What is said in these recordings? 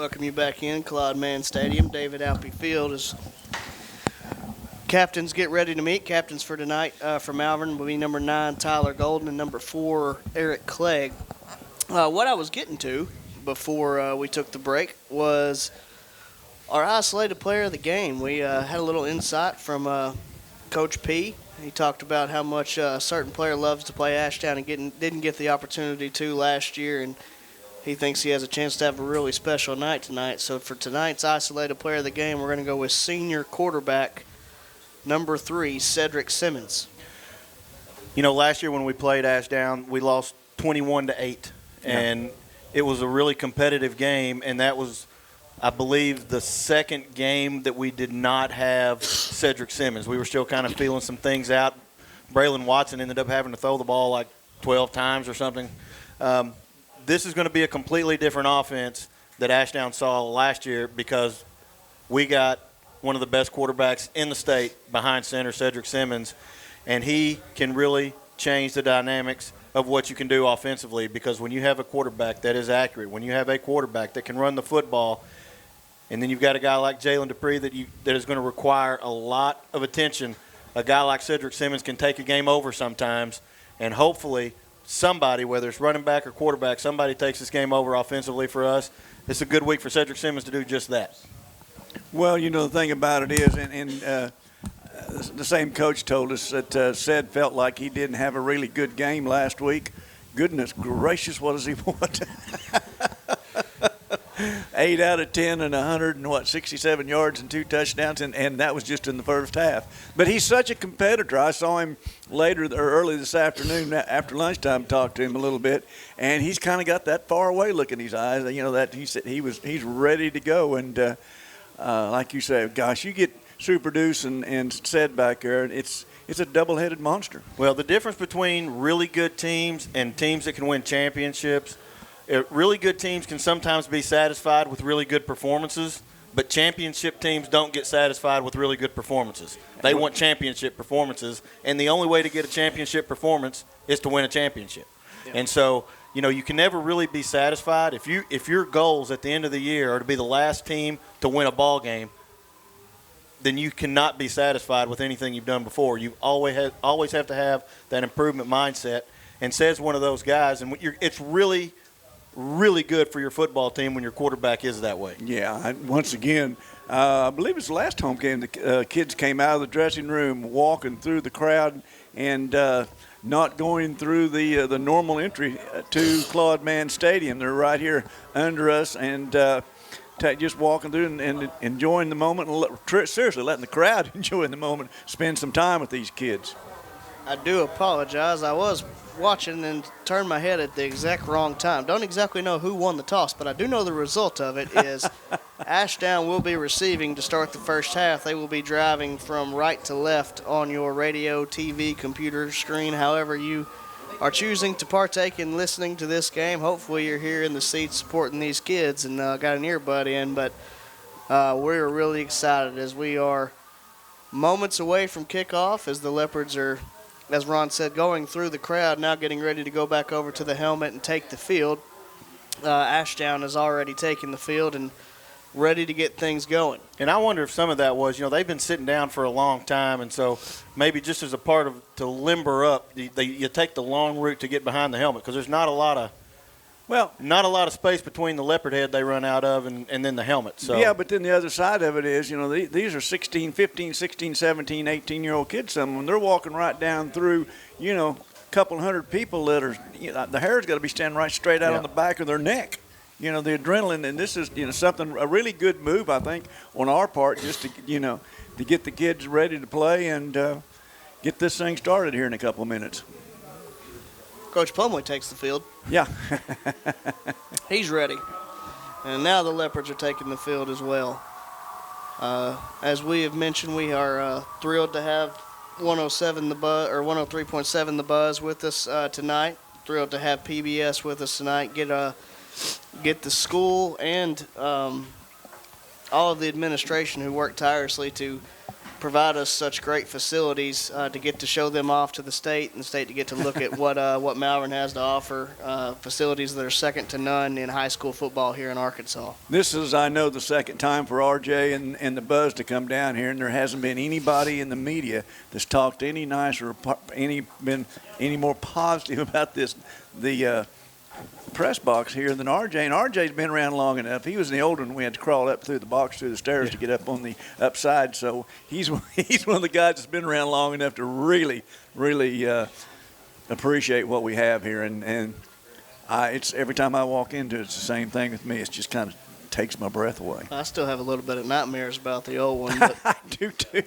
Welcome you back in Claude Mann Stadium. David Alpe Field as captains get ready to meet. Captains for tonight for Malvern will be number 9, Tyler Golden, and number 4, Eric Clegg. What I was getting to before we took the break was our isolated player of the game. We had a little insight from Coach P. He talked about how much a certain player loves to play Ashdown and didn't get the opportunity to last year, and he thinks he has a chance to have a really special night tonight. So for tonight's isolated player of the game, we're going to go with senior quarterback number 3, Cedric Simmons. You know, last year when we played Ashdown, we lost 21-8, and it was a really competitive game, and that was, I believe, the second game that we did not have Cedric Simmons. We were still kind of feeling some things out. Braylon Watson ended up having to throw the ball like 12 times or something. This is going to be a completely different offense that Ashdown saw last year because we got one of the best quarterbacks in the state behind center, Cedric Simmons, and he can really change the dynamics of what you can do offensively, because when you have a quarterback that is accurate, when you have a quarterback that can run the football, and then you've got a guy like Jalen Dupree that is going to require a lot of attention, a guy like Cedric Simmons can take a game over sometimes, and hopefully somebody, whether it's running back or quarterback, somebody takes this game over offensively for us. It's a good week for Cedric Simmons to do just that. Well, you know, the thing about it is, and the same coach told us that Ced felt like he didn't have a really good game last week. Goodness gracious, what does he want? 8 out of 10 and 167 yards and 2 touchdowns, and that was just in the first half. But he's such a competitor. I saw him early this afternoon after lunchtime, talked to him a little bit, and he's kind of got that far away look in his eyes. You know, that he said he's ready to go. And like you say, gosh, you get Super Deuce and Ced back there, it's a double-headed monster. Well, the difference between really good teams and teams that can win championships, really good teams can sometimes be satisfied with really good performances, but championship teams don't get satisfied with really good performances. They want championship performances, and the only way to get a championship performance is to win a championship. Yeah. And so, you know, you can never really be satisfied. If your goals at the end of the year are to be the last team to win a ball game, then you cannot be satisfied with anything you've done before. You always have to have that improvement mindset, and Ced's one of those guys, and it's really good for your football team when your quarterback is that way. Yeah, once again, I believe it's the last home game, the kids came out of the dressing room walking through the crowd and not going through the normal entry to Claude Mann Stadium. They're right here under us and just walking through and enjoying the moment, and seriously letting the crowd enjoy the moment, spend some time with these kids. I do apologize. I was watching and turned my head at the exact wrong time. Don't exactly know who won the toss, but I do know the result of it is Ashdown will be receiving to start the first half. They will be driving from right to left on your radio, TV, computer screen, however you are choosing to partake in listening to this game. Hopefully you're here in the seats supporting these kids and got an earbud in, but we're really excited as we are moments away from kickoff as the Leopards are, as Ron said, going through the crowd, now getting ready to go back over to the helmet and take the field. Ashdown has already taken the field and ready to get things going. And I wonder if some of that was, you know, they've been sitting down for a long time, and so maybe just as a part of to limber up, you take the long route to get behind the helmet because there's not a lot of space between the leopard head they run out of and then the helmet. So yeah, but then the other side of it is, you know, these are 15, 16, 17, 18-year-old kids. Some of them, they're walking right down through, you know, a couple hundred people that are, you know, the hair's got to be standing right straight out on the back of their neck. You know, the adrenaline, and this is, you know, a really good move, I think, on our part, just to, you know, to get the kids ready to play and get this thing started here in a couple of minutes. Coach Plumley takes the field. Yeah. He's ready. And now the Leopards are taking the field as well. As we have mentioned, we are thrilled to have 107 the Buzz, or 103.7 the Buzz with us tonight. Thrilled to have PBS with us tonight. Get the school and all of the administration who worked tirelessly to provide us such great facilities to get to show them off to the state, and the state to get to look at what Malvern has to offer, facilities that are second to none in high school football here in Arkansas. This is, I know, the second time for RJ and the Buzz to come down here, and there hasn't been anybody in the media that's talked any nicer, been any more positive about the press box here than RJ. And RJ's been around long enough. He was the older one. We had to crawl up through the box, through the stairs to get up on the upside. So he's one of the guys that's been around long enough to really appreciate what we have here. And it's every time I walk into it, it's the same thing with me. It just kind of takes my breath away. I still have a little bit of nightmares about the old one. But I do too.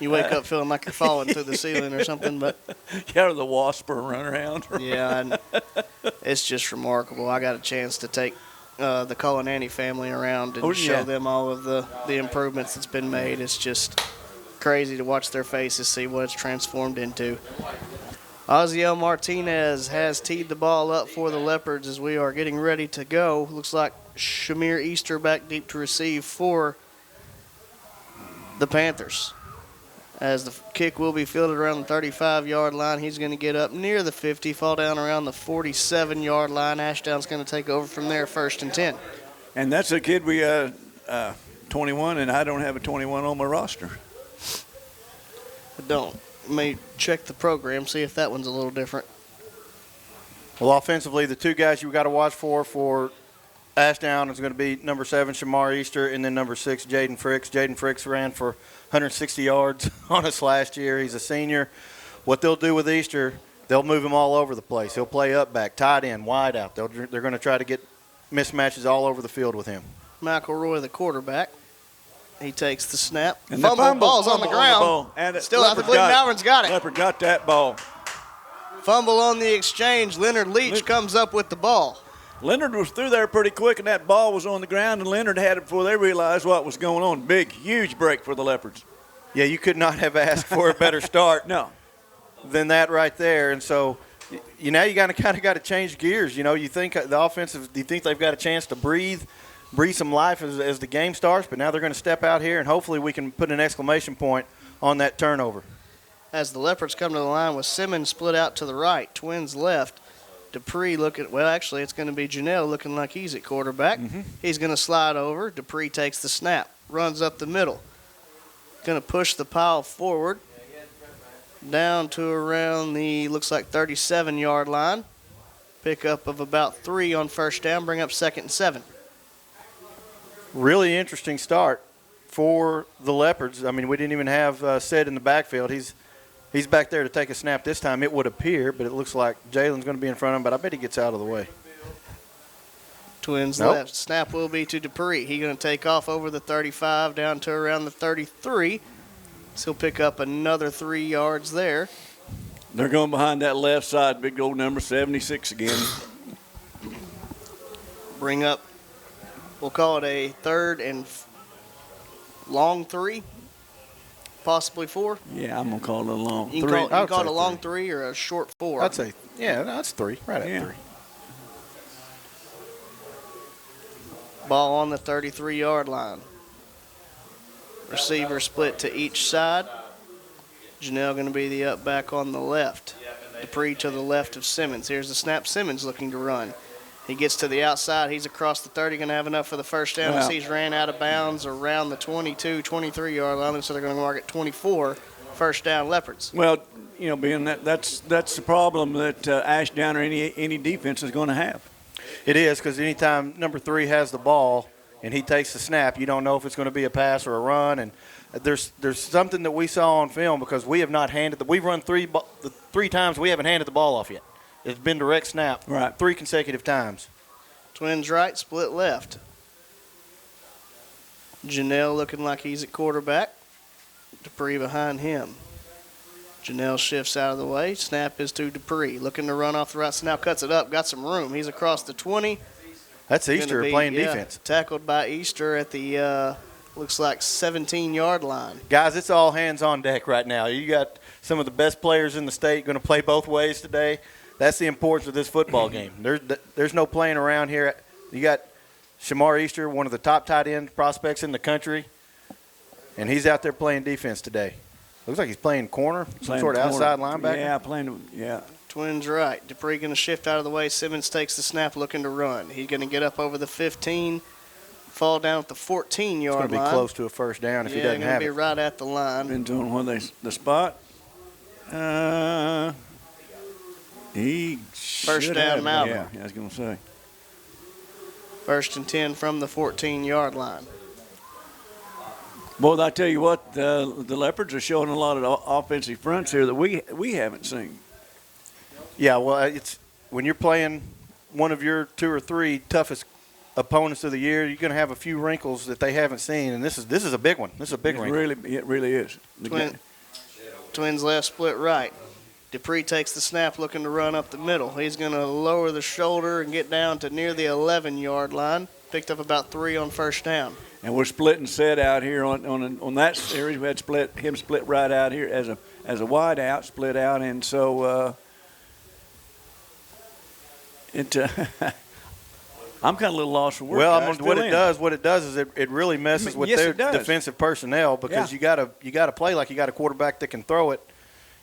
You wake up feeling like you're falling through the ceiling or something. But yeah, or the wasp or run around. Yeah, and it's just remarkable. I got a chance to take the Culinani family around and show them all of the improvements that's been made. It's just crazy to watch their faces, see what it's transformed into. Oziel Martinez has teed the ball up for the Leopards as we are getting ready to go. Looks like Shamir Easter back deep to receive for the Panthers. As the kick will be fielded around the 35-yard line, he's going to get up near the 50, fall down around the 47-yard line. Ashdown's going to take over from there, 1st and 10. And that's a kid we 21, and I don't have a 21 on my roster. I don't. May check the program, see if that one's a little different. Well, offensively, the two guys you got to watch for Ashdown is going to be number 7, Shamar Easter, and then number 6, Jaden Fricks. Jaden Fricks ran for 160 yards on us last year. He's a senior. What they'll do with Easter, they'll move him all over the place. He'll play up back, tight end, wide out. They're going to try to get mismatches all over the field with him. McElroy, the quarterback. He takes the snap. And Ball's on the ground. And still, I believe Malvern's got it. Leopard got that ball. Fumble on the exchange. Leonard Leach comes up with the ball. Leonard was through there pretty quick, and that ball was on the ground, and Leonard had it before they realized what was going on. Big, huge break for the Leopards. Yeah, you could not have asked for a better start than that right there. And so, now you kind of got to change gears. You think the offensive, you think they've got a chance to breathe some life as the game starts, but now they're going to step out here, and hopefully we can put an exclamation point on that turnover. As the Leopards come to the line with Simmons split out to the right, Twins left. Dupree actually it's going to be Janelle looking like he's at quarterback. Mm-hmm. He's going to slide over. Dupree takes the snap, runs up the middle. Going to push the pile forward down to around the, looks like 37-yard line. Pickup of about 3 on 1st down, bring up 2nd and 7. Really interesting start for the Leopards. I mean, we didn't even have Sid in the backfield. He's back there to take a snap this time, it would appear, but it looks like Jalen's going to be in front of him, but I bet he gets out of the way. Twins left. Snap will be to Dupree. He's going to take off over the 35 down to around the 33. So he'll pick up another 3 yards there. They're going behind that left side, big old number 76 again. Bring up, we'll call it a 3rd and long 3. Possibly 4? Yeah, I'm going to call it a long 3. You can call it a long 3 or a short 4? I'd say, that's 3. Right at 3. Ball on the 33-yard line. Receiver split to each side. Janelle going to be the up back on the left. Dupree to the left of Simmons. Here's the snap. Simmons looking to run. He gets to the outside. He's across the 30, going to have enough for the 1st down as he's ran out of bounds around the 22, 23-yard line. So they're going to mark it 24, 1st down Leopards. Well, being that's the problem that Ashdown or any defense is going to have. It is, because anytime number 3 has the ball and he takes the snap, you don't know if it's going to be a pass or a run. And there's something that we saw on film, because we have not we've run 3 times, we haven't handed the ball off yet. It's been direct snap 3 consecutive times. Twins right, split left. Janelle looking like he's at quarterback. Dupree behind him. Janelle shifts out of the way. Snap is to Dupree. Looking to run off the right. So now cuts it up. Got some room. He's across the 20. That's Easter playing defense. Tackled by Easter at the, looks like 17-yard line. Guys, it's all hands on deck right now. You got some of the best players in the state going to play both ways today. That's the importance of this football game. There's no playing around here. You got Shamar Easter, one of the top tight end prospects in the country. and he's out there playing defense today. Looks like he's playing corner, some sort of outside linebacker. Yeah, playing. Yeah. Twins right. Dupree going to shift out of the way. Simmons takes the snap, looking to run. He's going to get up over the 15, fall down at the 14-yard line. It's going to be close to a first down if he doesn't have it. Yeah, going to be right at the line. Been doing the spot. He first down, Malvern. Yeah, I was going to say. 1st and 10 from the 14-yard line. Well, I tell you what, the Leopards are showing a lot of offensive fronts here that we haven't seen. Yeah, well, it's when you're playing one of your 2 or 3 toughest opponents of the year, you're going to have a few wrinkles that they haven't seen, and this is a big one. This is a big wrinkle. It really is. Twins left, split right. Dupree takes the snap, looking to run up the middle. He's going to lower the shoulder and get down to near the 11-yard line. Picked up about 3 on first down. And we're splitting set out here on that series. We had him split right out here as a wide out, split out, and so I'm kind of a little lost for words. Well, what it does is it really messes with their defensive personnel because you got to play like you got a quarterback that can throw it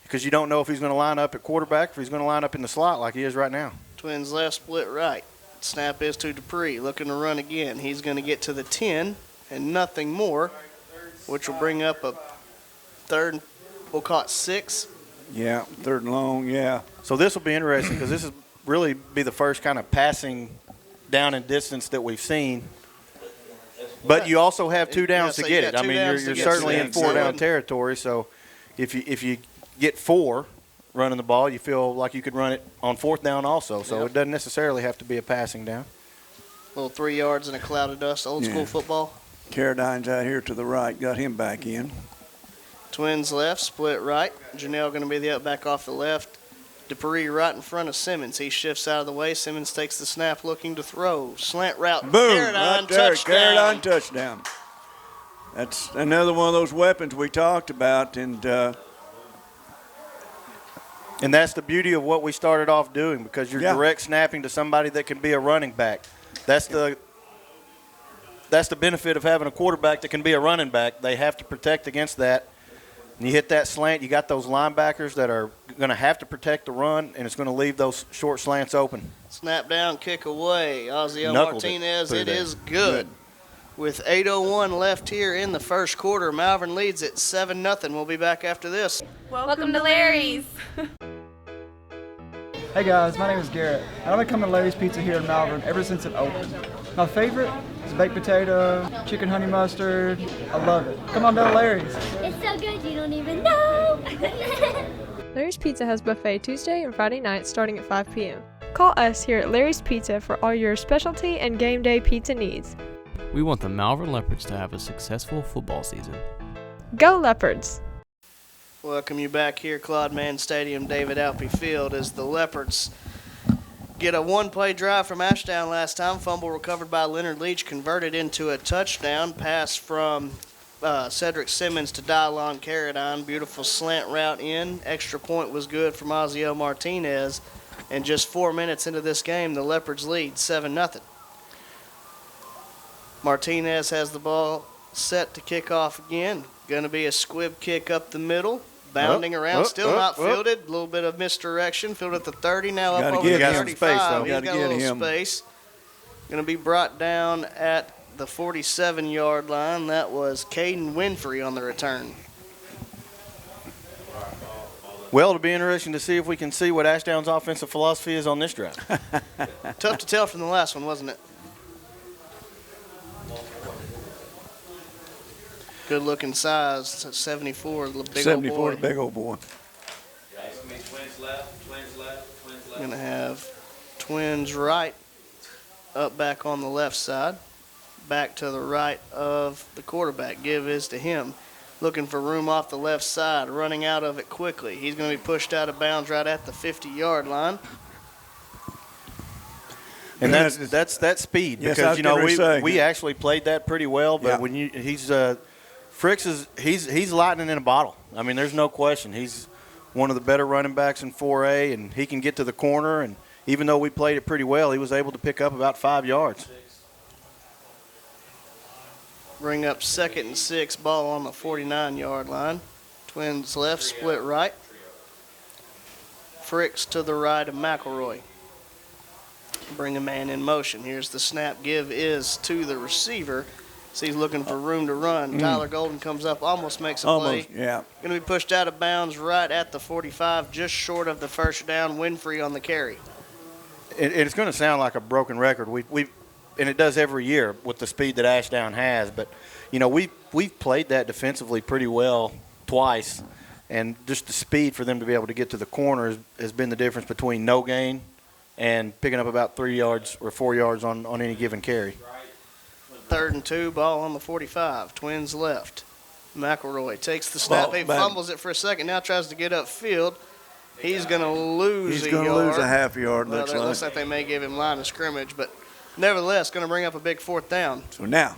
because you don't know if he's going to line up at quarterback or if he's going to line up in the slot like he is right now. Twins left, split right. Snap is to Dupree, looking to run again. He's going to get to the 10 and nothing more, which will bring up a third, we'll call it 6. Yeah, 3rd and long, yeah. So this will be interesting because this is really be the first kind of passing down and distance that we've seen. But you also have 2 downs to get it. I mean, you're certainly in 4-down territory. So if you get 4 running the ball, you feel like you could run it on 4th down also. So it doesn't necessarily have to be a passing down. Little 3 yards in a cloud of dust, old school football. Carradine's out here to the right, got him back in. Twins left, split right. Janelle going to be the up back off the left. Dupree right in front of Simmons. He shifts out of the way. Simmons takes the snap, looking to throw. Slant route. Boom! Carradine, touchdown. Carradine touchdown. That's another one of those weapons we talked about, and that's the beauty of what we started off doing because you're direct snapping to somebody that can be a running back. That's the benefit of having a quarterback that can be a running back. They have to protect against that. And you hit that slant, you got those linebackers that are going to have to protect the run, and it's going to leave those short slants open. Snap down, kick away. Ozzie Martinez, it is good. With 8:01 left here in the first quarter, Malvern leads at 7-0. We'll be back after this. Welcome to Larry's. Hey guys, my name is Garrett. I've been coming to Larry's Pizza here in Malvern ever since it opened. My favorite is baked potato, chicken honey mustard. I love it. Come on down to Larry's. It's so good you don't even know. Larry's Pizza has buffet Tuesday and Friday nights starting at 5 p.m. Call us here at Larry's Pizza for all your specialty and game day pizza needs. We want the Malvern Leopards to have a successful football season. Go Leopards! Welcome you back here, Claude Mann Stadium, David Alpe Field, as the Leopards get a one-play drive from Ashdown last time. Fumble recovered by Leonard Leach, converted into a touchdown. Pass from Cedric Simmons to Dylon Carradine. Beautiful slant route in. Extra point was good from Ozzie Martinez. And just 4 minutes into this game, the Leopards lead 7-0. Martinez has the ball set to kick off again. Going to be a squib kick up the middle. Bounding around, still not fielded. A little bit of misdirection. Fielded at the 30, now up over the 35. He's got a little space. Going to be brought down at the 47-yard line. That was Caden Winfrey on the return. Well, it'll be interesting to see if we can see what Ashdown's offensive philosophy is on this drive. Tough to tell from the last one, wasn't it? Good looking size, 74, the big 74, old boy. the big old boy. Going to have twins right, up back on the left side, back to the right of the quarterback. Give is to him. Looking for room off the left side, running out of it quickly. He's going to be pushed out of bounds right at the 50-yard line. And that's that speed because we actually played that pretty well. But when Fricks he's lightning in a bottle. I mean, there's no question. He's one of the better running backs in 4A, and he can get to the corner. And even though we played it pretty well, he was able to pick up about 5 yards. Bring up 2nd and 6, ball on the 49-yard line. Twins left, split right. Fricks to the right of McElroy. Bring a man in motion. Here's the snap. Give is to the receiver. So he's looking for room to run. Tyler Golden comes up, almost makes a play. Yeah. Going to be pushed out of bounds right at the 45, just short of the first down. Winfrey on the carry. It's going to sound like a broken record. And it does every year with the speed that Ashdown has. But, we've played that defensively pretty well twice. And just the speed for them to be able to get to the corner has been the difference between no gain and picking up about 3 yards or 4 yards on any given carry. 3rd and 2, ball on the 45. Twins left. McElroy takes the snap. He fumbles it for a second. Now tries to get upfield. He's going to lose a yard. He's going to lose a half yard, well, looks it like. looks like they may give him line of scrimmage, but nevertheless, going to bring up a big 4th down. So now,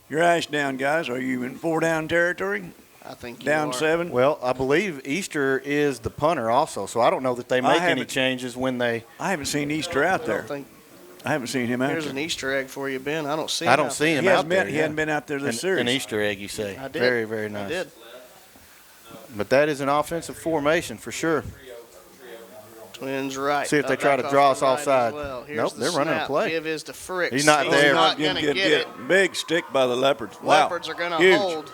your Ashdown guys, are you in 4-down territory? I think you Down are. 7? Well, I believe Easter is the punter also, so I don't know that they make any changes when they. I haven't seen Easter out there. I haven't seen him out there. Here's an Easter egg for you, Ben. I don't see him. I don't see him out there. He hadn't been out there this series. An Easter egg, you say? I did. Very, very nice. I did. But that is an offensive formation for sure. Twins right. See if they try to draw us offside. Well. Nope, they're running a play. Give is to Fricks. He's not there. He's not going to get it. Big stick by the Leopards. Leopards Wow. are going to Huge. hold.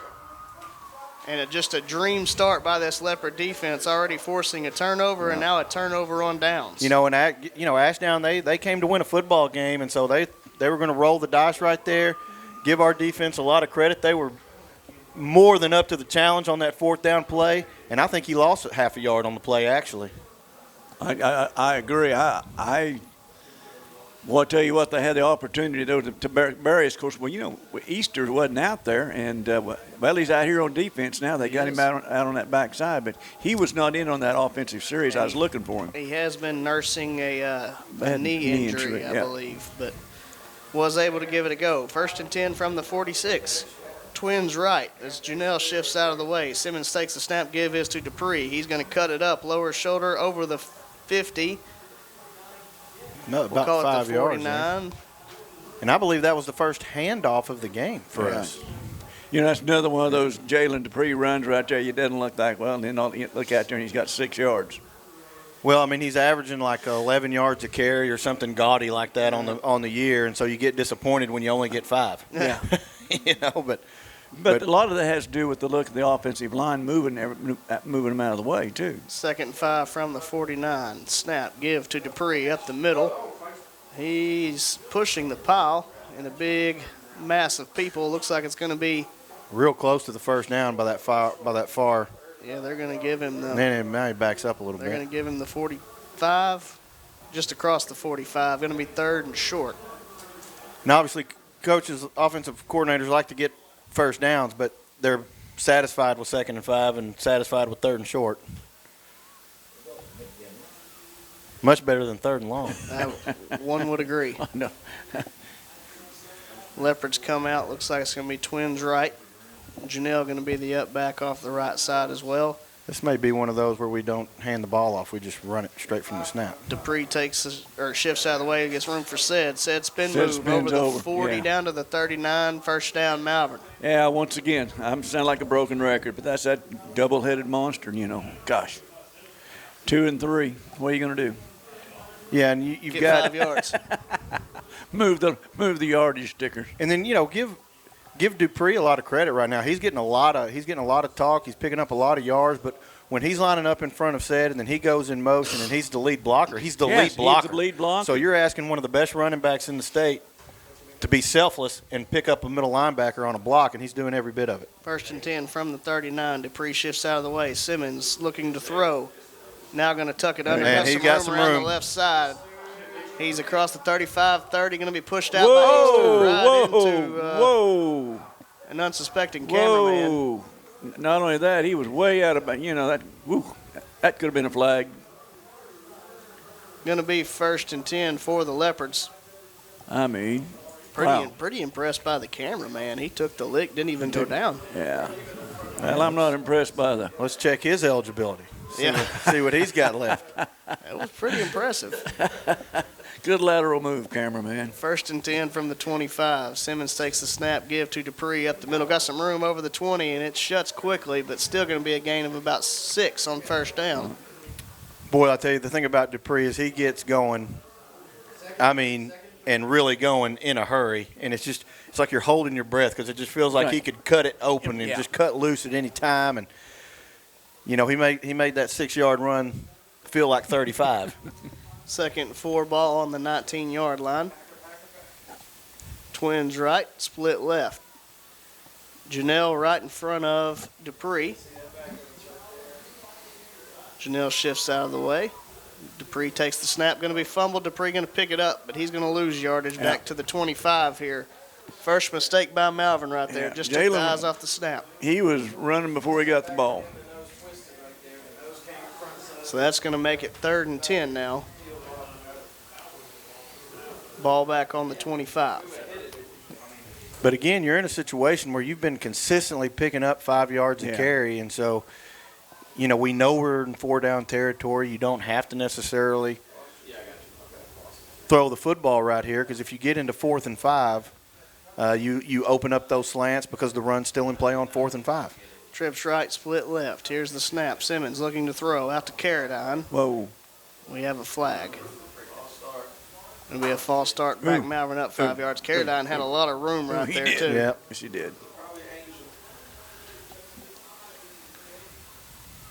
And just a dream start by this Leopard defense, already forcing a turnover and now a turnover on downs. Ashdown, they came to win a football game, and so they were going to roll the dice right there, give our defense a lot of credit. They were more than up to the challenge on that 4th down play, and I think he lost half a yard on the play actually. I agree. Well, I tell you what, they had the opportunity though to bury us. Of course, Easter wasn't out there, and he's out here on defense now. They got him out on that backside, but he was not in on that offensive series. I was looking for him. He has been nursing a knee injury, I believe, but was able to give it a go. 1st and 10 from the 46. Twins right as Janelle shifts out of the way. Simmons takes the snap. Give is to Dupree. He's going to cut it up, lower shoulder over the 50. No, We'll about call 5 it the yards. 49. And I believe that was the first handoff of the game for us. That's another one of those Jalen Dupree runs right there. You doesn't look like, well, and then you look out there and he's got 6 yards. Well, I mean, he's averaging like 11 yards a carry or something gaudy like that on the year, and so you get disappointed when you only get 5. Yeah. But a lot of that has to do with the look of the offensive line moving them out of the way, too. 2nd and 5 from the 49. Snap, give to Dupree up the middle. He's pushing the pile in a big mass of people. Looks like it's going to be real close to the first down by that far. Yeah, they're going to give him the. Now he backs up a little bit. They're going to give him the 45, just across the 45. Going to be 3rd and short. Now, obviously, coaches, offensive coordinators like to get first downs, but they're satisfied with 2nd and 5 and satisfied with 3rd and short. Much better than 3rd and long. One would agree. No. Leopards come out. Looks like it's going to be Twins right. Janelle going to be the up back off the right side as well. This may be one of those where we don't hand the ball off. We just run it straight from the snap. Dupree shifts out of the way, gets room for Ced. Ced spin move over the 40 down to the 39, 1st down Malvern. Yeah, once again, I sound like a broken record, but that's that double-headed monster, Gosh. 2 and 3. What are you going to do? Yeah, and you've Get got 5 yards. move the yardage stickers. And then give Dupree a lot of credit right now. He's getting a lot of talk. He's picking up a lot of yards, but when he's lining up in front of Ced and then he goes in motion and he's the lead blocker, he's the lead blocker. He's the lead blocker. So you're asking one of the best running backs in the state to be selfless and pick up a middle linebacker on a block, and he's doing every bit of it. 1st and 10 from the 39. Dupree shifts out of the way. Simmons looking to throw. Now going to tuck it under. Man, he's got some around room. The left side. He's across the 35, 30, going to be pushed out Whoa, by Easter into whoa. an unsuspecting cameraman. Whoa. Not only that, he was way out of, that could have been a flag. Going to be 1st and 10 for the Leopards. I mean, Pretty impressed by the cameraman. He took the lick, didn't even go down. Yeah. Well, I'm not impressed by the. Let's check his eligibility. See what he's got left. That was pretty impressive. Good lateral move, cameraman. 1st and 10 from the 25. Simmons takes the snap, give to Dupree up the middle. Got some room over the 20, and it shuts quickly, but still going to be a gain of about 6 on 1st down. Boy, I'll tell you, the thing about Dupree is he gets going, and really going in a hurry. And it's like you're holding your breath because it just feels like he could cut it open and just cut loose at any time. And, he made that 6-yard run feel like 35. 2nd and 4, ball on the 19-yard line. Twins right, split left. Janelle right in front of Dupree. Janelle shifts out of the way. Dupree takes the snap, going to be fumbled. Dupree going to pick it up, but he's going to lose yardage back to the 25 here. First mistake by Malvern right there. Just took the eyes off the snap. He was running before he got the ball. So that's going to make it 3rd and 10 now. Ball back on the 25. But again, you're in a situation where you've been consistently picking up 5 yards a carry, and so, we know we're in 4-down territory. You don't have to necessarily throw the football right here because if you get into 4th and 5, you open up those slants because the run's still in play on 4th and 5. Trips right, split left. Here's the snap. Simmons looking to throw out to Carradine. Whoa. We have a flag. It'll be a false start back. Malvern up 5 yards. Carradine had a lot of room right there, too. Yep. Yes, he did.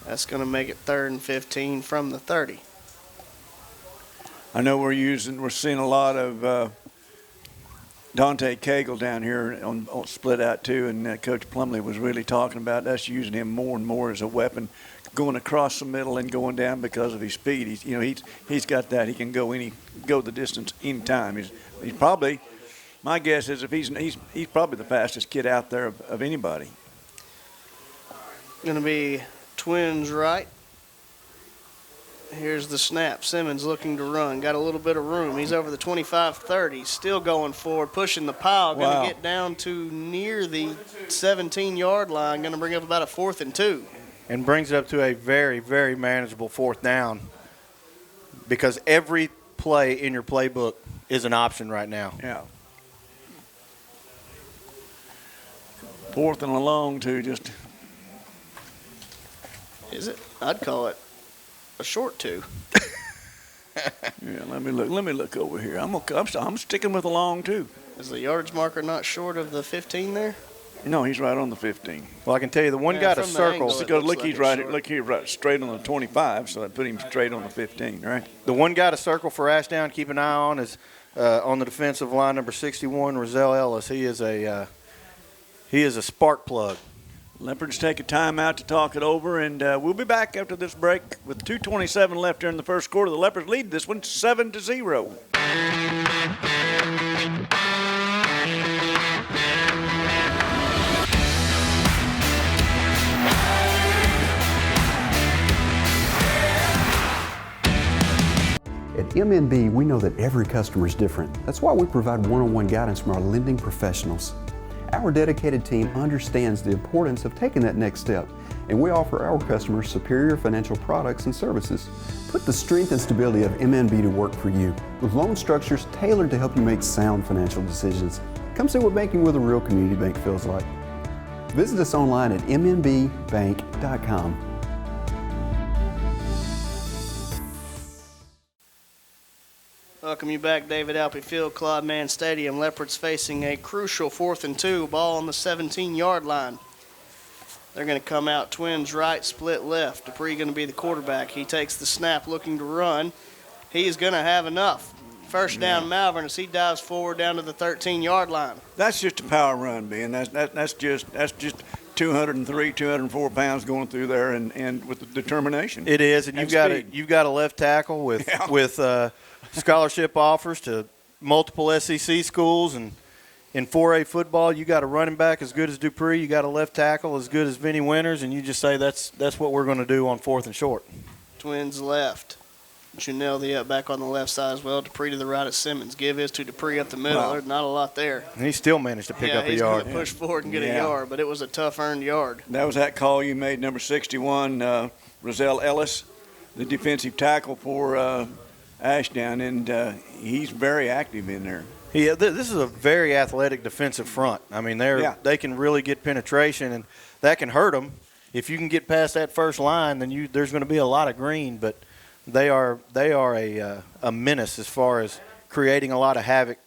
That's going to make it 3rd and 15 from the 30. I know we're seeing a lot of Dante Cagle down here on split out too, and Coach Plumley was really talking about us using him more and more as a weapon, going across the middle and going down because of his speed. He's got that. He can go the distance anytime. He's probably, my guess is if he's probably the fastest kid out there of anybody. Going to be Twins right. Here's the snap. Simmons looking to run. Got a little bit of room. He's over the 25-30. Still going forward, pushing the pile. Going to get down to near the 17-yard line. Going to bring up about a 4th and 2. And brings it up to a very, very manageable 4th down because every play in your playbook is an option right now. Yeah. 4th and a long, too, just. Is it? I'd call it a short 2. Yeah, let me look over here. I'm sticking with a long 2. Is the yardage marker not short of the 15 there? No, he's right on the 15. Well, I can tell you the one got a circle. Because look, he's right. Look here, right straight on the 25. So that put him straight on the 15, right? The one got a circle for Ashdown. Keep an eye on is on the defensive line, number 61, Rozelle Ellis. He is a spark plug. Leopards take a timeout to talk it over, and we'll be back after this break with 2:27 left here in the first quarter. The Leopards lead this one 7-0. At MNB, we know that every customer is different. That's why we provide one-on-one guidance from our lending professionals. Our dedicated team understands the importance of taking that next step, and we offer our customers superior financial products and services. Put the strength and stability of MNB to work for you, with loan structures tailored to help you make sound financial decisions. Come see what banking with a real community bank feels like. Visit us online at mnbbank.com. Welcome you back, David Alpe Field, Claude Mann Stadium. Leopards facing a crucial 4th and 2, ball on the 17-yard line. They're going to come out Twins right, split left. Dupree going to be the quarterback. He takes the snap, looking to run. He is going to have enough. First down, Malvern, as he dives forward down to the 13-yard line. That's just a power run, Ben. That's just 203, 204 pounds going through there, and with the determination. It is, and you've got a left tackle with scholarship offers to multiple SEC schools, and in 4A football, you got a running back as good as Dupree, you got a left tackle as good as Vinny Winters, and you just say that's what we're going to do on 4th and short. Twins left. Janelle the back on the left side as well. Dupree to the right of Simmons. Give his to Dupree up the middle. Wow. There's not a lot there. And he still managed to pick up a yard. He's going to push forward and get a yard, but it was a tough earned yard. That was that call you made, number 61, Rozelle Ellis, the defensive tackle for Ashdown, and he's very active in there. Yeah, this is a very athletic defensive front. I mean, they can really get penetration, and that can hurt them. If you can get past that first line, then there's going to be a lot of green. But they are a menace as far as creating a lot of havoc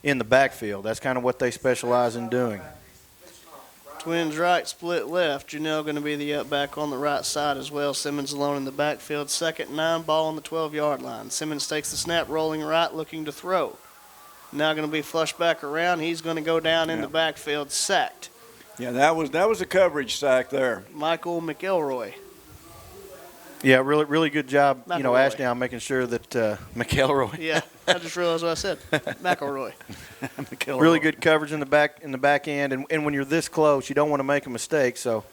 in the backfield. That's kind of what they specialize in doing. Twins right, split left. Janelle going to be the up back on the right side as well. Simmons alone in the backfield. 2nd and 9, ball on the 12-yard line. Simmons takes the snap, rolling right, looking to throw. Now going to be flushed back around. He's going to go down in the backfield, sacked. Yeah, that was a coverage sack there. Michael McElroy. Yeah, really good job, McElroy. Ashdown making sure that McElroy. Yeah, I just realized what I said. McElroy. McElroy. Really good coverage in the back end, and when you're this close, you don't want to make a mistake. So,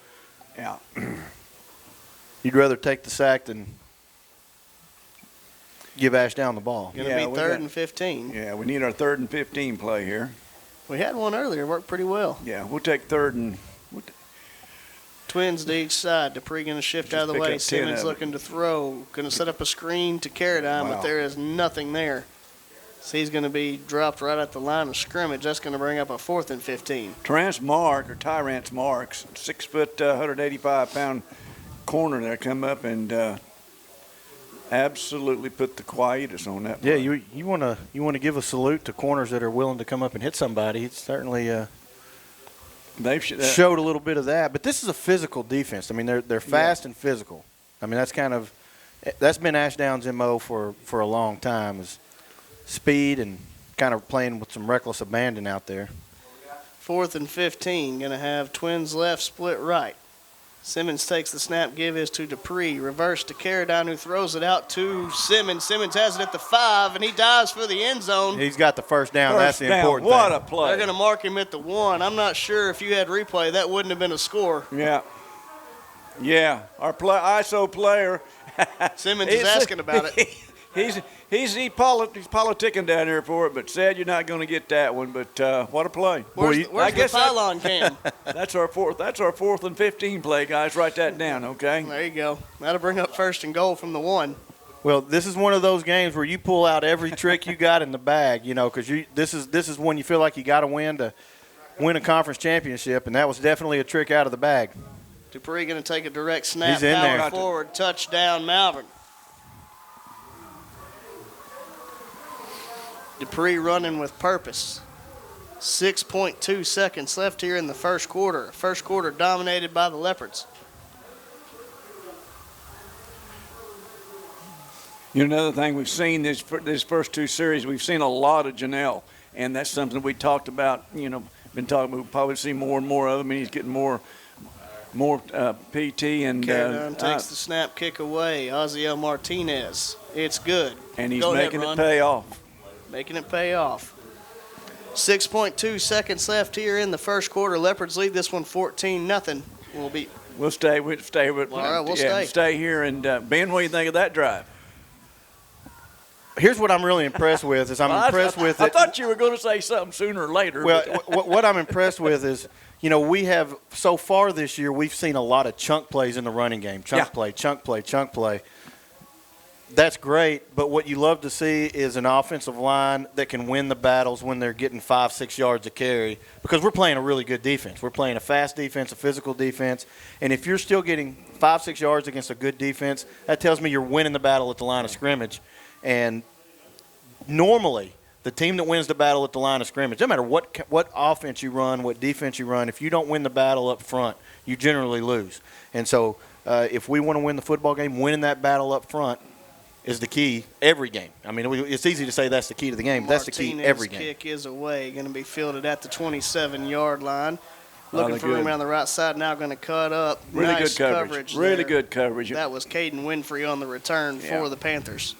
yeah, you'd rather take the sack than give Ashdown the ball. Going to be 3rd and 15. Yeah, we need our 3rd and 15 play here. We had one earlier. Worked pretty well. Yeah, we'll take 3rd and. Twins to each side. Dupree going to shift out of the way. Simmons looking to throw. Going to set up a screen to Carradine, but there is nothing there. So he's going to be dropped right at the line of scrimmage. That's going to bring up a 4th and 15. Tyrance Marks, 6 foot, 185-pound corner there, come up and absolutely put the quietus on that play. Yeah, you want to give a salute to corners that are willing to come up and hit somebody. It's certainly they've showed a little bit of that. But this is a physical defense. I mean, they're fast and physical. I mean, that's been Ashdown's MO for a long time, is speed and kind of playing with some reckless abandon out there. 4th and 15, going to have Twins left, split right. Simmons takes the snap, give is to Dupree. Reverse to Carradine, who throws it out to Simmons. Simmons has it at the 5, and he dives for the end zone. He's got the first down. That's the important thing. What a play. They're going to mark him at the 1. I'm not sure if you had replay, that wouldn't have been a score. Yeah, our ISO player. Simmons is asking about it. He's politicking down here for it, but sad you're not going to get that one. But what a play! Where's the pylon cam? That's our 4th and 15 play, guys. Write that down, okay? There you go. That'll bring up 1st and goal from the 1. Well, this is one of those games where you pull out every trick you got in the bag, because this is when you feel like you got to win a conference championship, and that was definitely a trick out of the bag. Dupree going to take a direct snap. He's in there. Forward, touchdown, Malvern. Dupree running with purpose. 6.2 seconds left here in the first quarter. First quarter dominated by the Leopards. Another thing we've seen this first 2 series, we've seen a lot of Janelle, and that's something we talked about. Been talking. We'll probably see more and more of him. He's getting more PT and Carradine takes the snap, kick away. Oziel Martinez. It's good. And he's making it pay off. Making it pay off. 6.2 seconds left here in the first quarter. Leopards lead this one 14-0. We'll stay. We'll stay here. And Ben, what do you think of that drive? Here's what I'm really impressed with. I thought you were going to say something sooner or later. Well, what I'm impressed with is, we have so far this year we've seen a lot of chunk plays in the running game. Chunk play. That's great, but what you love to see is an offensive line that can win the battles when they're getting 5-6 yards a carry, because we're playing a really good defense. We're playing a fast defense, a physical defense, and if you're still getting 5-6 yards against a good defense, that tells me you're winning the battle at the line of scrimmage. And normally, the team that wins the battle at the line of scrimmage, no matter what offense you run, what defense you run, if you don't win the battle up front, you generally lose. And so if we want to win the football game, winning that battle up front is the key every game. I mean, it's easy to say that's the key to the game, but that's the key every game. Kick is away, going to be fielded at the 27-yard line. Looking for room around the right side, now going to cut up. Really nice good coverage. Really good coverage. That was Caden Winfrey on the return for the Panthers.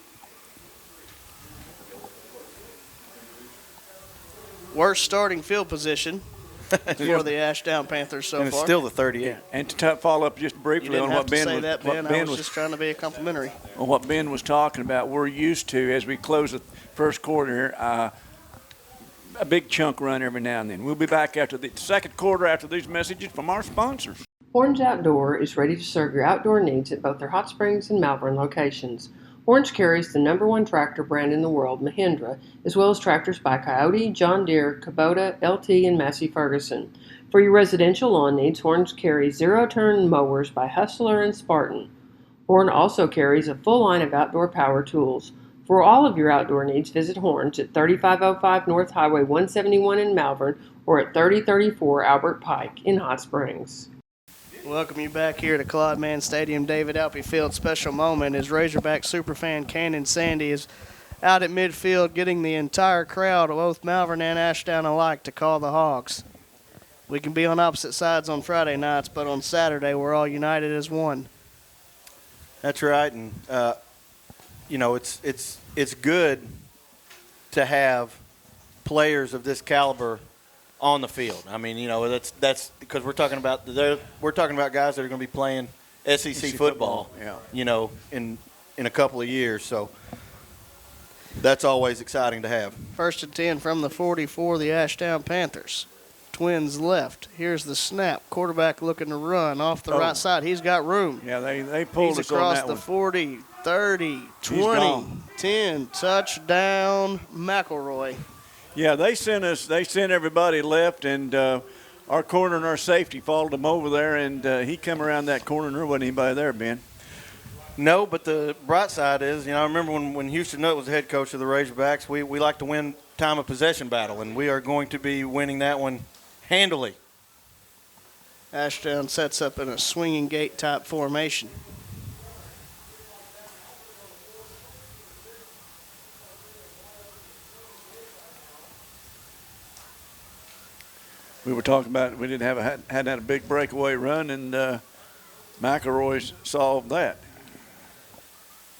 Worst starting field position for the Ashdown Panthers so far. And it's still the 38. Yeah. And to follow up just briefly on what Ben was, I was just trying to be complimentary. On what Ben was talking about, we're used to, as we close the first quarter here, a big chunk run every now and then. We'll be back after the second quarter after these messages from our sponsors. Orange Outdoor is ready to serve your outdoor needs at both their Hot Springs and Malvern locations. Orange carries the #1 tractor brand in the world, Mahindra, as well as tractors by Coyote, John Deere, Kubota, LT, and Massey Ferguson. For your residential lawn needs, Orange carries zero-turn mowers by Hustler and Spartan. Horn also carries a full line of outdoor power tools. For all of your outdoor needs, visit Horns at 3505 North Highway 171 in Malvern or at 3034 Albert Pike in Hot Springs. Welcome you back here to Claude Mann Stadium. David Alpe Field special moment as Razorback superfan Cannon Sandy is out at midfield getting the entire crowd, both Malvern and Ashdown alike, to call the Hogs. We can be on opposite sides on Friday nights, but on Saturday we're all united as one. That's right, and it's good to have players of this caliber on the field. I mean, that's because we're talking about guys that are going to be playing SEC football. Yeah. In a couple of years, so that's always exciting to have. 1st and 10 from the 40 for the Ashdown Panthers. Twins left. Here's the snap. Quarterback looking to run off the right side. He's got room. Yeah, they pulled us on that one. He's across the 40, 30, 20, 10. Touchdown, McElroy. Yeah, they sent everybody left, and our corner and our safety followed him over there, and he come around that corner, and there wasn't anybody there, Ben. No, but the bright side is, I remember when Houston Nutt was the head coach of the Razorbacks, we like to win time of possession battle, and we are going to be winning that one handily. Ashdown sets up in a swinging gate type formation. We were talking about we hadn't had a big breakaway run, and McElroy solved that.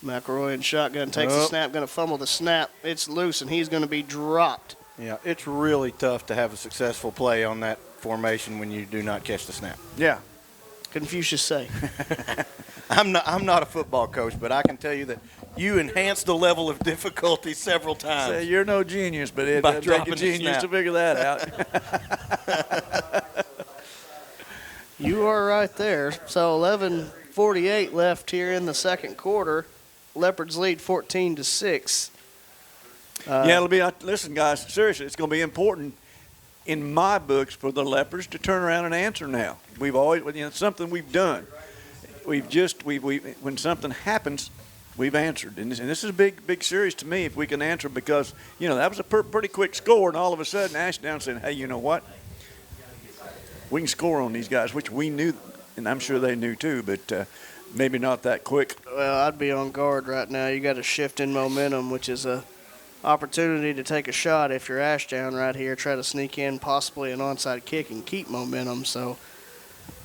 McElroy in shotgun takes the snap, going to fumble the snap. It's loose, and he's going to be dropped. Yeah, it's really tough to have a successful play on that formation when you do not catch the snap. Yeah. Confucius say. I'm not a football coach, but I can tell you that you enhanced the level of difficulty several times. Say, you're no genius, but it doesn't take a genius to figure that out. You are right there. So 11:48 left here in the second quarter. Leopards lead 14-6. Yeah, it'll be. Listen, guys, seriously, it's going to be important in my books for the Leopards to turn around and answer now. We've always, it's something we've done. When something happens, we've answered, and this is a big series to me if we can answer, because that was a pretty quick score, and all of a sudden Ashdown said, "Hey, you know what? We can score on these guys," which we knew, and I'm sure they knew too, but maybe not that quick. Well, I'd be on guard right now. You got a shift in momentum, which is a opportunity to take a shot if you're Ashdown right here, try to sneak in possibly an onside kick and keep momentum. So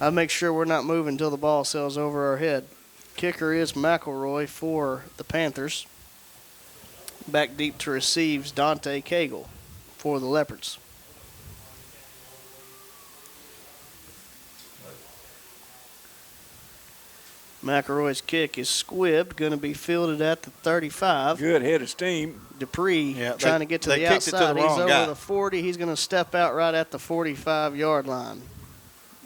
I'd make sure we're not moving until the ball sails over our head. Kicker is McElroy for the Panthers. Back deep to receives Dante Cagle for the Leopards. McElroy's kick is squibbed, going to be fielded at the 35. Good head of steam. Dupree trying to get to the outside. He's over the 40. He's going to step out right at the 45-yard line.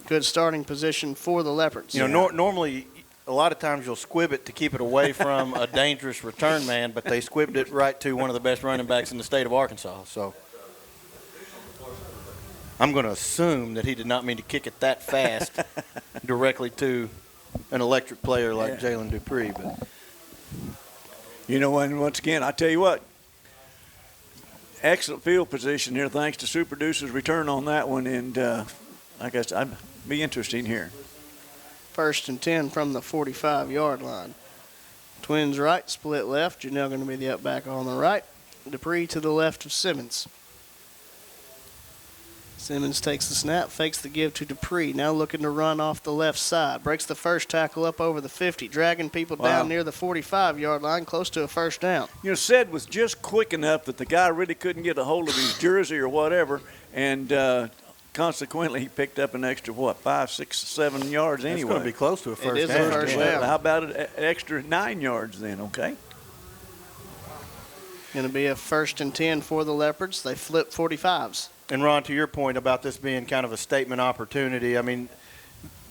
Good starting position for the Leopards. Normally, a lot of times you'll squib it to keep it away from a dangerous return man, but they squibbed it right to one of the best running backs in the state of Arkansas. So I'm going to assume that he did not mean to kick it that fast directly to an electric player like Jalen Dupree. But and once again, I tell you what, excellent field position here thanks to Super Deuce's return on that one, and I guess I'd be interesting here. 1st and 10 from the 45-yard line. Twins right, split left. Janelle going to be the up back on the right. Dupree to the left of Simmons. Simmons takes the snap, fakes the give to Dupree. Now looking to run off the left side. Breaks the first tackle up over the 50, dragging people down near the 45-yard line, close to a first down. Ced was just quick enough that the guy really couldn't get a hold of his jersey or whatever, and consequently he picked up an extra, 5, 6, 7 yards anyway. It's going to be close to a first down. It is a first down. How about an extra 9 yards then, okay? Going to be a 1st and 10 for the Leopards. They flip 45s. And, Ron, to your point about this being kind of a statement opportunity, I mean,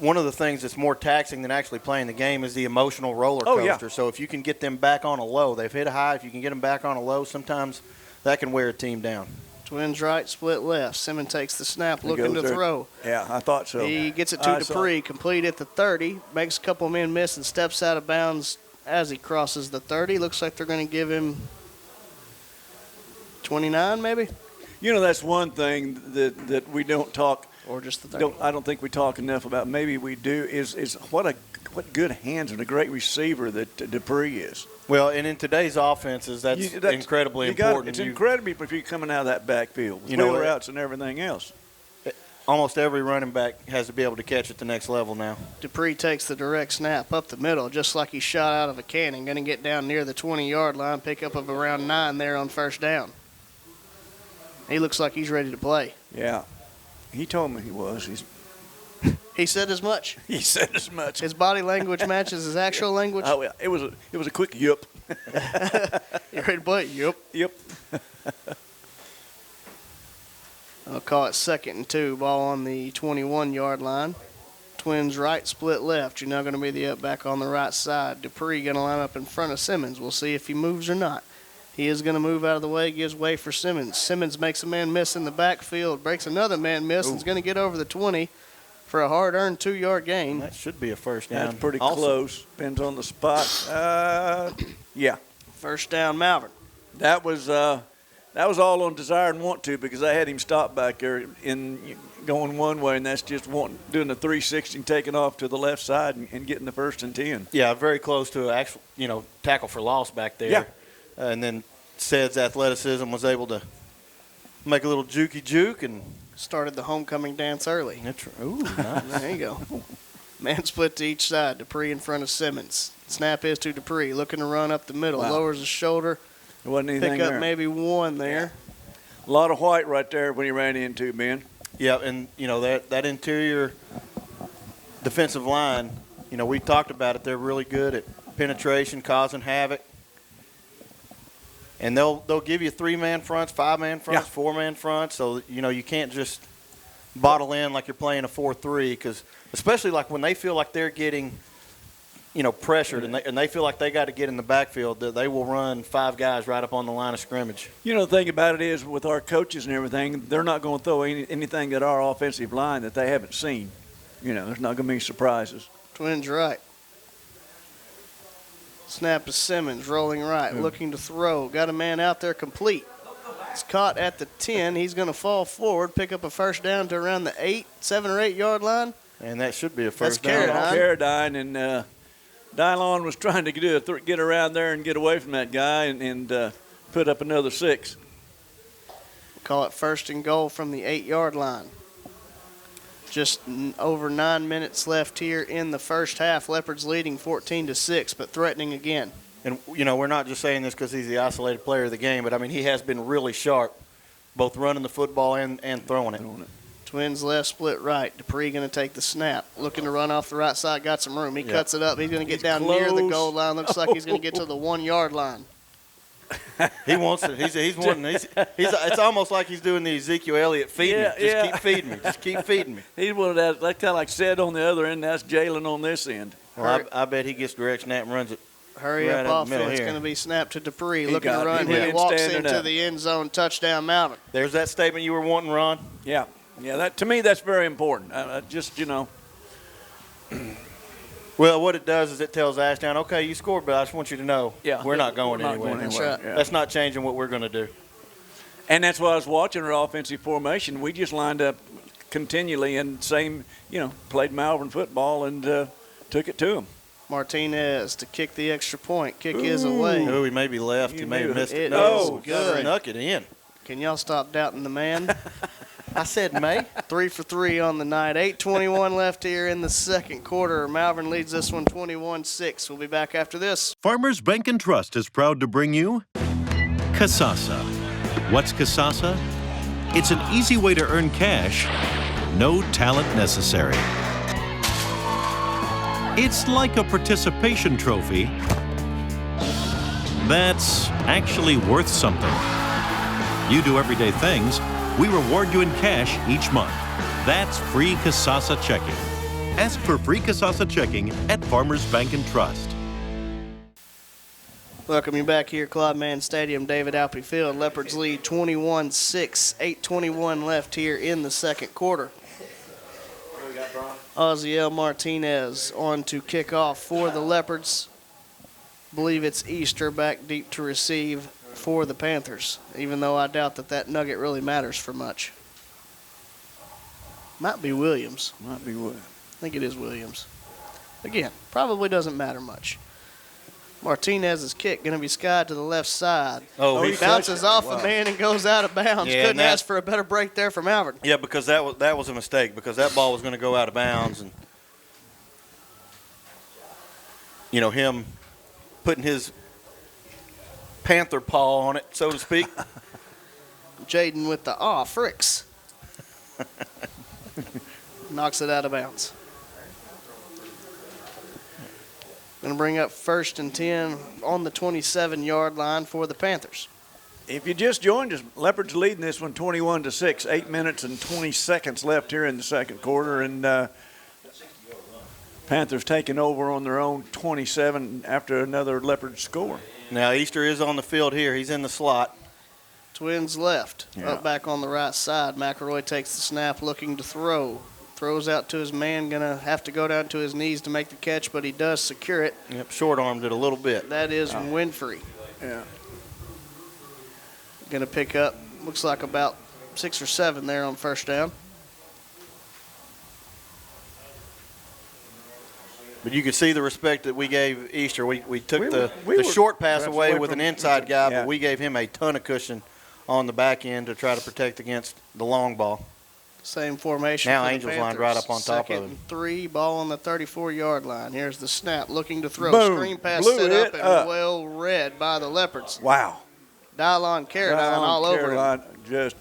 one of the things that's more taxing than actually playing the game is the emotional roller coaster. Oh, yeah. So if you can get them back on a low, they've hit a high. If you can get them back on a low, sometimes that can wear a team down. Twins right, split left. Simmons takes the snap, looking to throw. Yeah, I thought so. He gets it to Dupree, complete at the 30, makes a couple men miss and steps out of bounds as he crosses the 30. Looks like they're going to give him 29 maybe? You know, that's one thing that we don't talk. Or just the 30. I don't think we talk enough about. Maybe we do. Is what good hands and a great receiver that Dupree is. Well, and in today's offenses, that's incredibly important. It's incredibly if you're coming out of that backfield, wheel routes and everything else. Almost every running back has to be able to catch at the next level now. Dupree takes the direct snap up the middle, just like he shot out of a cannon. Going to get down near the 20-yard line, pick up of around 9 there on first down. He looks like he's ready to play. Yeah. He told me he was. He said as much. He said as much. His body language matches his actual language. Oh, yeah. It was a quick yup. You ready to play? Yup. Yep. I'll call it 2nd and 2. Ball on the 21-yard line. Twins right, split left. You're now going to be the up back on the right side. Dupree going to line up in front of Simmons. We'll see if he moves or not. He is going to move out of the way, gives way for Simmons. Simmons makes a man miss in the backfield, breaks another man miss, and is going to get over the 20 for a hard-earned 2-yard gain. That should be a first down. That's pretty close. Depends on the spot. Yeah. First down, Malvern. That was all on desire and want to, because I had him stop back there in going one way, and that's just doing the 360 and taking off to the left side and getting the 1st and 10. Yeah, very close to an actual, tackle for loss back there. Yeah. And then Ced's athleticism was able to make a little jukey juke and started the homecoming dance early. That's right. Ooh, nice. There you go. Man split to each side. Dupree in front of Simmons. Snap is to Dupree, looking to run up the middle. Wow. Lowers his shoulder. There wasn't anything Pick up there. maybe one there. A lot of white right there when he ran into, Ben. Yeah, and that interior defensive line, we talked about it. They're really good at penetration, causing havoc. And they'll give you 3-man fronts, 5-man fronts, 4-man fronts. So, you can't just bottle in like you're playing a 4-3, because especially like when they feel like they're getting, pressured and they feel like they got to get in the backfield, they will run 5 guys right up on the line of scrimmage. The thing about it is with our coaches and everything, they're not going to throw anything at our offensive line that they haven't seen. There's not going to be surprises. Twins right. Snap to Simmons, rolling right, looking to throw. Got a man out there complete. It's caught at the 10. He's going to fall forward, pick up a first down to around the 7 or 8 yard line. And that should be a first down. down. Carradine, and Dylon was trying to get around there and get away from that guy and put up another 6. Call it 1st and goal from the 8 yard line. Just over 9 minutes left here in the first half. Leopards leading 14-6, but threatening again. And, we're not just saying this because he's the isolated player of the game, but, he has been really sharp, both running the football and throwing it. Twins left, split right. Dupree going to take the snap. Looking to run off the right side, got some room. He cuts it up. He's going to get down near the goal line. Looks like he's going to get to the 1 yard line. He wants it. He's wanting. It's almost like he's doing the Ezekiel Elliott feeding me. Keep feeding me. Just keep feeding me. He's one of that kind of like Ced on the other end. That's Jalen on this end. Well, I bet he gets direct snap and runs it. Hurry right up in the middle offense. here. Going to be snapped to Dupree. Looking to run. He walks walks into the end zone. Touchdown, Malvern. There's that statement you were wanting, Ron. Yeah. That to me, that's very important. Well, what it does is it tells Ashdown, okay, you scored, but I just want you to know we're not going anywhere. That's right. Yeah. That's not changing what we're going to do. And that's why I was watching our offensive formation. We just lined up continually and played Malvern football and took it to them. Martinez to kick the extra point. Kick is away. Oh, he may be left. He may have missed it. No, good. Snuck it in. Can y'all stop doubting the man? I said may. 3 for 3 on the night. 8:21 left here in the second quarter. Malvern leads this one 21-6. We'll be back after this. Farmers Bank and Trust is proud to bring you Kasasa. What's Kasasa? It's an easy way to earn cash, no talent necessary. It's like a participation trophy that's actually worth something. You do everyday things, we reward you in cash each month. That's free Kasasa checking. Ask for free Casasa checking at Farmers Bank and Trust. Welcome you back here, Claude Mann Stadium, David Alpe Field. Leopards lead 21-6, 8:21 left here in the second quarter. Oziel Martinez on to kick off for the Leopards. Believe it's Easter back deep to receive for the Panthers, even though I doubt that nugget really matters for much. Might be Williams. Might be Williams. I think it is Williams. Again, probably doesn't matter much. Martinez's kick going to be skied to the left side. Oh, he bounces off a man and goes out of bounds. Yeah, Couldn't ask for a better break there from Malvern. Yeah, because that was a mistake, because that ball was going to go out of bounds, and him putting his Panther paw on it, so to speak. Jaden with the fricks. Knocks it out of bounds. Going to bring up 1st and 10 on the 27-yard line for the Panthers. If you just joined us, Leopards leading this one 21-6, 8 minutes and 20 seconds left here in the second quarter, and Panthers taking over on their own 27 after another Leopards score. Now Easter is on the field here. He's in the slot. Twins left, up back on the right side. McElroy takes the snap, looking to throw. Throws out to his man, going to have to go down to his knees to make the catch, but he does secure it. Yep, short-armed it a little bit. That is Winfrey. Yeah. Going to pick up, looks like about 6 or 7 there on first down. But you can see the respect that we gave Easter. We took the short pass away with an inside guy, but we gave him a ton of cushion on the back end to try to protect against the long ball. Same formation. Now for Angels the Panthers. lined right up on top of him. 2nd and 3, ball on the 34-yard line. Here's the snap, looking to throw. Boom. Screen pass Blew set up it and up. well read by the Leopards. Wow. Dylon Caroline all over him. Just.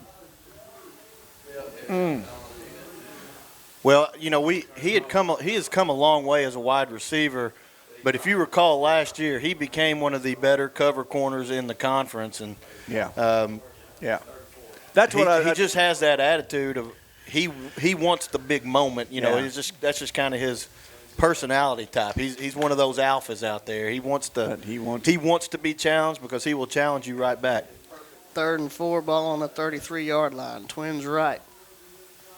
Well, he has come a long way as a wide receiver, but if you recall last year, he became one of the better cover corners in the conference, and that's what he just has that attitude of he wants the big moment. That's just kind of his personality type. He's one of those alphas out there. He wants to be challenged because he will challenge you right back. 3rd and 4, ball on the 33-yard line. Twins right.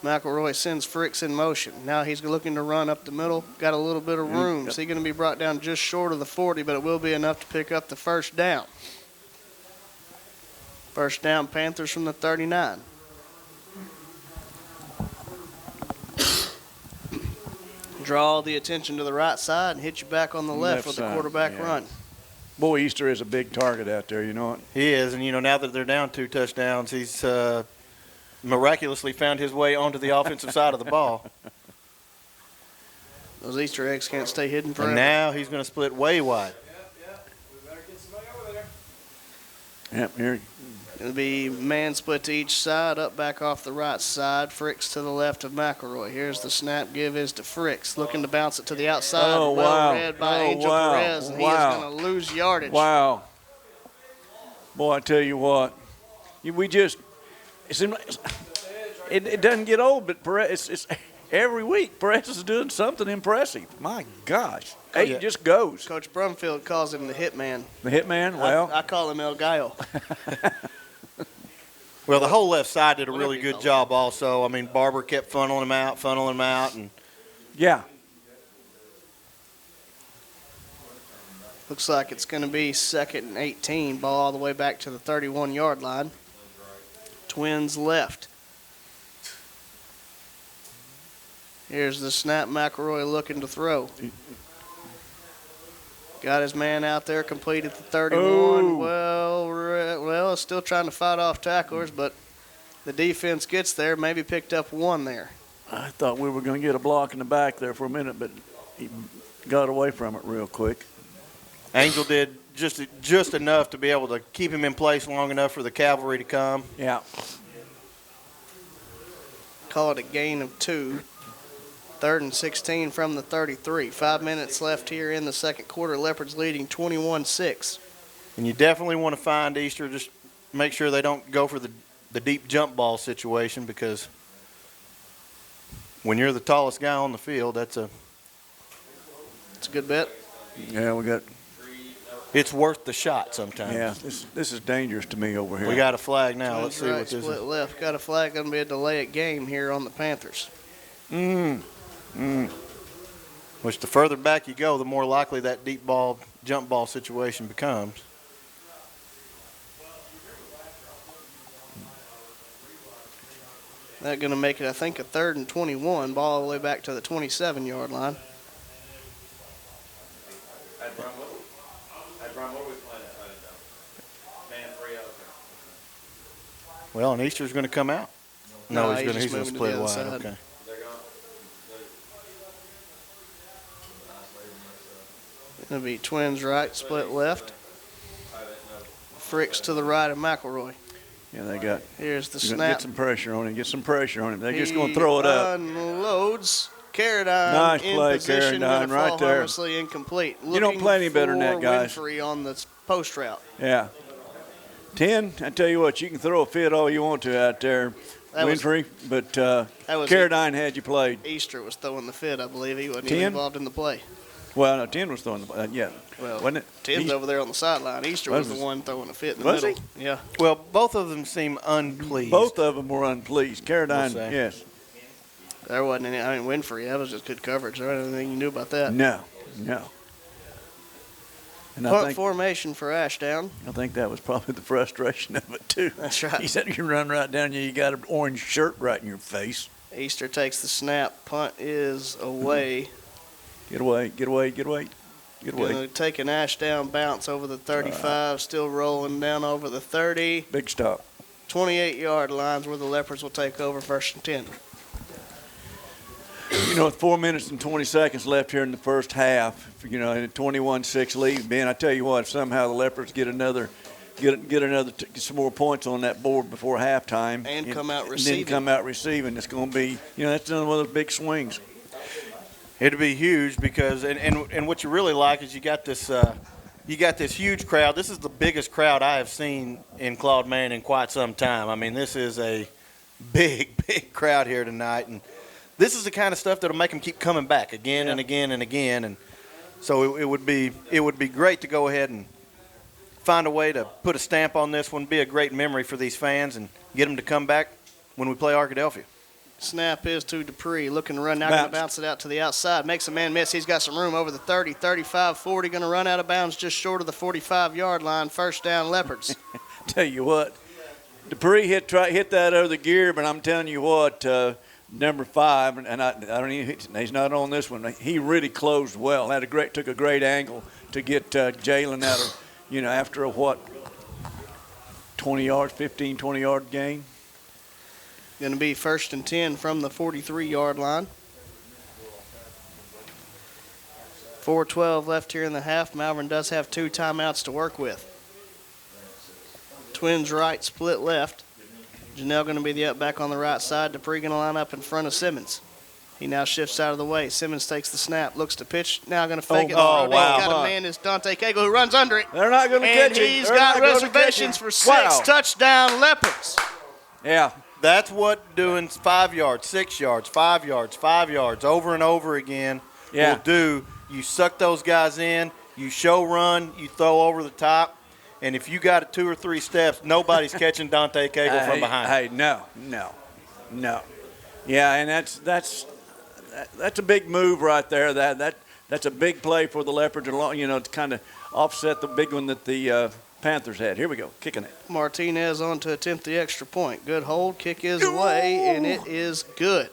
McElroy sends Fricks in motion. Now he's looking to run up the middle. Got a little bit of room. So he's going to be brought down just short of the 40, but it will be enough to pick up the first down. First down, Panthers from the 39. Draw the attention to the right side and hit you back on the left with the quarterback run. Boy, Easter is a big target out there, you know it? He is, and now that they're down 2 touchdowns, he's miraculously found his way onto the offensive side of the ball. Those Easter eggs can't stay hidden forever. And now he's going to split way wide. We better get somebody over there. Yep, here. Going to be man split to each side, up back off the right side. Fricks to the left of McElroy. Here's the snap. Give is to Fricks, looking to bounce it to the outside. Well read by Angel Perez, and he is going to lose yardage. Wow. Boy, I tell you what, it doesn't get old, but Perez, it's every week Perez is doing something impressive. My gosh, he just goes. Coach Brumfield calls him the Hitman. The Hitman? Well, I call him El Gallo. Well, the whole left side did a really good job also. I mean, Barber kept funneling him out. And yeah. Looks like it's going to be 2nd and 18. Ball all the way back to the 31-yard line. Twins left. Here's the snap. McElroy looking to throw. Got his man out there, completed the 31. Oh. Well, still trying to fight off tacklers, but the defense gets there. Maybe picked up 1 there. I thought we were going to get a block in the back there for a minute, but he got away from it real quick. Angel did just enough to be able to keep him in place long enough for the cavalry to come. Yeah. Call it a gain of 2. 3rd and 16 from the 33. 5 minutes left here in the second quarter. Leopards leading 21-6. And you definitely want to find Easter. Just make sure they don't go for the deep jump ball situation, because when you're the tallest guy on the field, it's a good bet. Yeah, it's worth the shot sometimes. Yeah, this is dangerous to me over here. We got a flag now. Twins Let's see right, what this split is. left. Got a flag. Going to be a delay at game here on the Panthers. Which the further back you go, the more likely that deep ball, jump ball situation becomes. That's going to make it, I think, a 3rd and 21. Ball all the way back to the 27-yard line. Well, and Easter's going to come out. No, he's going to split wide. Side. Okay. Going to be Twins right, split left. Fricks to the right of McElroy. Yeah, they got. Here's the snap. Get some pressure on him. Get some pressure on him. They're just going to throw it up. Unloads. Carradine nice in play, position. Carradine, right there. Harmlessly incomplete. You don't play any better than that, guys. Winfrey on the post route. Yeah. 10, I tell you what, you can throw a fit all you want to out there, Winfrey, but Carradine had you played. Easter was throwing the fit, I believe. He wasn't 10? even involved in the play. Well, no, 10 was throwing the yeah. Well, wasn't it? 10's over there on the sideline. Easter was the one throwing the fit in the middle. Was he? Yeah. Well, both of them seem unpleased. Both of them were unpleased. Carradine, yes. There wasn't any. I mean, Winfrey, that was just good coverage. There wasn't anything you knew about that. No. And Punt formation for Ashdown. I think that was probably the frustration of it, too. That's right. He said you run right down you got an orange shirt right in your face. Easter takes the snap. Punt is away. Get away. Going to take an Ashdown bounce over the 35, still rolling down over the 30. Big stop. 28-yard lines where the Leopards will take over 1st and 10. You know, with 4 minutes and 20 seconds left here in the first half, you know, and a 21-6 lead, Ben, I tell you what, if somehow the Leopards get some more points on that board before halftime and come out receiving, it's going to be, you know, that's one of those big swings. It'd be huge because, and what you really like is you got this huge crowd. This is the biggest crowd I have seen in Claude Mann in quite some time. I mean, this is a big crowd here tonight, and this is the kind of stuff that'll make them keep coming back again and again and again. And so it would be great to go ahead and find a way to put a stamp on this one, be a great memory for these fans, and get them to come back when we play Arkadelphia. Snap is to Dupree, looking to run now, going to bounce it out to the outside. Makes a man miss. He's got some room over the 30, 35, 40. Going to run out of bounds just short of the 45-yard line. 1st down, Leopards. Tell you what, Dupree hit that over the gear, but I'm telling you what, number 5, and I don't even, he's not on this one. He really closed well. Took a great angle to get Jalen out of, you know, after a 15, 20-yard gain. Going to be 1st and 10 from the 43-yard line. 4:12 left here in the half. Malvern does have 2 timeouts to work with. Twins right, split left. Janelle going to be the up back on the right side. Dupree going to line up in front of Simmons. He now shifts out of the way. Simmons takes the snap, looks to pitch. Now going to fake it. Oh, wow. Got a man is Dante Cagle who runs under it. They're not going to catch him. And he's got reservations for 6. Wow. Touchdown, Leopards. Yeah. That's what doing 5 yards, 6 yards, 5 yards, 5 yards over and over again will do. You suck those guys in, you show run, you throw over the top, and if you got it 2 or 3 steps, nobody's catching Dante Cagle from behind. Hey, no. Yeah, and that's a big move right there. That's a big play for the Leopards, you know, to kind of offset the big one that the Panthers had. Here we go, kicking it. Martinez on to attempt the extra point. Good hold, kick is away, and it is good.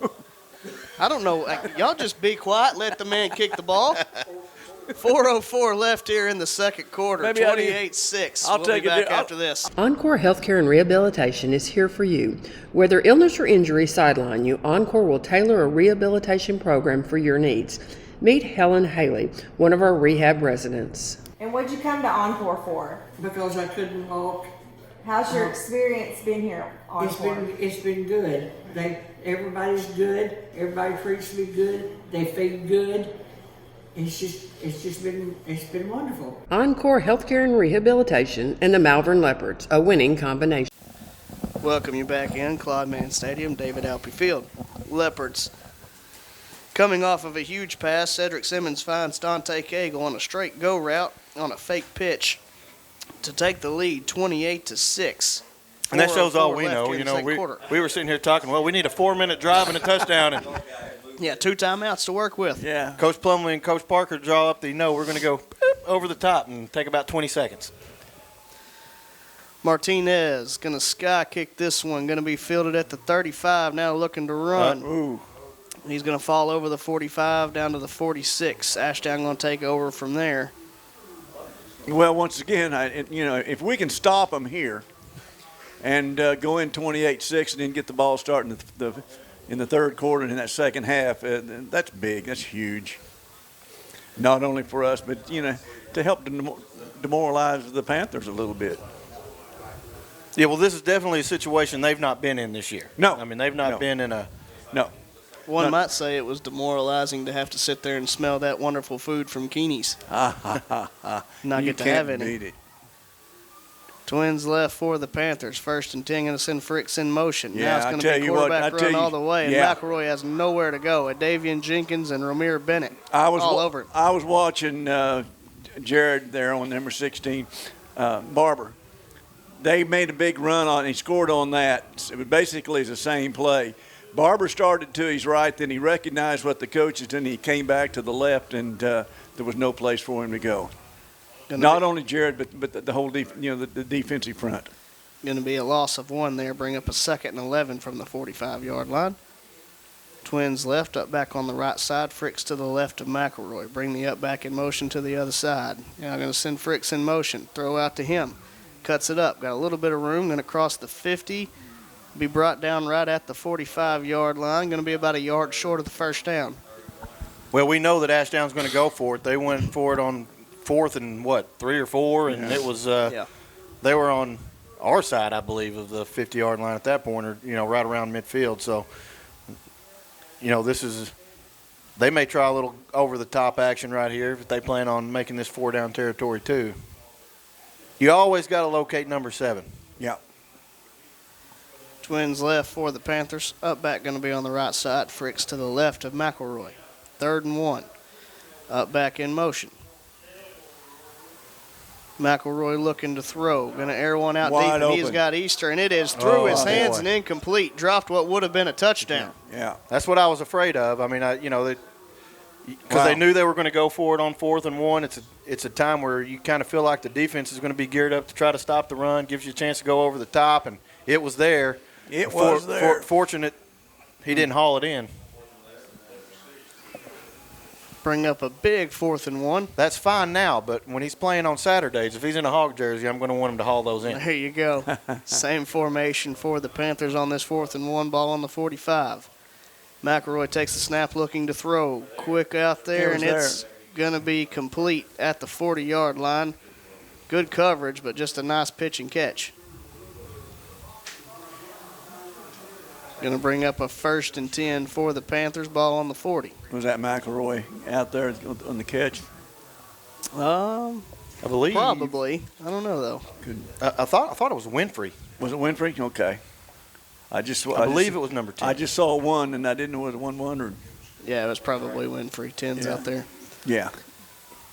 I don't know. Y'all just be quiet, let the man kick the ball. 4:04 left here in the second quarter, 28-6. I'll take be back after this. Encore Healthcare and Rehabilitation is here for you. Whether illness or injury sideline you, Encore will tailor a rehabilitation program for your needs. Meet Helen Haley, one of our rehab residents. And what'd you come to Encore for? Because I couldn't walk. How's your experience been here at Encore? It's been good. Everybody's good. Everybody treats me good. They feed good. It's been wonderful. Encore Healthcare and Rehabilitation and the Malvern Leopards, a winning combination. Welcome you back in Claude Mann Stadium, David Alpe Field. Leopards Coming off of a huge pass, Cedric Simmons finds Dante Cagle on a straight go route on a fake pitch to take the lead 28-6. And that shows all we know. You know, we were sitting here talking, well, we need a 4-minute drive and a touchdown. And yeah, 2 timeouts to work with. Yeah. Coach Plumlee and Coach Parker draw up we're going to go boop, over the top and take about 20 seconds. Martinez going to sky kick this one. Going to be fielded at the 35, now looking to run. He's going to fall over the 45 down to the 46. Ashdown going to take over from there. Well, once again, if we can stop them here and go in 28-6 and then get the ball starting in the third quarter and in that second half, that's big. That's huge. Not only for us, but, to help demoralize the Panthers a little bit. Yeah, well, this is definitely a situation they've not been in this year. No. I mean, they've not been in a – No. One might say it was demoralizing to have to sit there and smell that wonderful food from Keeney's. Not get to have any. Beat it. Twins left for the Panthers. 1st and 10, going to send Fricks in motion. Yeah, now it's going to be quarterback run all the way, and yeah. McElroy has nowhere to go. Davian Jenkins and Ramir Bennett all over him. I was watching Jared there on number 16, Barber. They made a big run on, he scored on that. It was basically the same play. Barber started to his right, then he recognized what the coach had done. He came back to the left, and there was no place for him to go. Not only Jared, but the whole the defensive front. Going to be a loss of 1 there. Bring up a 2nd and 11 from the 45-yard line. Twins left, up back on the right side. Fricks to the left of McElroy. Bring the up back in motion to the other side. Now going to send Fricks in motion. Throw out to him. Cuts it up. Got a little bit of room. Going to cross the 50. Be brought down right at the 45-yard line. Going to be about a yard short of the first down. Well, we know that Ashdown's going to go for it. They went for it on 4th and 3 or 4, and it was they were on our side, I believe, of the 50-yard line at that point, or right around midfield. So, this is they may try a little over-the-top action right here if they plan on making this 4-down territory too. You always got to locate number 7. Yeah. Twins left for the Panthers. Up back going to be on the right side. Fricks to the left of McElroy. 3rd and 1. Up back in motion. McElroy looking to throw. Going to air one out Wide deep, and open. he's got Easter, and it is through his hands and incomplete. Dropped what would have been a touchdown. Yeah. That's what I was afraid of. I mean, because they knew they were going to go for it on 4th and 1. It's a time where you kind of feel like the defense is going to be geared up to try to stop the run, gives you a chance to go over the top, and it was there. It was there. Fortunate he didn't haul it in. Bring up a big 4th and 1. That's fine now, but when he's playing on Saturdays, if he's in a Hog jersey, I'm going to want him to haul those in. There you go. Same formation for the Panthers on this 4th and 1, ball on the 45. McElroy takes the snap looking to throw. Quick out there, and it's going to be complete at the 40-yard line. Good coverage, but just a nice pitch and catch. Going to bring up a 1st and 10 for the Panthers, ball on the 40. Was that McElroy out there on the catch? I believe. Probably. I don't know, though. I thought it was Winfrey. Was it Winfrey? Okay. I believe it was number 10. I just saw 1, and I didn't know it was 1 or. Yeah, it was probably Winfrey. 10's out there. Yeah.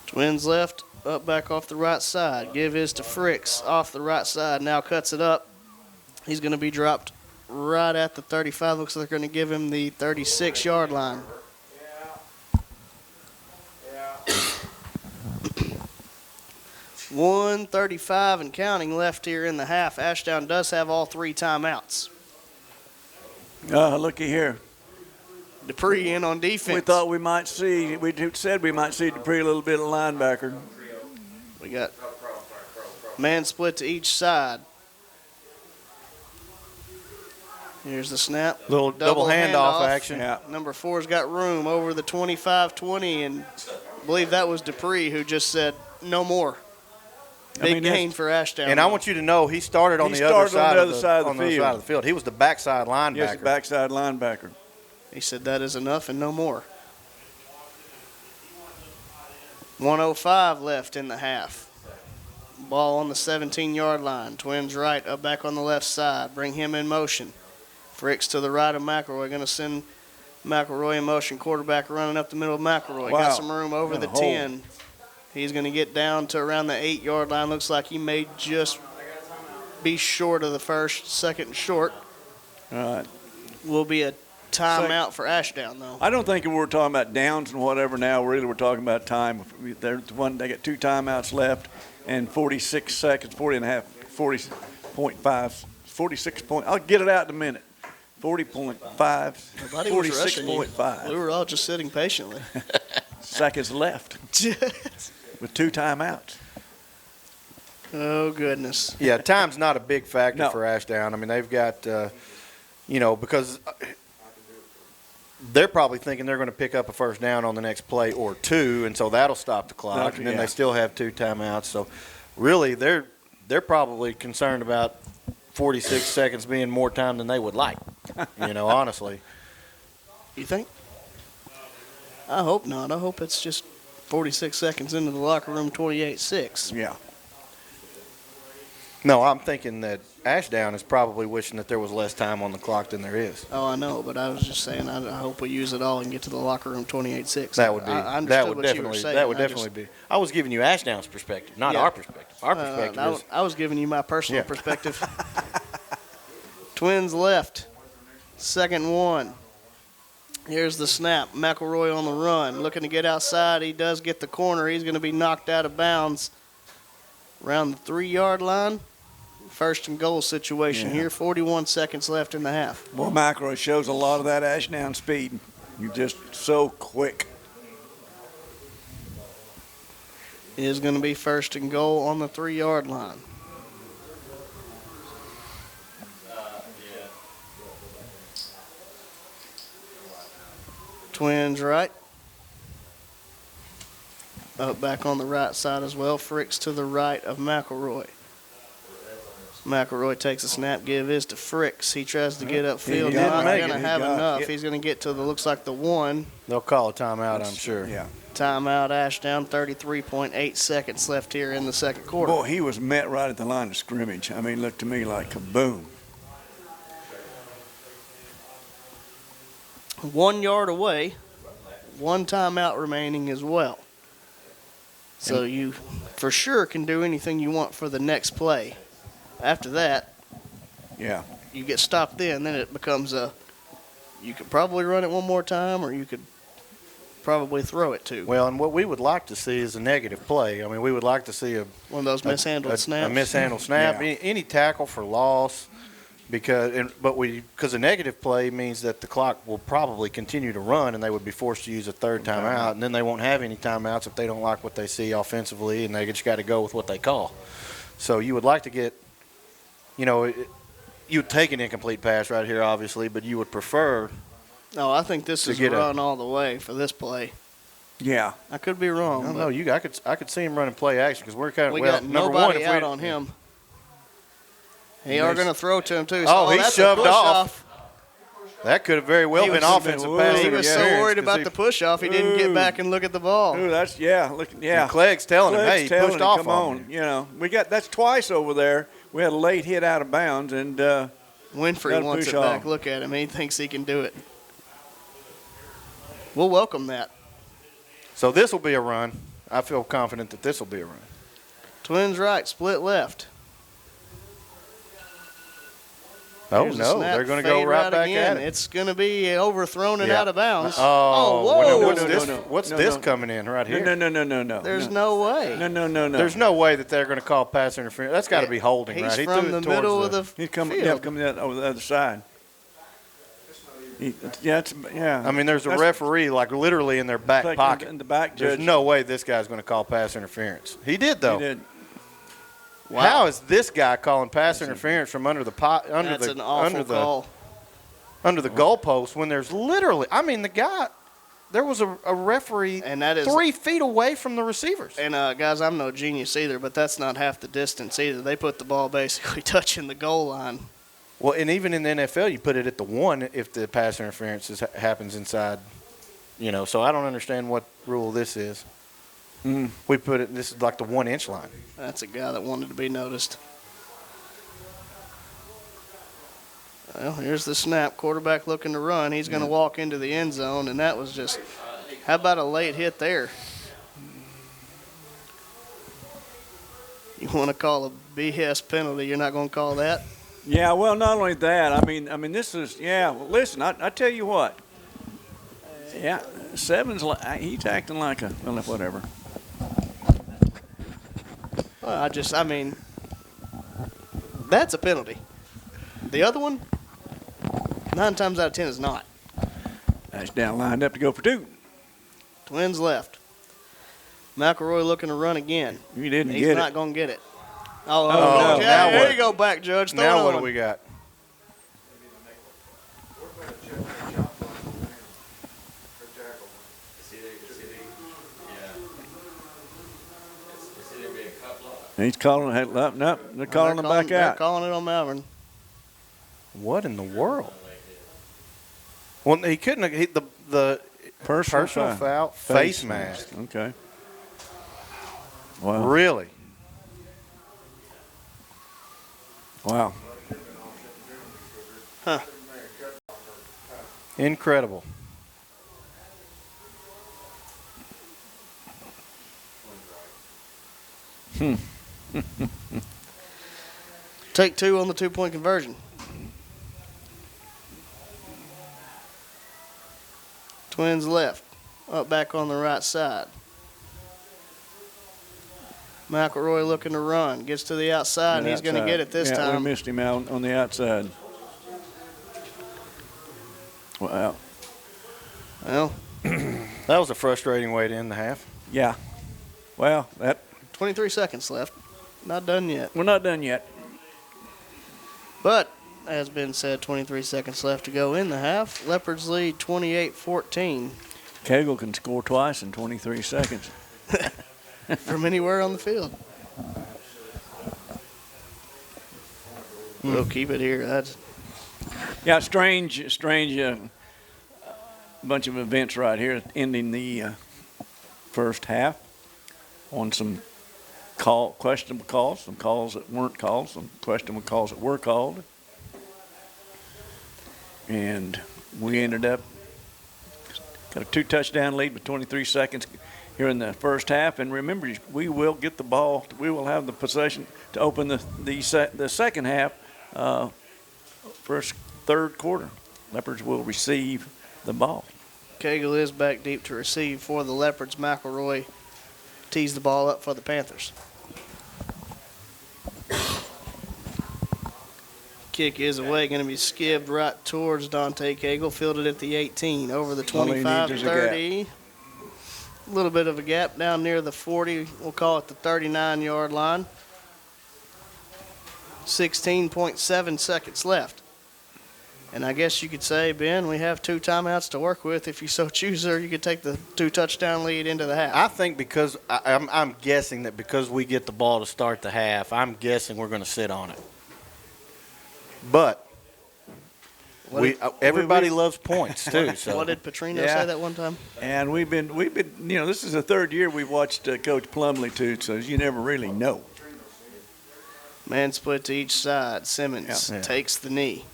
Twins left, up back off the right side. Give his to Fricks off the right side. Now cuts it up. He's going to be dropped right at the 35. Looks like they're going to give him the 36-yard line. Yeah. 1:35 and counting left here in the half. Ashdown does have all 3 timeouts. Looky here. Dupree in on defense. We thought we said we might see Dupree a little bit of linebacker. We got man split to each side. Here's the snap. Little double handoff action. Yeah. Number 4's got room over the 25-20, and I believe that was Dupree who just said no more. Big gain for Ashdown. And I want you to know he started on the other side of the field. He was the backside linebacker. Yes, the backside linebacker. He said that is enough and no more. 1:05 left in the half. Ball on the 17-yard line. Twins right, up back on the left side. Bring him in motion. Fricks to the right of McElroy. Going to send McElroy in motion, quarterback running up the middle of McElroy. Wow. Got some room over the 10. He's going to get down to around the 8-yard line. Looks like he may just be short of the first, second and short. All right. Will be a timeout for Ashdown, though. I don't think we're talking about downs and whatever now. Really, we're talking about time. They got 2 timeouts left and 46 seconds, 46 point. I'll get it out in a minute. 40.5, 46.5. We were all just sitting patiently. Seconds left with 2 timeouts. Oh, goodness. Yeah, time's not a big factor No. for Ashdown. I mean, they've got, because they're probably thinking they're going to pick up a first down on the next play or 2, and so that'll stop the clock. Okay, and then yeah. they still have 2 timeouts. So, really, they're probably concerned about 46 seconds being more time than they would like, honestly. You think? I hope not. I hope it's just 46 seconds into the locker room, 28-6. Yeah. No, I'm thinking that Ashdown is probably wishing that there was less time on the clock than there is. Oh, I know, but I was just saying I hope we use it all and get to the locker room 28-6. That would be. I understood what you were saying. That would definitely be. I was giving you Ashdown's perspective, not our perspective. Our perspective is. I was giving you my personal perspective. Twins left. 2nd and 1. Here's the snap. McElroy on the run. Looking to get outside. He does get the corner. He's going to be knocked out of bounds around the 3-yard line. 1st and goal situation here. 41 seconds left in the half. Well, McElroy shows a lot of that Ashdown speed. You're just so quick. It is going to be 1st and goal on the 3-yard line. Twins right. Up back on the right side as well. Fricks to the right of McElroy. McElroy takes a snap, give is to Fricks. He tries to get upfield. Not going to have enough. He's going to get to looks like the 1. They'll call a timeout, I'm sure. Yeah. Timeout, Ashdown. 33.8 seconds left here in the 2nd quarter. Boy, he was met right at the line of scrimmage. I mean, looked to me like kaboom. 1 yard away. 1 timeout remaining as well. So you for sure can do anything you want for the next play. After that, you get stopped then it becomes you could probably run it one more time or you could probably throw it too. Well, and what we would like to see is a negative play. I mean, we would like to see one of those mishandled snaps. A mishandled snap, any tackle for loss. Because a negative play means that the clock will probably continue to run and they would be forced to use a 3rd timeout, and then they won't have any timeouts if they don't like what they see offensively, and they just got to go with what they call. So you would like to get, you would take an incomplete pass right here, obviously, but you would prefer. No, I think this is a run all the way for this play. Yeah, I could be wrong. No, I could see him running play action because we're kind of got nobody out on him. They are going to throw to him, too. So, he shoved off. That could have very well been offensive pass. He was so worried about the push-off, he didn't get back and look at the ball. Ooh, And Clegg's telling him, hey, he pushed off come on. That's twice over there. We had a late hit out of bounds, and Winfrey wants it back. Look at him. He thinks he can do it. We'll welcome that. So this will be a run. I feel confident that this will be a run. Twins right, split left. Oh, no, they're going to go right back at it. It's going to be overthrown and out of bounds. Oh, whoa. What's this coming in right here? No. There's no way. No. There's no way that they're going to call pass interference. That's got to be holding, right? He's from the middle of the He's coming over the other side. I mean, there's a referee, like, literally in their back pocket. In the back, There's no way this guy's going to call pass interference. He did, though. He did. Wow. How is this guy calling pass interference from under the goalpost when there's literally, I mean, the guy, there was a referee and that is 3 feet away from the receivers. And guys, I'm no genius either, but that's not half the distance either. They put the ball basically touching the goal line. Well, and even in the NFL, you put it at the 1 if the pass interference happens inside. So I don't understand what rule this is. We put it. This is like the 1-inch line. That's a guy that wanted to be noticed. Well, here's the snap. Quarterback looking to run. He's going to walk into the end zone, and that was just, how about a late hit there? You want to call a BS penalty, you're not going to call that? Yeah, well, not only that. I mean, this is, well, listen, I tell you what. Yeah, Seven's, he's acting like a, well, whatever. Well, that's a penalty. The other one, 9 times out of 10 is not. Ashdown lined up to go for 2. Twins left. McElroy looking to run again. You didn't He's get it. not going to get it. Oh, no. Now there what? you go, back judge. Throw Now it what on do we got? He's calling it up. No, they're calling him back They're out. calling it on Malvern. What in the world? Well, he couldn't have hit the personal foul face mask. Okay. Wow. Really? Wow. Huh. Incredible. Take 2 on the 2-point conversion. Twins left. Up back on the right side. McElroy looking to run. Gets to the outside, and he's going to get it this time. We missed him out on the outside. Wow. Well, that was a frustrating way to end the half. Yeah. Well, 23 seconds left. Not done yet. We're not done yet. But, as been said, 23 seconds left to go in the half. Leopards lead 28-14. Cagle can score twice in 23 seconds. From anywhere on the field. We'll keep it here. That's strange bunch of events right here ending the first half on some questionable calls, some calls that weren't called, some questionable calls that were called. And we ended up got a 2-touchdown lead with 23 seconds here in the first half. And remember, we will get the ball. We will have the possession to open the second half, third quarter. Leopards will receive the ball. Cagle is back deep to receive for the Leopards. McElroy tees the ball up for the Panthers. Kick is away, going to be skipped right towards Dante Cagle, fielded at the 18, over the 25-30. A little bit of a gap down near the 40, we'll call it the 39-yard line. 16.7 seconds left. And I guess you could say, Ben, we have 2 timeouts to work with if you so choose, or you could take the 2-touchdown lead into the half. I think because I'm guessing that because we get the ball to start the half, I'm guessing we're going to sit on it. But everybody loves points too. So. What did Petrino say that one time? And we've been, this is the 3rd year we've watched Coach Plumlee too, so you never really know. Man split to each side. Simmons takes the knee.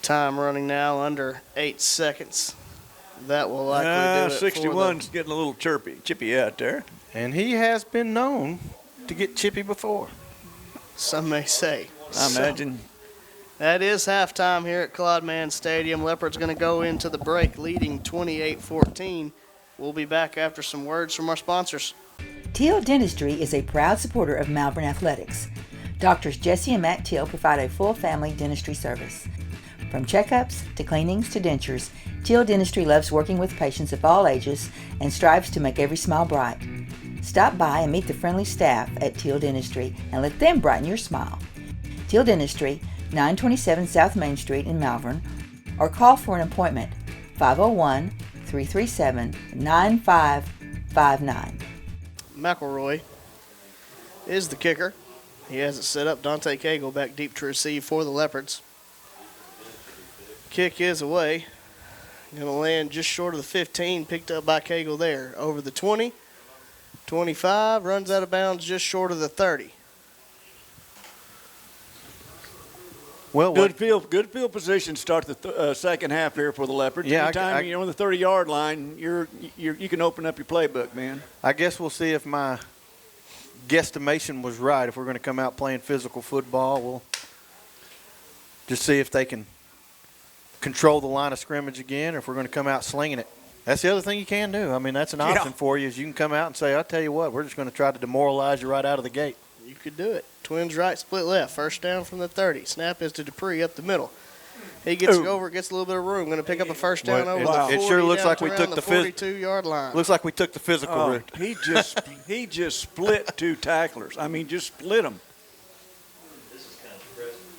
Time running now under 8 seconds. That will likely do it. 61's getting a little chippy out there. And he has been known to get chippy before. Some may say. I imagine. That is halftime here at Claude Mann Stadium. Leopards going to go into the break leading 28-14. We'll be back after some words from our sponsors. Teal Dentistry is a proud supporter of Malvern Athletics. Doctors Jesse and Matt Teal provide a full family dentistry service. From checkups to cleanings to dentures, Teal Dentistry loves working with patients of all ages and strives to make every smile bright. Stop by and meet the friendly staff at Teal Dentistry and let them brighten your smile. Teal Dentistry, 927 South Main Street in Malvern, or call for an appointment, 501-337-9559. McElroy is the kicker. He has it set up. Dante Cagle back deep to receive for the Leopards. Kick is away. Going to land just short of the 15, picked up by Cagle there. Over the 20, 25, runs out of bounds just short of the 30. Well, good field position to start the second half here for the Leopards. Yeah, Anytime you're on the 30-yard line, you can open up your playbook, man. I guess we'll see if my guesstimation was right. If we're going to come out playing physical football, we'll just see if they can control the line of scrimmage again, or if we're going to come out slinging it. That's the other thing you can do. I mean, that's an option for you, is you can come out and say, I'll tell you what, we're just going to try to demoralize you right out of the gate. You could do it. Twins right, split left. First down from the 30. Snap is to Dupree up the middle. He gets over, gets a little bit of room. Going to pick up a first down over the 40. It sure looks like we took the 42-yard line. Looks like we took the physical route. He just split two tacklers. I mean, just split them.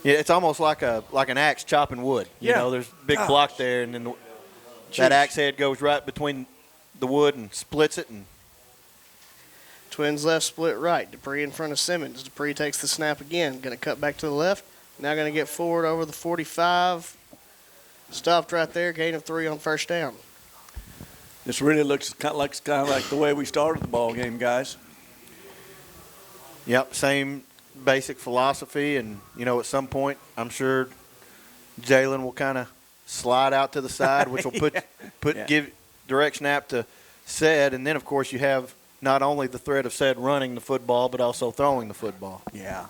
Yeah, it's almost like an axe chopping wood. You know, there's a big block there, and then that axe head goes right between the wood and splits it. And Twins left, split right. Dupree in front of Simmons. Dupree takes the snap again. Going to cut back to the left. Now going to get forward over the 45. Stopped right there. Gain of 3 on first down. This really looks kind of like the way we started the ball game, guys. Yep, same basic philosophy. And, at some point, I'm sure Jalen will kind of slide out to the side, which will give direct snap to Ced. And then, of course, you have not only the threat of Ced running the football, but also throwing the football. Yeah.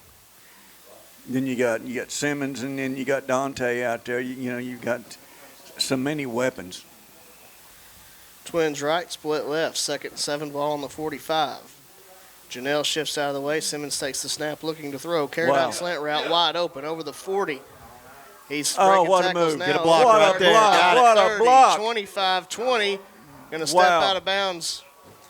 Then you got Simmons, and then you got Dante out there. You've got so many weapons. Twins right, split left. 2nd and 7 ball on the 45. Janelle shifts out of the way. Simmons takes the snap, looking to throw. Carried slant route, wide open over the 40. He's breaking what tackles a move. now. Get a block right there. What a block. 25-20. Going to step out of bounds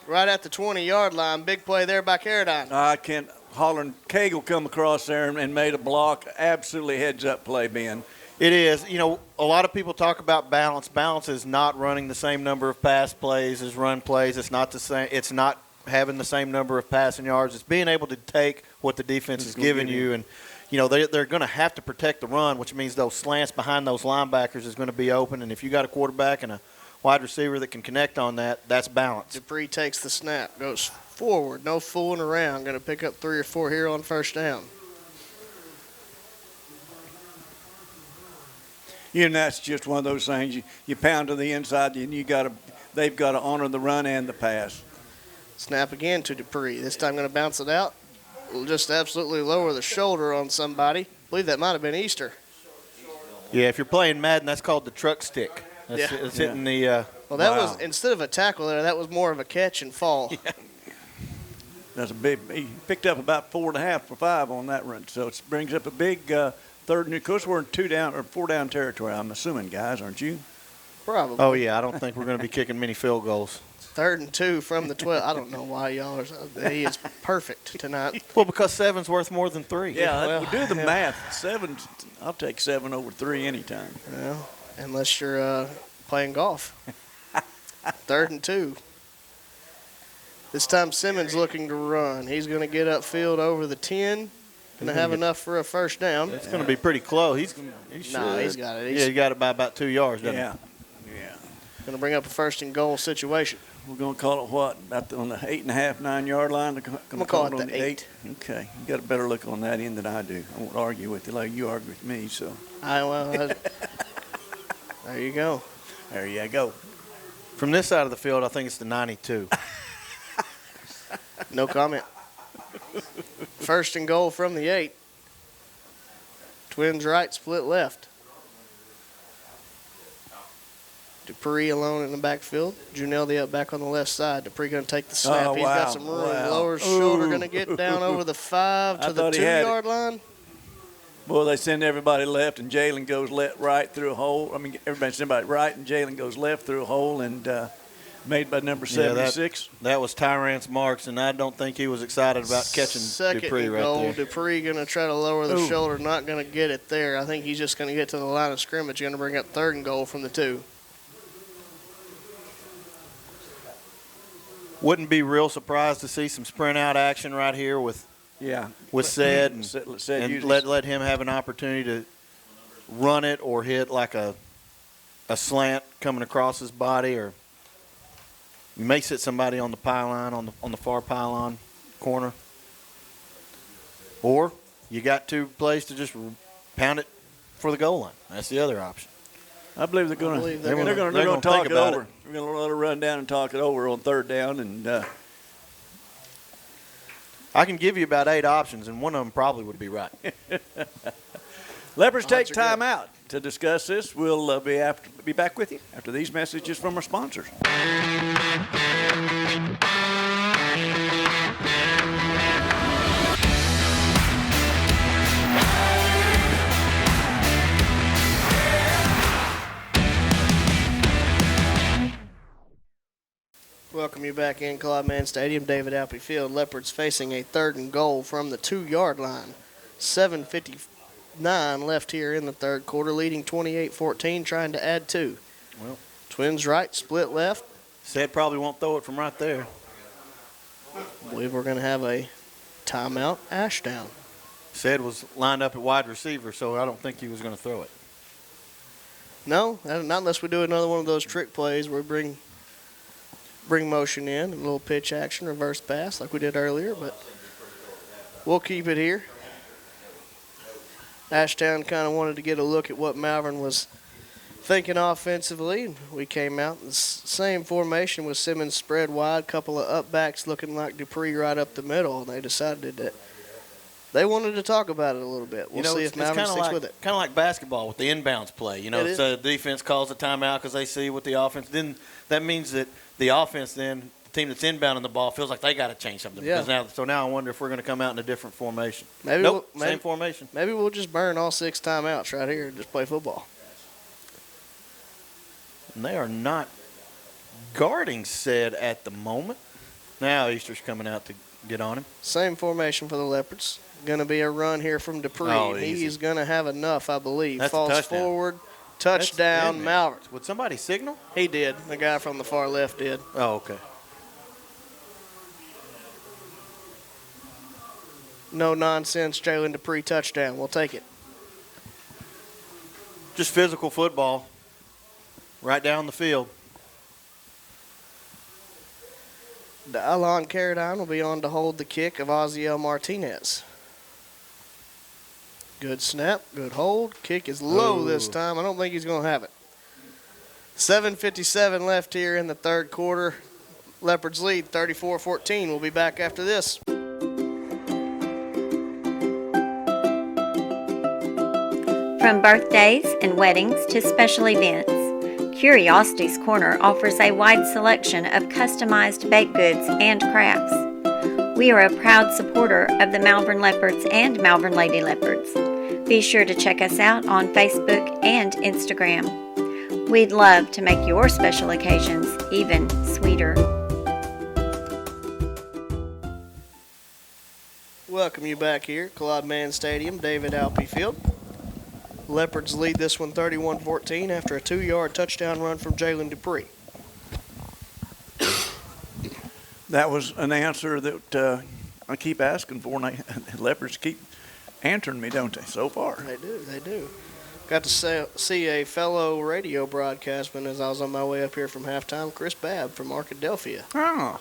right at the 20-yard line. Big play there by Carradine. I can't. Hollering Cagle come across there and made a block. Absolutely heads-up play, Ben. It is. A lot of people talk about balance. Balance is not running the same number of pass plays as run plays. It's not the same. It's not having the same number of passing yards. It's being able to take what the defense is giving you. And, they're going to have to protect the run, which means those slants behind those linebackers is going to be open. And if you got a quarterback and a wide receiver that can connect on that, that's balance. Dupree takes the snap, goes forward, no fooling around. Going to pick up 3 or 4 here on first down. That's just one of those things. You pound to the inside, and they've got to honor the run and the pass. Snap again to Dupree. This time going to bounce it out. Will just absolutely lower the shoulder on somebody. I believe that might have been Easter. Yeah, if you're playing Madden, that's called the truck stick. It's hitting the. Well, that was, instead of a tackle there, that was more of a catch and fall. Yeah. That's a big. He picked up about 4.5 for 5 on that run, so it brings up a big third. Of course, we're in 2 down or 4 down territory. I'm assuming, guys, aren't you? Probably. Oh yeah, I don't think we're going to be kicking many field goals. 3rd and 2 from the 12. I don't know why y'all are. He is perfect tonight. Well, because 7's worth more than 3. Yeah, we do the math. 7. I'll take 7 over 3 anytime. Well, unless you're playing golf. 3rd and 2. This time Simmons looking to run. He's going to get upfield over the 10. Going to have enough for a first down. It's going to be pretty close. He's got it. He got it by about 2 yards, doesn't he? Yeah. Going to bring up a 1st and goal situation. We're going to call it what? On the 8.5, 9-yard line? I'm going to call it the 8. Okay. You got a better look on that end than I do. I won't argue with you like you argue with me, so. There you go. There you go. From this side of the field, I think it's the 92. No comment. 1st and goal from the 8. Twins right, split left. Dupree alone in the backfield. Junell the up back on the left side. Dupree going to take the snap. He's got some room. Lowers shoulder, going to get down over the 5 to the 2-yard line. Boy, they send everybody left, and Jalen goes right through a hole. I mean, everybody sends everybody right, and Jalen goes left through a hole, and made by number 76. That was Tyrance Marks, and I don't think he was excited about catching Dupree right there. Dupree going to try to lower the shoulder, not going to get it there. I think he's just going to get to the line of scrimmage. Going to bring up 3rd and goal from the 2. Wouldn't be real surprised to see some sprint out action right here with Ced and let him have an opportunity to run it or hit like a slant coming across his body, or you may sit somebody on the pylon on the far pylon corner, or you got 2 plays to just pound it for the goal line. That's the other option. I believe they're going to talk it over. We're going to let her run down and talk it over on third down. And I can give you about 8 options, and one of them probably would be right. Leopards take time out to discuss this. We'll be back with you after these messages from our sponsors. Welcome you back in Claude Mann Stadium, David Alpe Field. Leopards facing a 3rd and goal from the 2-yard line. 7:59 left here in the third quarter, leading 28-14, trying to add 2. Well, Twins right, split left. Said probably won't throw it from right there. I believe we're going to have a timeout, Ashdown. Said was lined up at wide receiver, so I don't think he was going to throw it. No, not unless we do another one of those trick plays where we bring motion in, a little pitch action, reverse pass like we did earlier, but we'll keep it here. Ashdown kind of wanted to get a look at what Malvern was thinking offensively. We came out in the same formation with Simmons spread wide, couple of up backs looking like Dupree right up the middle, and they decided that they wanted to talk about it a little bit. We'll see if Malvern sticks with it. Kind of like basketball with the inbounds play. You know, the defense calls a timeout because they see what the offense. Then that means that the offense, then the team that's inbounding the ball, feels like they got to change something. Yeah. Because now I wonder if we're going to come out in a different formation. Same formation. Maybe we'll just burn all 6 timeouts right here and just play football. And they are not guarding Said at the moment. Now Easter's coming out to get on him. Same formation for the Leopards. Going to be a run here from Dupree. Oh, he's going to have enough, I believe. That's Falls touchdown. forward, touchdown, Malvern. Would somebody signal? He did. The guy from the far left did. Oh, okay. No nonsense, Jalen Dupree touchdown. We'll take it. Just physical football. Right down the field. Alon Carradine will be on to hold the kick of Oziel Martinez. Good snap, good hold. Kick is low this time. I don't think he's going to have it. 7:57 left here in the third quarter. Leopards lead 34-14. We'll be back after this. From birthdays and weddings to special events, Curiosity's Corner offers a wide selection of customized baked goods and crafts. We are a proud supporter of the Malvern Leopards and Malvern Lady Leopards. Be sure to check us out on Facebook and Instagram. We'd love to make your special occasions even sweeter. Welcome you back here, Claude Mann Stadium, David Alpe Field. Leopards lead this one 31-14 after a 2-yard touchdown run from Jalen Dupree. That was an answer that I keep asking for, and Leopards keep answering me, don't they, so far? They do. Got to see a fellow radio broadcastman as I was on my way up here from halftime, Chris Babb from Arkadelphia. Oh.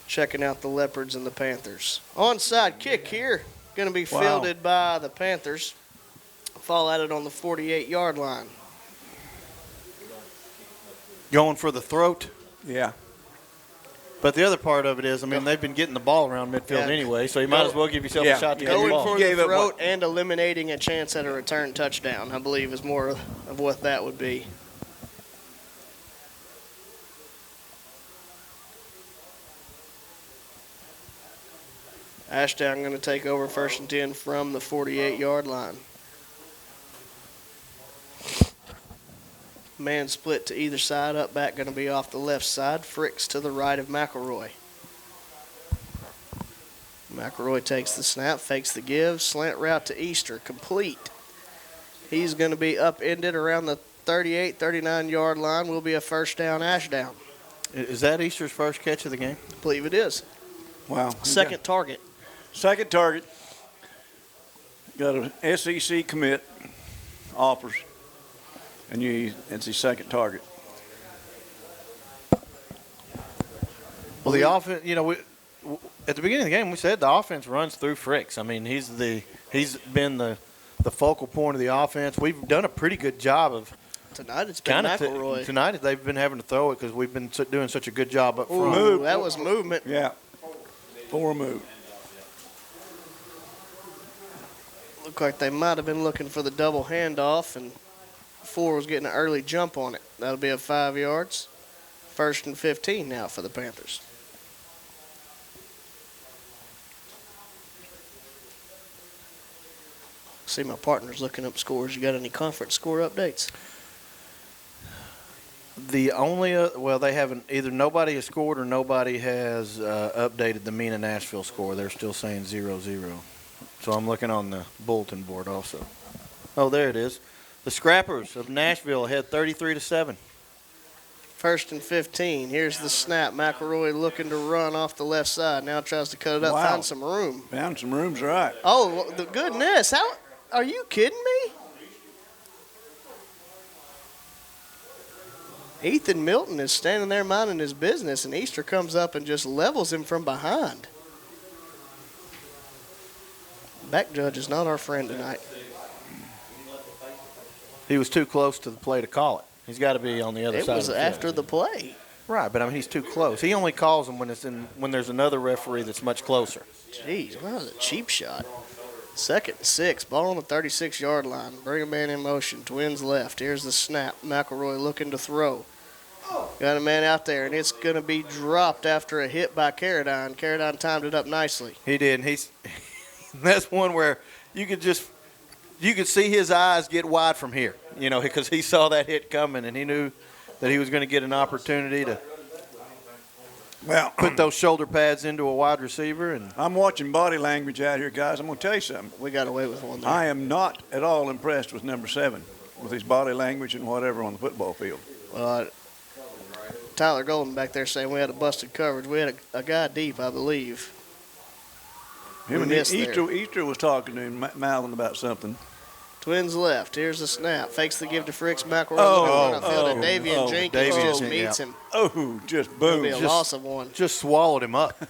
Checking out the Leopards and the Panthers. Onside kick here. Going to be fielded by the Panthers. Fall at it on the 48-yard line. Going for the throat. Yeah. But the other part of it is, I mean, they've been getting the ball around midfield anyway, so you might as well give yourself a shot to get the ball. Going for the throat and eliminating a chance at a return touchdown, I believe, is more of what that would be. Ashdown going to take over 1st and 10 from the 48-yard line. Man split to either side. Up back going to be off the left side. Fricks to the right of McElroy. McElroy takes the snap, fakes the give. Slant route to Easter. Complete. He's going to be upended around the 38, 39-yard line. Will be a first down, Ashdown. Is that Easter's first catch of the game? I believe it is. Wow. Second target. Second target. Got an SEC commit offers. And it's his second target. Well, the offense, you know, at the beginning of the game, we said the offense runs through Fricks. I mean, he's been the the focal point of the offense. We've done a pretty good job of. Tonight it's been McElroy. Tonight they've been having to throw it because we've been doing such a good job up front. Ooh, that was movement. Yeah. 4 move. Looked like they might have been looking for the double handoff, and 4 was getting an early jump on it. That'll be up 5 yards. 1st and 15 now for the Panthers. See, my partner's looking up scores. You got any conference score updates? The only they haven't either. Nobody has scored or nobody has updated the Mena Nashville score. They're still saying 0-0. So I'm looking on the bulletin board also. Oh, there it is. The Scrappers of Nashville ahead 33-7. 1st and 15. Here's the snap. McElroy looking to run off the left side. Now tries to cut it up. Wow. Find some room. Found some room's right. Oh, the goodness. How are you kidding me? Ethan Milton is standing there minding his business, and Easter comes up and just levels him from behind. Back judge is not our friend tonight. He was too close to the play to call it. He's got to be on the other side. It was of the after field. the play. Right, but I mean he's too close. He only calls them when there's another referee that's much closer. Jeez, that was a cheap shot. 2nd and 6, ball on the 36-yard line. Bring a man in motion. Twins left. Here's the snap. McElroy looking to throw. Got a man out there, and it's going to be dropped after a hit by Carradine. Carradine timed it up nicely. He did. And that's one where you could see his eyes get wide from here, because he saw that hit coming, and he knew that he was going to get an opportunity to put those shoulder pads into a wide receiver. And I'm watching body language out here, guys. I'm going to tell you something. We got away with one there. I am not at all impressed with number 7, with his body language and whatever on the football field. Tyler Golden back there saying we had a busted coverage. We had a guy deep, I believe. Him and Easter was talking to him, mouthing about something. Twins left. Here's the snap. Fakes the give to Fricks. McElroy and Davian Jenkins just meets him. Oh, just boom. It'll be a loss of one. Just swallowed him up.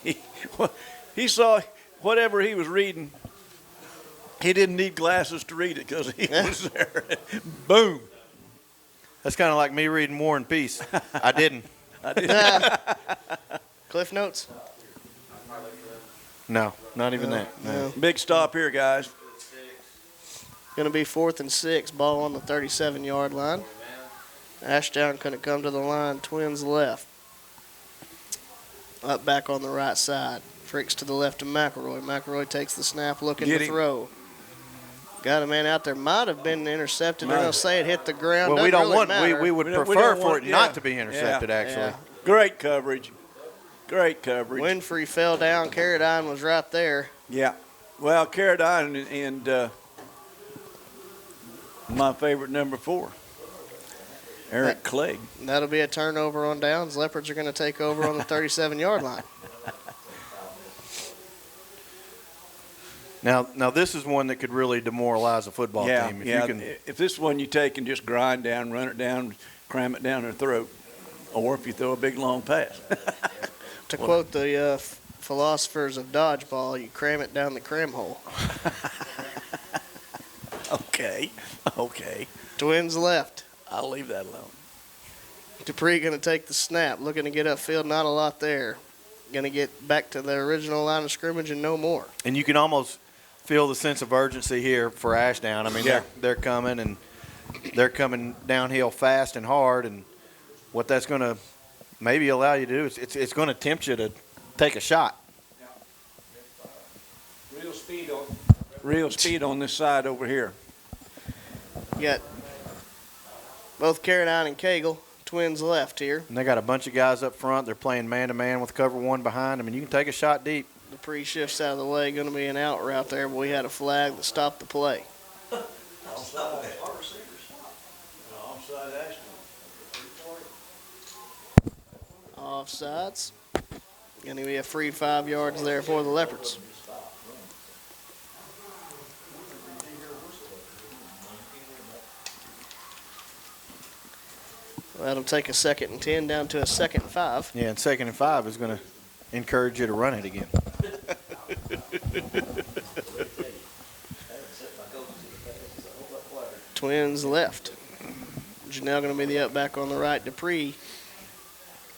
He saw whatever he was reading. He didn't need glasses to read it because he was there. Boom. That's kind of like me reading War and Peace. I didn't. Cliff Notes? No, not even that. No. Big stop here, guys. Going to be 4th and 6. Ball on the 37-yard line. Ashdown couldn't come to the line. Twins left. Up back on the right side. Fricks to the left of McElroy. McElroy takes the snap, looking to throw. Got a man out there. Might have been intercepted. They're going to say it hit the ground. Well, we would prefer for it not to be intercepted, actually. Yeah. Great coverage. Great coverage. Winfrey fell down. Carradine was right there. Yeah. Well, Carradine and my favorite number 4, Eric Clegg. That'll be a turnover on downs. Leopards are going to take over on the 37-yard line. Now this is one that could really demoralize a football team. If this one you take and just grind down, run it down, cram it down their throat, or if you throw a big long pass. To quote the philosophers of dodgeball, you cram it down the cram hole. Okay. Twins left. I'll leave that alone. Dupree going to take the snap, looking to get upfield. Not a lot there. Going to get back to the original line of scrimmage and no more. And you can almost feel the sense of urgency here for Ashdown. I mean, they're coming, and they're coming downhill fast and hard, and what that's going to maybe allow you to do is it's going to tempt you to take a shot. Real speed on this side over here. You got both Carradine and Cagle. Twins left here. And they got a bunch of guys up front. They're playing man-to-man with cover 1 behind them, and you can take a shot deep. Dupree shifts out of the way. Going to be an out route there, but we had a flag that stopped the play. Offsides. Going to be a free 5 yards there for the Leopards. That'll take a 2nd and 10 down to a 2nd and 5. Yeah, and 2nd and 5 is going to encourage you to run it again. Twins left. Janelle going to be the up back on the right. Dupree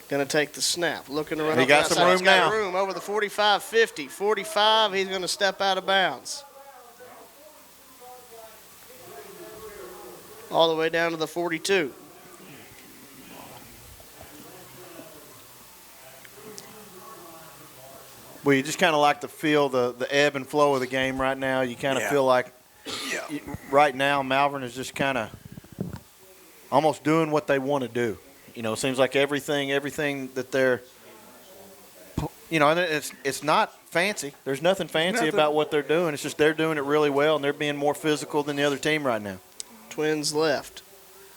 going to take the snap. Looking to run. He got some room now. Room over the 45-50. 45, he's going to step out of bounds. All the way down to the 42. Well, you just kind of like to feel the ebb and flow of the game right now. You kind of feel like right now Malvern is just kind of almost doing what they want to do. You know, it seems like everything that they're, you know, and it's not fancy. There's nothing fancy about what they're doing. It's just they're doing it really well, and they're being more physical than the other team right now. Twins left.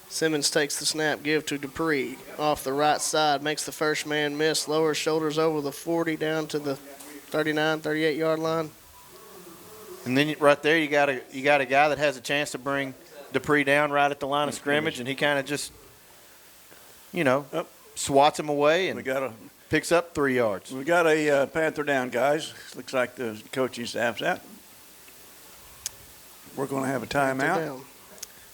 Simmons takes the snap, give to Dupree. Off the right side, makes the first man miss. Lowers shoulders over the 40 down to the 39, 38-yard line. And then right there you got a guy that has a chance to bring Dupree down right at the line of scrimmage, and he kind of just, you know, swats him away and picks up 3 yards. We got a Panther down, guys. Looks like the coaching staff's out. We're going to have a timeout.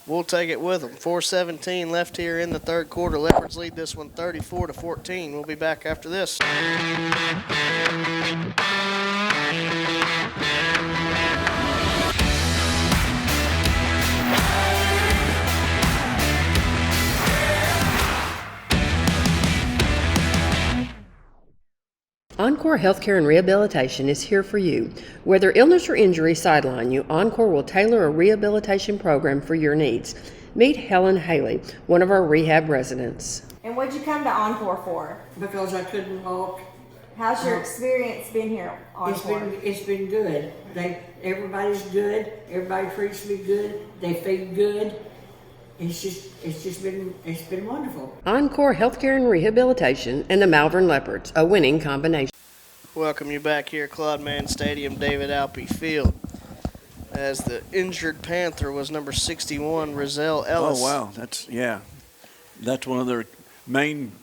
We'll take it with them. 4:17 left here in the third quarter. Leopards lead this one 34-14. We'll be back after this. Encore Healthcare and Rehabilitation is here for you. Whether illness or injury sideline you, Encore will tailor a rehabilitation program for your needs. Meet Helen Haley, one of our rehab residents. And what'd you come to Encore for? Because I couldn't walk. How's your experience been here, Encore? It's been good. Everybody's good. Everybody treats me good. They feed good. It's been wonderful. Encore Healthcare and Rehabilitation and the Malvern Leopards, a winning combination. Welcome you back here, Claude Mann Stadium, David Alpe Field. As the injured Panther was number 61, Rizell Ellis. Oh wow, that's one of their main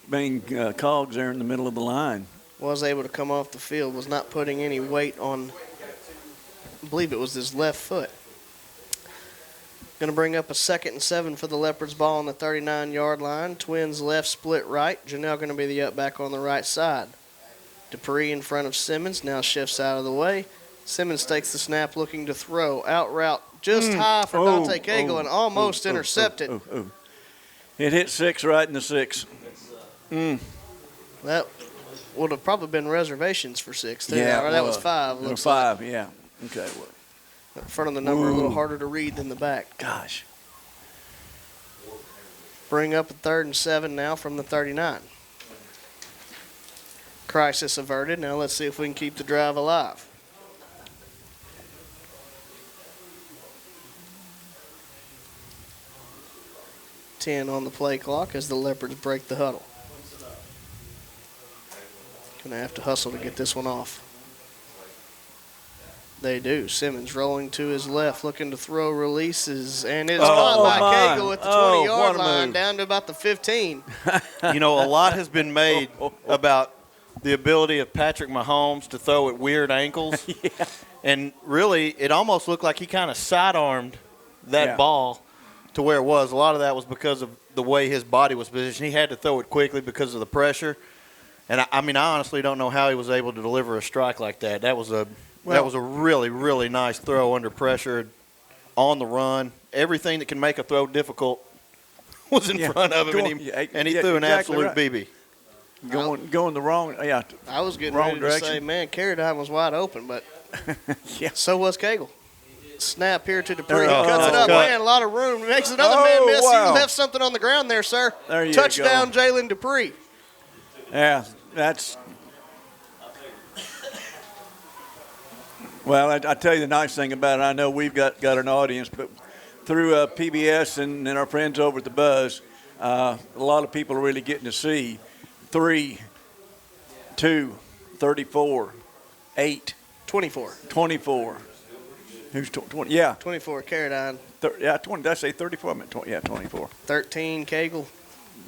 cogs there in the middle of the line. Was able to come off the field, was not putting any weight on, I believe it was his left foot. Going to bring up a 2nd and 7 for the Leopards. Ball on the 39-yard line. Twins left, split right. Janelle going to be the up back on the right side. Dupree in front of Simmons. Now shifts out of the way. Simmons takes the snap, looking to throw. Out route just high for Dante Cagle and almost intercepted. It hit 6 right in the 6. That would have probably been reservations for 6. Too. Yeah, or that was 5. Looks 5, like. Yeah. Okay. Well. In front of the number, a little harder to read than the back. Gosh. Bring up a 3rd and 7 now from the 39. Crisis averted. Now let's see if we can keep the drive alive. .10 on the play clock as the Leopards break the huddle. Gonna have to hustle to get this one off. They do. Simmons rolling to his left, looking to throw, releases, and it's caught by Cagle at the 20-yard line, down to about the 15. You know, a lot has been made about the ability of Patrick Mahomes to throw at weird ankles. Yeah. And really, it almost looked like he kind of sidearmed that ball to where it was. A lot of that was because of the way his body was positioned. He had to throw it quickly because of the pressure. And, I mean, I honestly don't know how he was able to deliver a strike like that. That was a really, really nice throw under pressure, on the run. Everything that can make a throw difficult was in front of him, and he threw an absolute BB. Going the wrong, I was getting wrong ready direction. to say, man, Carradine was wide open, but so was Cagle. Snap here to Dupree. Cuts it up, man, a lot of room. Makes another man miss. Wow. You left something on the ground there, sir. There you Touchdown, go. Jalen Dupree. Yeah, that's – well, I tell you the nice thing about it, I know we've got an audience, but through PBS and our friends over at the Buzz, a lot of people are really getting to see 3, 2, 34, 8. 24. 24. Who's 20? Yeah. 24, Carradine. 20. Did I say 34? I meant 20. Yeah, 24. 13, Cagle.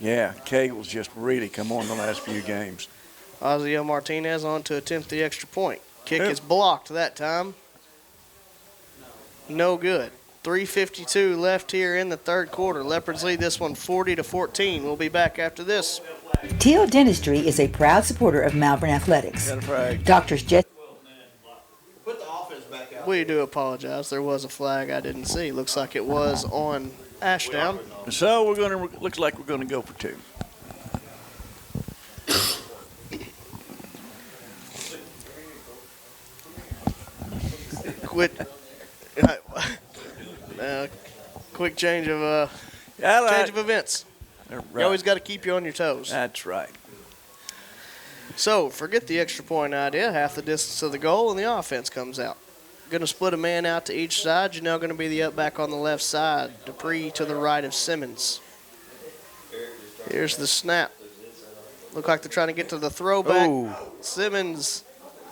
Yeah, Cagle's just really come on the last few games. Ozzie Martinez on to attempt the extra point. Kick is blocked that time. No good. 3:52 left here in the third quarter. Leopards lead this one 40-14. We'll be back after this. Teal Dentistry is a proud supporter of Malvern Athletics. Doctors Jesse. We do apologize. There was a flag I didn't see. Looks like it was on Ashdown. So looks like we're gonna go for 2. Quick change of events. Right. You always got to keep you on your toes. That's right. So forget the extra point idea. Half the distance of the goal, and the offense comes out. Going to split a man out to each side. You're now going to be the up back on the left side. Dupree to the right of Simmons. Here's the snap. Look like they're trying to get to the throwback. Ooh. Simmons.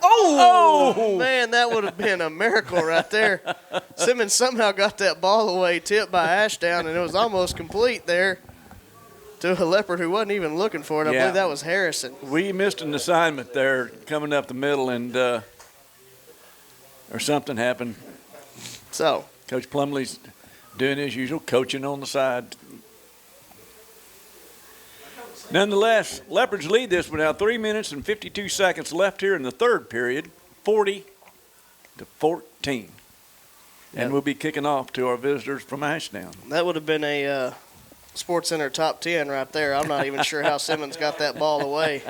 Oh, man, that would have been a miracle right there. Simmons somehow got that ball away, tipped by Ashdown, and it was almost complete there to a Leopard who wasn't even looking for it. I believe that was Harrison. We missed an assignment there coming up the middle, and or something happened. So Coach Plumley's doing his usual, coaching on the side. Nonetheless, Leopards lead this one now. 3 minutes and 52 seconds left here in the third period, 40-14. And we'll be kicking off to our visitors from Ashdown. That would have been a Sports Center top 10 right there. I'm not even sure how Simmons got that ball away.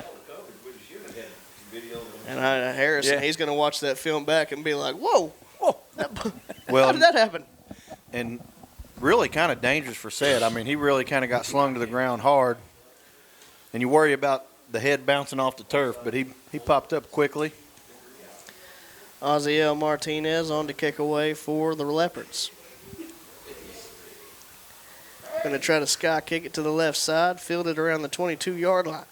And Harrison, he's going to watch that film back and be like, whoa, how did that happen? And really kind of dangerous for Ced. I mean, he really kind of got slung to the ground hard. And you worry about the head bouncing off the turf, but he popped up quickly. Oziel Martinez on to kick away for the Leopards. Going to try to sky kick it to the left side, fielded around the 22-yard line.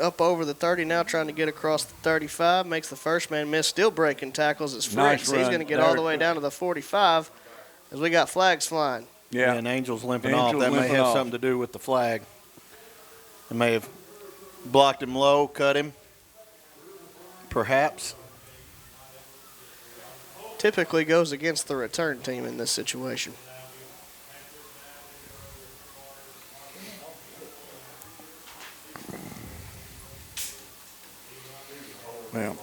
Up over the 30 now, trying to get across the 35. Makes the first man miss, still breaking tackles. It's Fritz. He's going to get all the way down to the 45 as we got flags flying. Yeah, and Angel's limping off. That may have something to do with the flag. They may have blocked him low, cut him, perhaps. Typically goes against the return team in this situation. Well,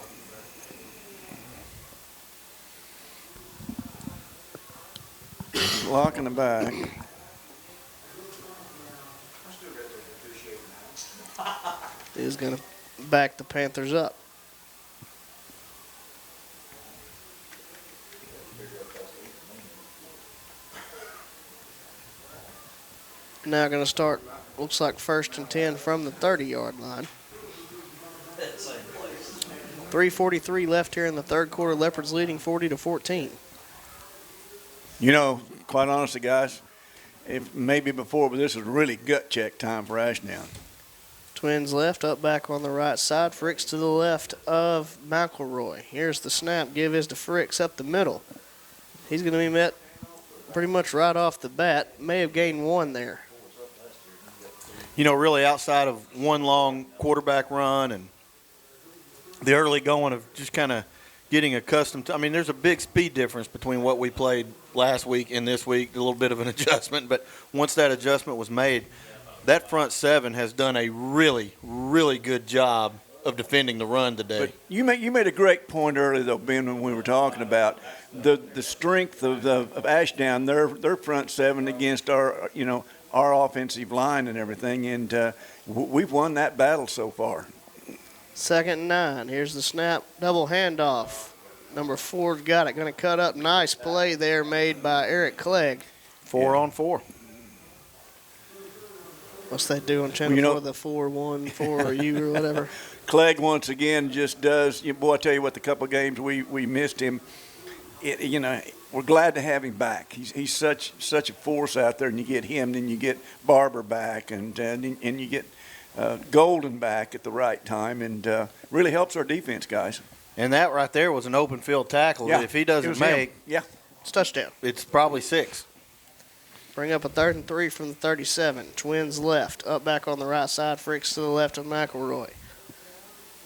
blocking the back. Is going to back the Panthers up. Now going to start, looks like 1st and 10 from the 30-yard line. 3:43 left here in the third quarter. Leopards leading 40-14. You know, quite honestly, guys, if maybe before, but this is really gut check time for Ashdown. Twins left, up back on the right side. Fricks to the left of McElroy. Here's the snap. Give is to Fricks up the middle. He's going to be met pretty much right off the bat. May have gained 1 there. You know, really outside of one long quarterback run and the early going of just kind of getting accustomed to. I mean, there's a big speed difference between what we played last week and this week, a little bit of an adjustment. But once that adjustment was made, that front 7 has done a really, really good job of defending the run today. But you made a great point earlier, though, Ben, when we were talking about the strength of Ashdown, their front 7 against our offensive line and everything, and we've won that battle so far. 2nd and 9. Here's the snap, double handoff. Number 4 got it, going to cut up. Nice play there made by Eric Clegg. 4 on 4. What's that do on channel 4? The 4-1-4 or U or whatever. Clegg once again just does. Boy, I tell you what, the couple of games we missed him. We're glad to have him back. He's such a force out there, and you get him, then you get Barber back, and you get Golden back at the right time, and really helps our defense, guys. And that right there was an open field tackle. Yeah, if he doesn't make, it's touchdown. It's probably 6. Bring up a 3rd and 3 from the 37. Twins left, up back on the right side. Fricks to the left of McElroy.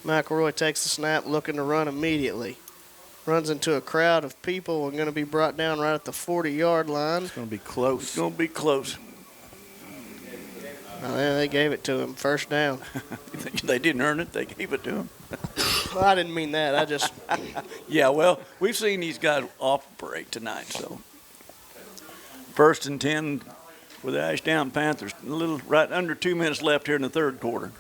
McElroy takes the snap, looking to run immediately. Runs into a crowd of people and going to be brought down right at the 40-yard line. It's going to be close. It's going to be close. Oh, yeah, they gave it to him. First down. They didn't earn it. They gave it to him. Well, I didn't mean that. I just. Yeah, well, we've seen these guys operate tonight, so. 1st and 10 for the Ashdown Panthers. A little right under 2 minutes left here in the third quarter.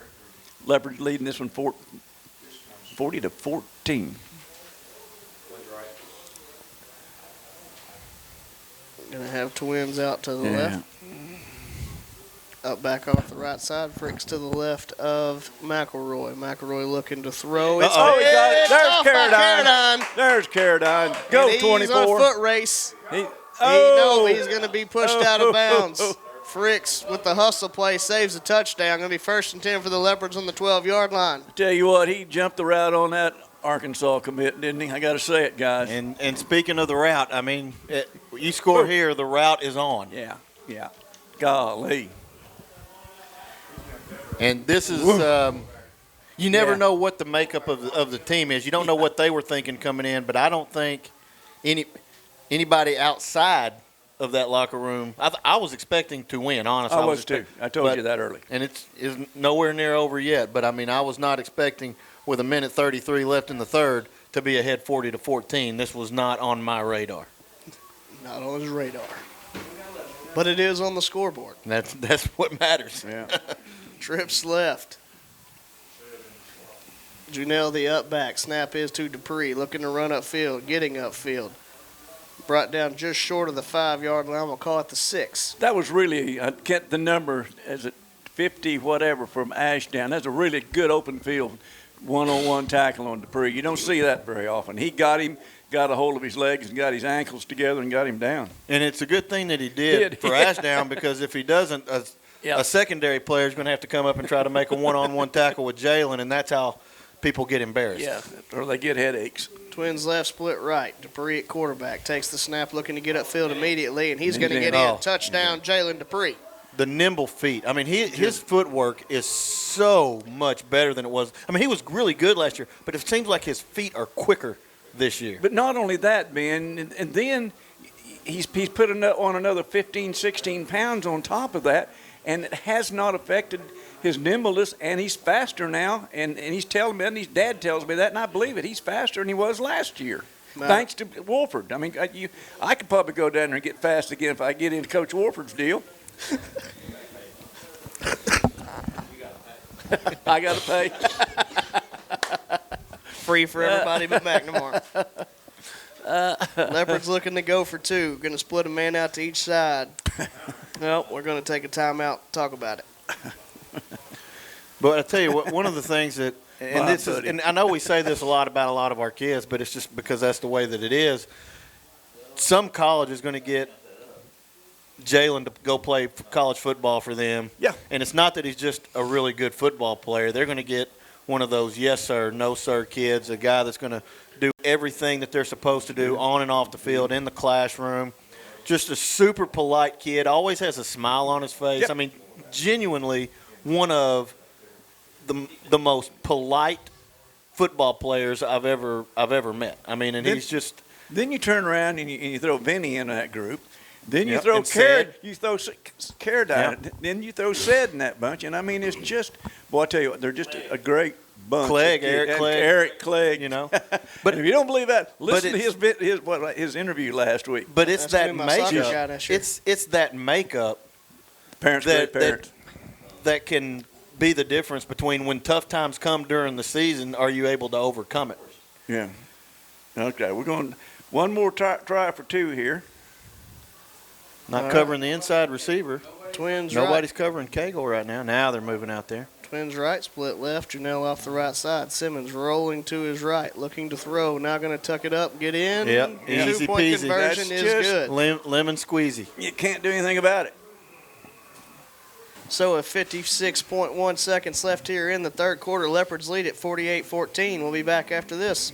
Leopards leading this one 40-14. Going to have Twins out to the left. Up back off the right side. Fricks to the left of McElroy. McElroy looking to throw. He got it. There's Carradine. There's Carradine. Go, and 24. He's on a foot race. He's going to be pushed out of bounds. Fricks with the hustle play saves a touchdown. Going to be 1st and 10 for the Leopards on the 12-yard line. Tell you what, he jumped the route on that Arkansas commit, didn't he? I got to say it, guys. And speaking of the route, I mean, you score here, the route is on. Yeah. Golly. And this is you never know what the makeup of the team is. You don't know what they were thinking coming in, but I don't think anybody outside of that locker room. I was expecting to win, honestly. I was too. I told you that early. And it's nowhere near over yet, but I mean, I was not expecting with 1:33 left in the third to be ahead 40-14. This was not on my radar. Not on his radar. But it is on the scoreboard. That's what matters. Yeah. Trips left. Junell the up back. Snap is to Dupree. Looking to run upfield. Getting upfield. Brought down just short of the 5-yard line. We'll call it the 6. That was really, I can't the number, is it 50 whatever from Ashdown. That's a really good open field one-on-one tackle on Dupree. You don't see that very often. He got him, got a hold of his legs and got his ankles together and got him down. And it's a good thing that he did for Ashdown, because if he doesn't, a secondary player is going to have to come up and try to make a one-on-one tackle with Jalen, and that's how people get embarrassed. Yeah, or they get headaches. Twins left, split right. Dupree at quarterback. Takes the snap, looking to get upfield immediately, and he's going to get in. Touchdown, Jalen Dupree. The nimble feet. I mean, his footwork is so much better than it was. I mean, he was really good last year, but it seems like his feet are quicker this year. But not only that, Ben, and then he's put on another 15, 16 pounds on top of that, and it has not affected his nimbleness, and he's faster now, and he's telling me, and his dad tells me that, and I believe it. He's faster than he was last year, thanks to Wolford. I mean, I could probably go down there and get fast again if I get into Coach Wolford's deal. I got to pay. Free for everybody but McNamara. Leopards looking to go for 2. Going to split a man out to each side. Well, we're going to take a timeout and talk about it. But I tell you what, one of the things that, and I know we say this a lot about a lot of our kids, but it's just because that's the way that it is. Some college is going to get Jalen to go play college football for them. Yeah. And it's not that he's just a really good football player. They're going to get one of those yes sir, no sir kids, a guy that's going to do everything that they're supposed to do on and off the field, in the classroom. Just a super polite kid, always has a smile on his face. Yep. I mean, genuinely one of the most polite football players I've ever met. I mean, and he's just. Then you turn around and you throw Vinny in that group. Then you throw Carradine. Then you throw Ced in that bunch. And I mean, it's just, boy, I tell you what, they're just a great bunch. Eric Clegg. You know, but if you don't believe that, listen to his interview last week. But it's that makeup. It's that makeup. Parents, great parents. That can be the difference between when tough times come during the season, are you able to overcome it? Yeah. Okay, we're going one more try for 2 here. Not covering the inside receiver. Twins Nobody's right. covering Cagle right now. Now they're moving out there. Twins right, split left. Junell off the right side. Simmons rolling to his right, looking to throw. Now going to tuck it up, get in. Yep, easy 2-point peasy. conversion is good. Lemon squeezy. You can't do anything about it. So with 56.1 seconds left here in the third quarter, Leopards lead at 48-14. We'll be back after this.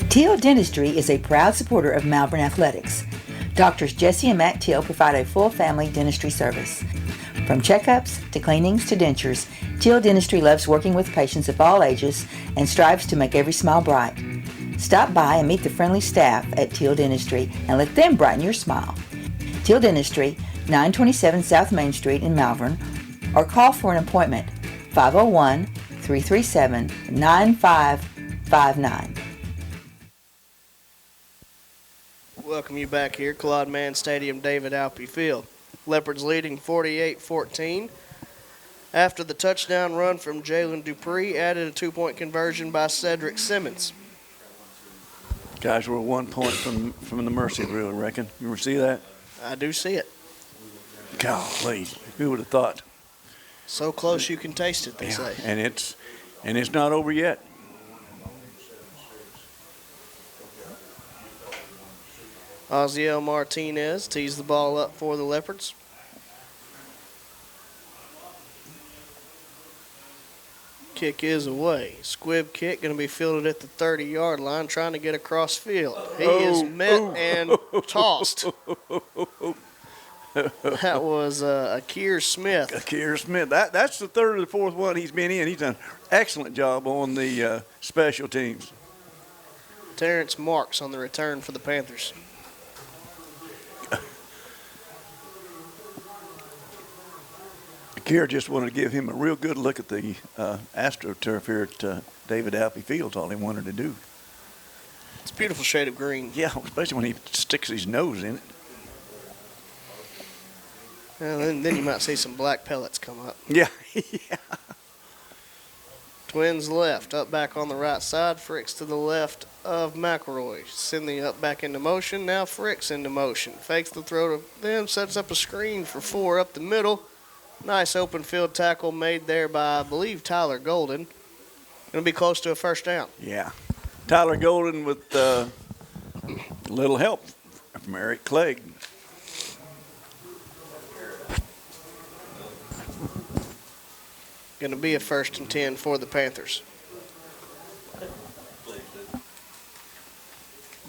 Teal Dentistry is a proud supporter of Malvern Athletics. Doctors Jesse and Matt Teal provide a full family dentistry service. From checkups to cleanings to dentures, Teal Dentistry loves working with patients of all ages and strives to make every smile bright. Stop by and meet the friendly staff at Teal Dentistry and let them brighten your smile. Teal Dentistry, 927 South Main Street in Malvern, or call for an appointment, 501-337-9559. Welcome you back here, Claude Mann Stadium, David Alpe Field. Leopards leading 48-14. After the touchdown run from Jalen Dupree, added a 2-point conversion by Cedric Simmons. Guys, we're 1 point from the mercy rule, I reckon. You ever see that? I do see it. Golly, who would have thought? So close you can taste it, they say. And it's not over yet. Oziel Martinez tees the ball up for the Leopards. Kick is away. Squib kick going to be fielded at the 30-yard line, trying to get across field. He is met and tossed. That was Akir Smith. Akir Smith. That's the third or the fourth one he's been in. He's done an excellent job on the special teams. Terrence Marks on the return for the Panthers. Akir just wanted to give him a real good look at the AstroTurf here at David Alpe Field. All he wanted to do. It's a beautiful shade of green. Yeah, especially when he sticks his nose in it. And then you might see some black pellets come up. Yeah. Yeah. Twins left, up back on the right side. Fricks to the left of McElroy. Send the up back into motion. Now Fricks into motion. Fakes the throw to them, sets up a screen for 4 up the middle. Nice open field tackle made there by, I believe, Tyler Golden. Going to be close to a first down. Yeah. Tyler Golden with a little help from Eric Clegg. Going to be a 1st and 10 for the Panthers.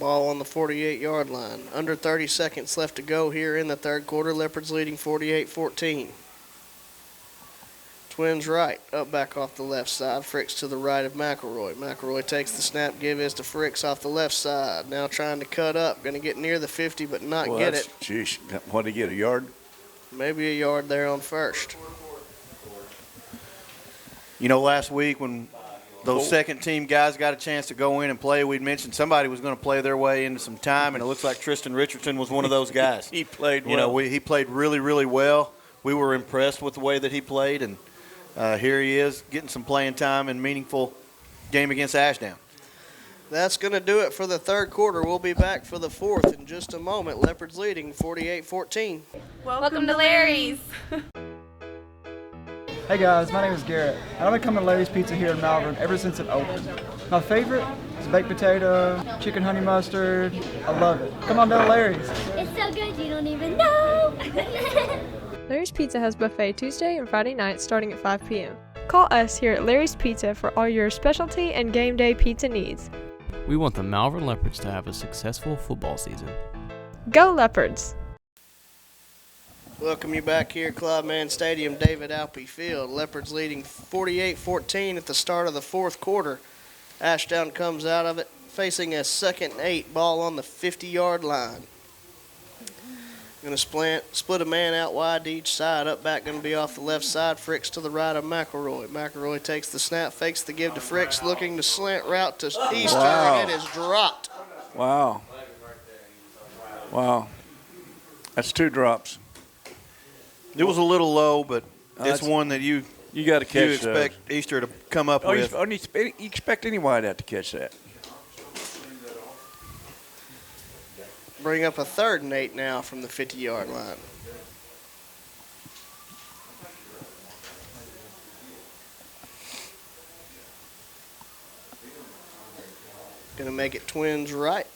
Ball on the 48-yard line. Under 30 seconds left to go here in the third quarter. Leopards leading 48-14. Twins right, up back off the left side. Fricks to the right of McElroy. McElroy takes the snap, give is to Fricks off the left side. Now trying to cut up. Going to get near the 50, but not get it. Geez, what did he get, a yard? Maybe a yard there on first. You know, last week when those second-team guys got a chance to go in and play, we'd mentioned somebody was going to play their way into some time, and it looks like Tristan Richardson was one of those guys. He played well. You know, he played really, really well. We were impressed with the way that he played, and here he is getting some playing time and meaningful game against Ashdown. That's going to do it for the third quarter. We'll be back for the fourth in just a moment. Leopards leading 48-14. Welcome to Larry's. Hey guys, my name is Garrett, and I've been coming to Larry's Pizza here in Malvern ever since it opened. My favorite is baked potato, chicken honey mustard. I love it. Come on down to Larry's. It's so good you don't even know. Larry's Pizza has buffet Tuesday and Friday nights starting at 5 p.m. Call us here at Larry's Pizza for all your specialty and game day pizza needs. We want the Malvern Leopards to have a successful football season. Go Leopards! Welcome you back here at Claude Mann Stadium, David Alpe Field. Leopards leading 48-14 at the start of the fourth quarter. Ashdown comes out of it facing a 2nd and 8, ball on the 50-yard line. Going to split a man out wide to each side. Up back going to be off the left side. Fricks to the right of McElroy. McElroy takes the snap, fakes the give to Fricks, looking to slant route to Easter, and it is dropped. Wow. Wow. That's 2 drops. It was a little low, but it's one that you got to catch. You expect Easter to come up with. You expect any wideout to catch that. Bring up a 3rd and 8 now from the 50-yard line. Going to make it Twins right.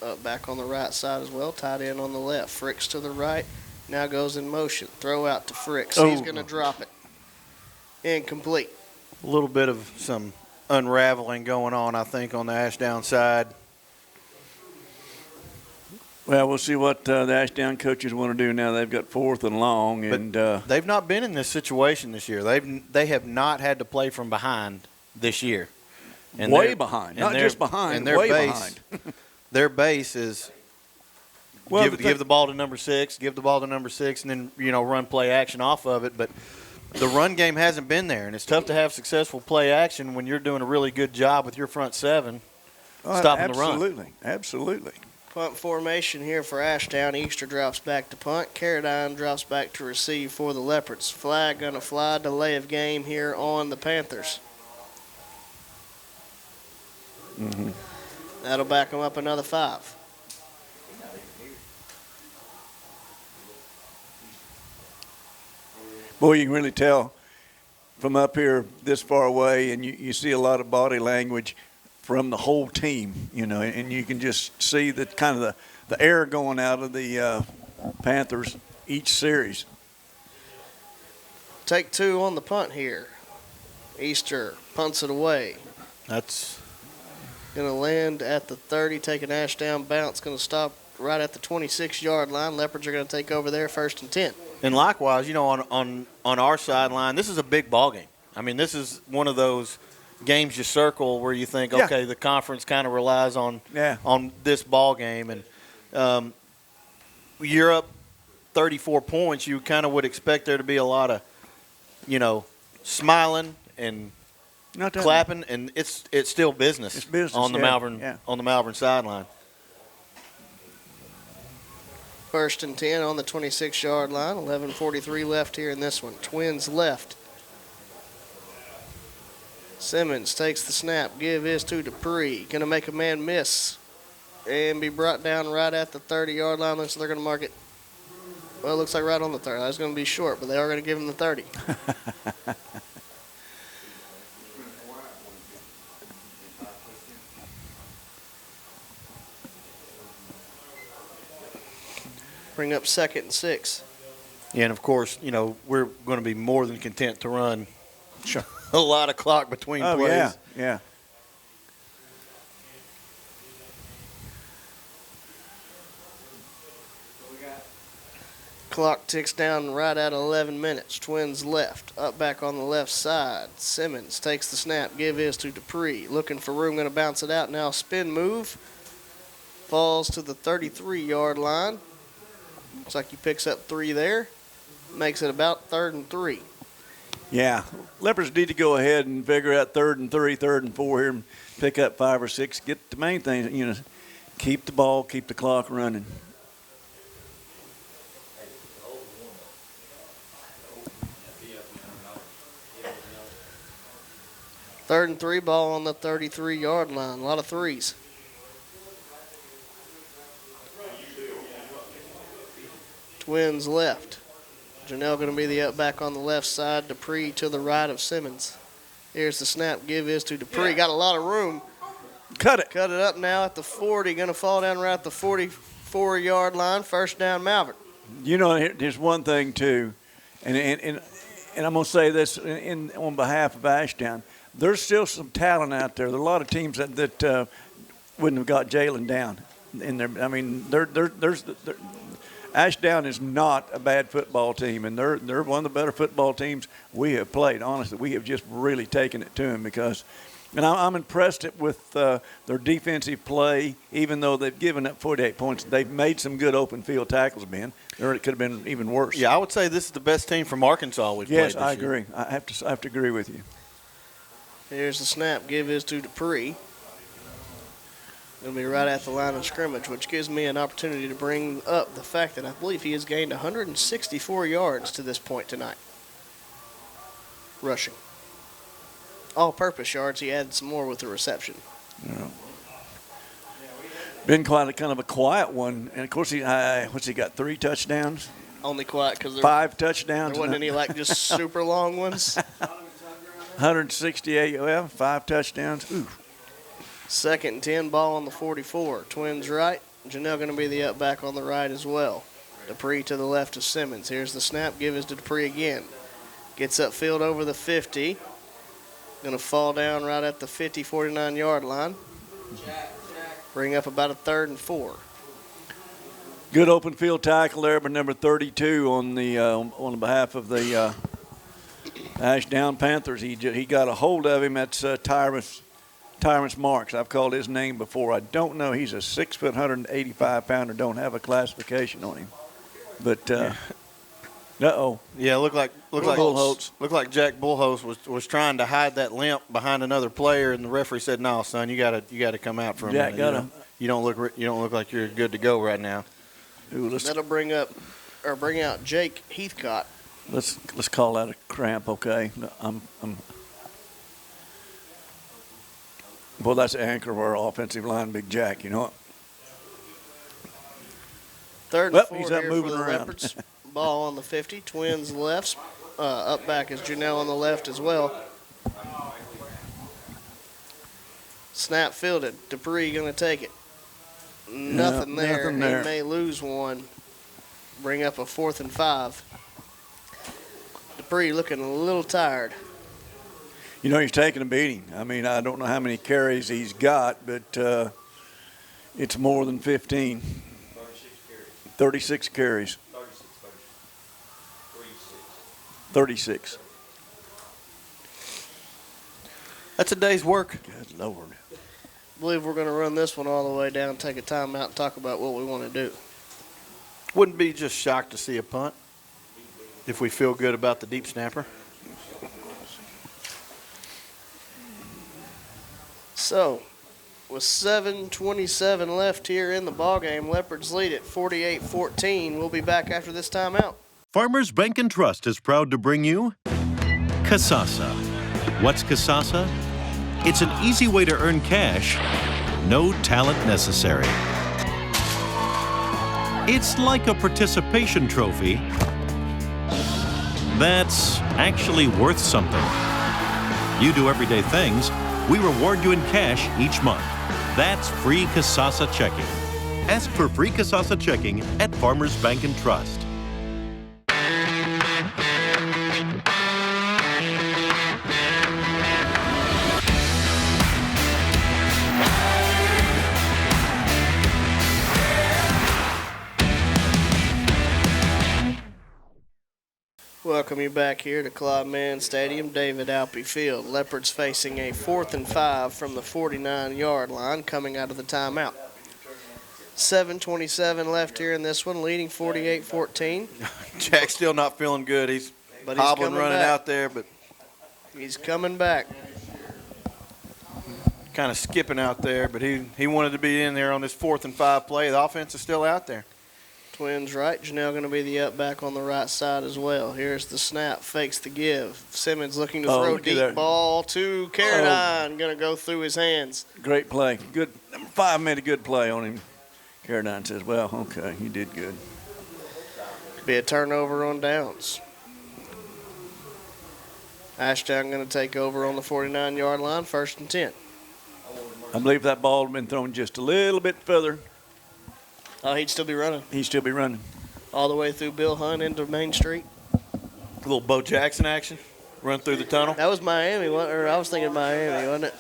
Up back on the right side as well. Tight end on the left. Fricks to the right. Now goes in motion. Throw out to Fricks. He's going to drop it. Incomplete. A little bit of some unraveling going on, I think, on the Ashdown side. Well, we'll see what the Ashdown coaches want to do now. They've got 4th and long, and they've not been in this situation this year. They have not had to play from behind this year. way behind, not just behind, way behind. Their base is give the ball to number 6, and then run play action off of it. But the run game hasn't been there, and it's tough to have successful play action when you're doing a really good job with your front 7 stopping the run. Absolutely. Punt formation here for Ashdown. Easter drops back to punt. Carradine drops back to receive for the Leopards. Flag going to fly. Delay of game here on the Panthers. Mm-hmm. That'll back them up another 5. Boy, you can really tell from up here this far away, and you see a lot of body language from the whole team, and you can just see the kind of the air going out of the Panthers each series. Take 2 on the punt here. Easter punts it away. That's going to land at the 30, take an Ashdown bounce, going to stop right at the 26-yard line. Leopards are going to take over there, 1st and 10. And likewise, on our sideline, this is a big ball game. I mean, this is one of those games you circle where you think, okay, the conference kind of relies on this ball game, and you're up 34 points. You kind of would expect there to be a lot of, smiling and clapping, and it's still business. It's business on the Malvern sideline. 1st and 10 on the 26-yard line. 11:43 left here in this one. Twins left. Simmons takes the snap. Give is to Dupree. Going to make a man miss and be brought down right at the 30-yard line. Looks like they're going to mark it. Well, it looks like right on the 30. That's going to be short, but they are going to give him the 30. Bring up 2nd and 6. Yeah, and of course, we're going to be more than content to run a lot of clock between plays. Yeah. Clock ticks down right at 11 minutes. Twins left. Up back on the left side. Simmons takes the snap. Give is to Dupree. Looking for room. Going to bounce it out. Now spin move. Falls to the 33-yard line. Looks like he picks up 3 there. Makes it about 3rd and 3. Yeah. Leopards need to go ahead and figure out 3rd and 3, 3rd and 4 here and pick up 5 or 6. Get the main thing, keep the ball, keep the clock running. Third and 3, ball on the 33-yard line. A lot of 3s. Twins left. Janelle going to be the up back on the left side. Dupree to the right of Simmons. Here's the snap. Give is to Dupree. Got a lot of room. Cut it. Cut it up now at the 40. Going to fall down right at the 44-yard line. 1st down, Malvern. There's one thing, too, and I'm going to say this on behalf of Ashdown. There's still some talent out there. There are a lot of teams that wouldn't have got Jalen down in there. I mean, there's Ashdown is not a bad football team, and they're one of the better football teams we have played. Honestly, we have just really taken it to them because, and I'm impressed with their defensive play. Even though they've given up 48 points, they've made some good open field tackles. Or it could have been even worse. Yeah, I would say this is the best team from Arkansas we've played this year. Yes, I agree. I have to agree with you. Here's the snap. Give is to Dupree. It'll be right at the line of scrimmage, which gives me an opportunity to bring up the fact that I believe he has gained 164 yards to this point tonight. Rushing. All-purpose yards. He added some more with the reception. Yeah. Been quite a kind of a quiet one. And, of course, what's he got, 3 touchdowns? Only quiet because 5 touchdowns. There wasn't any, just super long ones. 168, 5 touchdowns. Ooh. 2nd and 10, ball on the 44. Twins right. Janelle going to be the up back on the right as well. Dupree to the left of Simmons. Here's the snap. Give is to Dupree again. Gets upfield over the 50. Going to fall down right at the 50, 49-yard line. Bring up about a 3rd and 4. Good open field tackle there by number 32 on the behalf of the Ashdown Panthers. He got a hold of him. That's Tyrus Tyrance Marks. I've called his name before. I don't know. He's a 6 foot, 185 pounder. Don't have a classification on him. But uh-oh. Yeah, looked like Jack Bullholtz was trying to hide that limp behind another player, and the referee said, "No, son, you got to come out for a minute. You don't look like you're good to go right now." Ooh, that'll bring out Jake Heathcott. Let's call that a cramp, okay? Well, that's the anchor of our offensive line, Big Jack. You know what? Third and 4 he's here up moving for the around. Leopards. Ball on the 50. Twins left. Up back is Janelle on the left as well. Snap fielded. Dupree going to take it. Nothing there. He may lose one. Bring up a 4th and 5. Dupree looking a little tired. You know, he's taking a beating. I mean, I don't know how many carries he's got, but it's more than 15. 36 carries. 36. That's a day's work. Good Lord. I believe we're going to run this one all the way down, take a timeout, and talk about what we want to do. Wouldn't be just shocked to see a punt if we feel good about the deep snapper. So, with 7:27 left here in the ballgame, Leopards lead at 48-14. We'll be back after this timeout. Farmers Bank and Trust is proud to bring you Kasasa. What's Kasasa? It's an easy way to earn cash, no talent necessary. It's like a participation trophy that's actually worth something. You do everyday things, we reward you in cash each month. That's free Kasasa checking. Ask for free Kasasa checking at Farmers Bank and Trust. Welcome you back here to Claude Mann Stadium, David Alpe Field. Leopards facing a 4th and 5 from the 49-yard line coming out of the timeout. 7:27 left here in this one, leading 48-14. Jack's still not feeling good. He's hobbling, running out there, but he's coming back. Kind of skipping out there, but he wanted to be in there on this 4th and 5 play. The offense is still out there. Twins right. Janelle going to be the up back on the right side as well. Here's the snap. Fakes the give. Simmons looking to throw deep ball to Carradine. Going to go through his hands. Great play. Good. Number 5 made a good play on him. Carradine says, well, okay, he did good. Be a turnover on downs. Ashdown going to take over on the 49-yard line, 1st and 10. I believe that ball had been thrown just a little bit further. Oh, he'd still be running. He'd still be running. All the way through Bill Hunt into Main Street. A little Bo Jackson action. Run through the tunnel. That was Miami, or I was thinking Miami, wasn't it?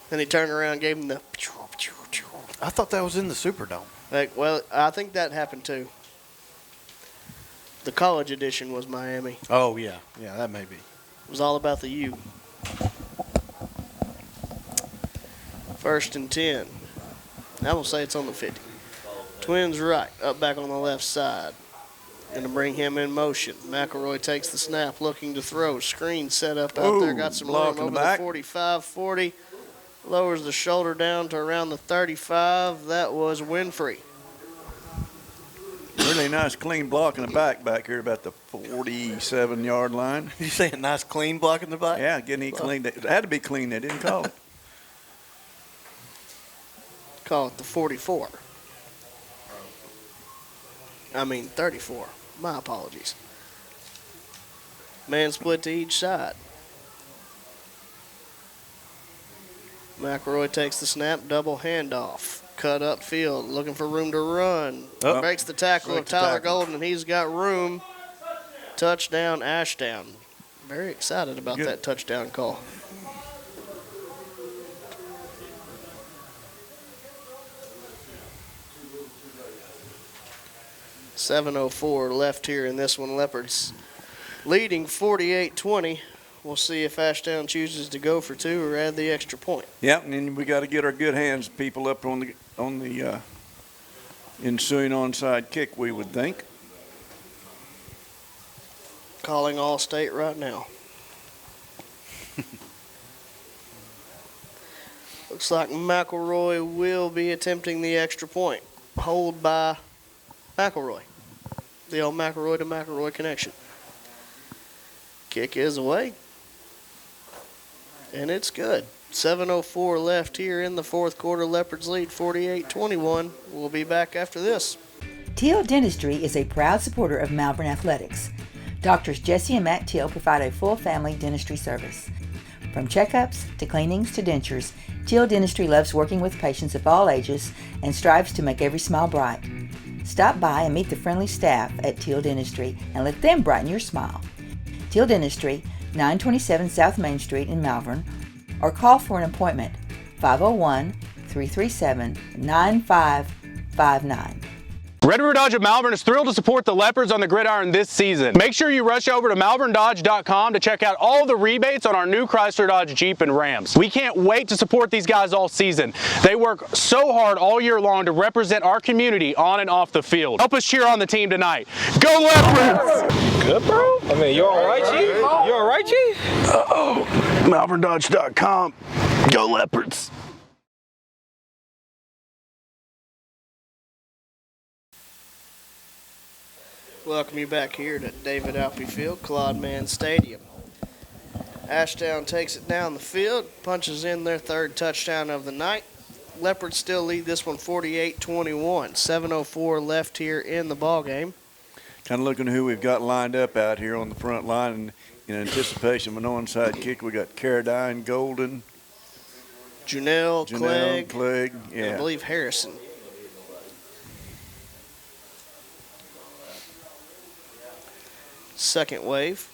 Then he turned around and gave him the... I thought that was in the Superdome. Well, I think that happened too. The college edition was Miami. Oh, yeah. Yeah, that may be. It was all about the U. 1st and 10. I'm going to say it's on the 50. Twins right, up back on the left side. Going to bring him in motion. McElroy takes the snap, looking to throw. Screen set up out there. Got some room over the 45-40. Lowers the shoulder down to around the 35. That was Winfrey. Really nice clean block in the back here about the 47-yard line. You say a nice clean block in the back? Yeah, getting it clean. It had to be clean. They didn't call it. Call it the 44. I mean 34. My apologies. Man split to each side. McElroy takes the snap, double handoff. Cut upfield, looking for room to run. Breaks the tackle of Tyler Golden, and he's got room. Touchdown, Ashdown. Very excited about that touchdown call. .704 left here in this one. Leopards leading 48-20 We'll see if Ashdown chooses to go for two or add the extra point. Yep, and then we got to get our good hands people up on the ensuing onside kick, we would think. Calling All-State right now. Looks like McElroy will be attempting the extra point. Hold by McElroy. The old McElroy to McElroy connection. Kick is away. And it's good. 7:04 left here in the fourth quarter. Leopards lead 48-21. We'll be back after this. Teal Dentistry is a proud supporter of Malvern Athletics. Doctors Jesse and Matt Teal provide a full family dentistry service. From checkups to cleanings to dentures, Teal Dentistry loves working with patients of all ages and strives to make every smile bright. Stop by and meet the friendly staff at Teal Dentistry and let them brighten your smile. Teal Dentistry, 927 South Main Street in Malvern, or call for an appointment, 501-337-9559. Red River Dodge of Malvern is thrilled to support the Leopards on the gridiron this season. Make sure you rush over to malverndodge.com to check out all the rebates on our new Chrysler, Dodge, Jeep, and Rams. We can't wait to support these guys all season. They work so hard all year long to represent our community on and off the field. Help us cheer on the team tonight. Go Leopards! Good, bro? I mean, you all right, Chief? You all right, Chief? Uh-oh. malverndodge.com. Go Leopards! Welcome you back here to David Alpe Field, Claude Mann Stadium. Ashdown takes it down the field, punches in their third touchdown of the night. Leopards still lead this one 48-21. 7:04 left here in the ball game. Kind of looking who we've got lined up out here on the front line, and in anticipation of an onside kick, we got Caradine, Golden, Janelle, Clegg, yeah. and I believe Harrison. Second wave.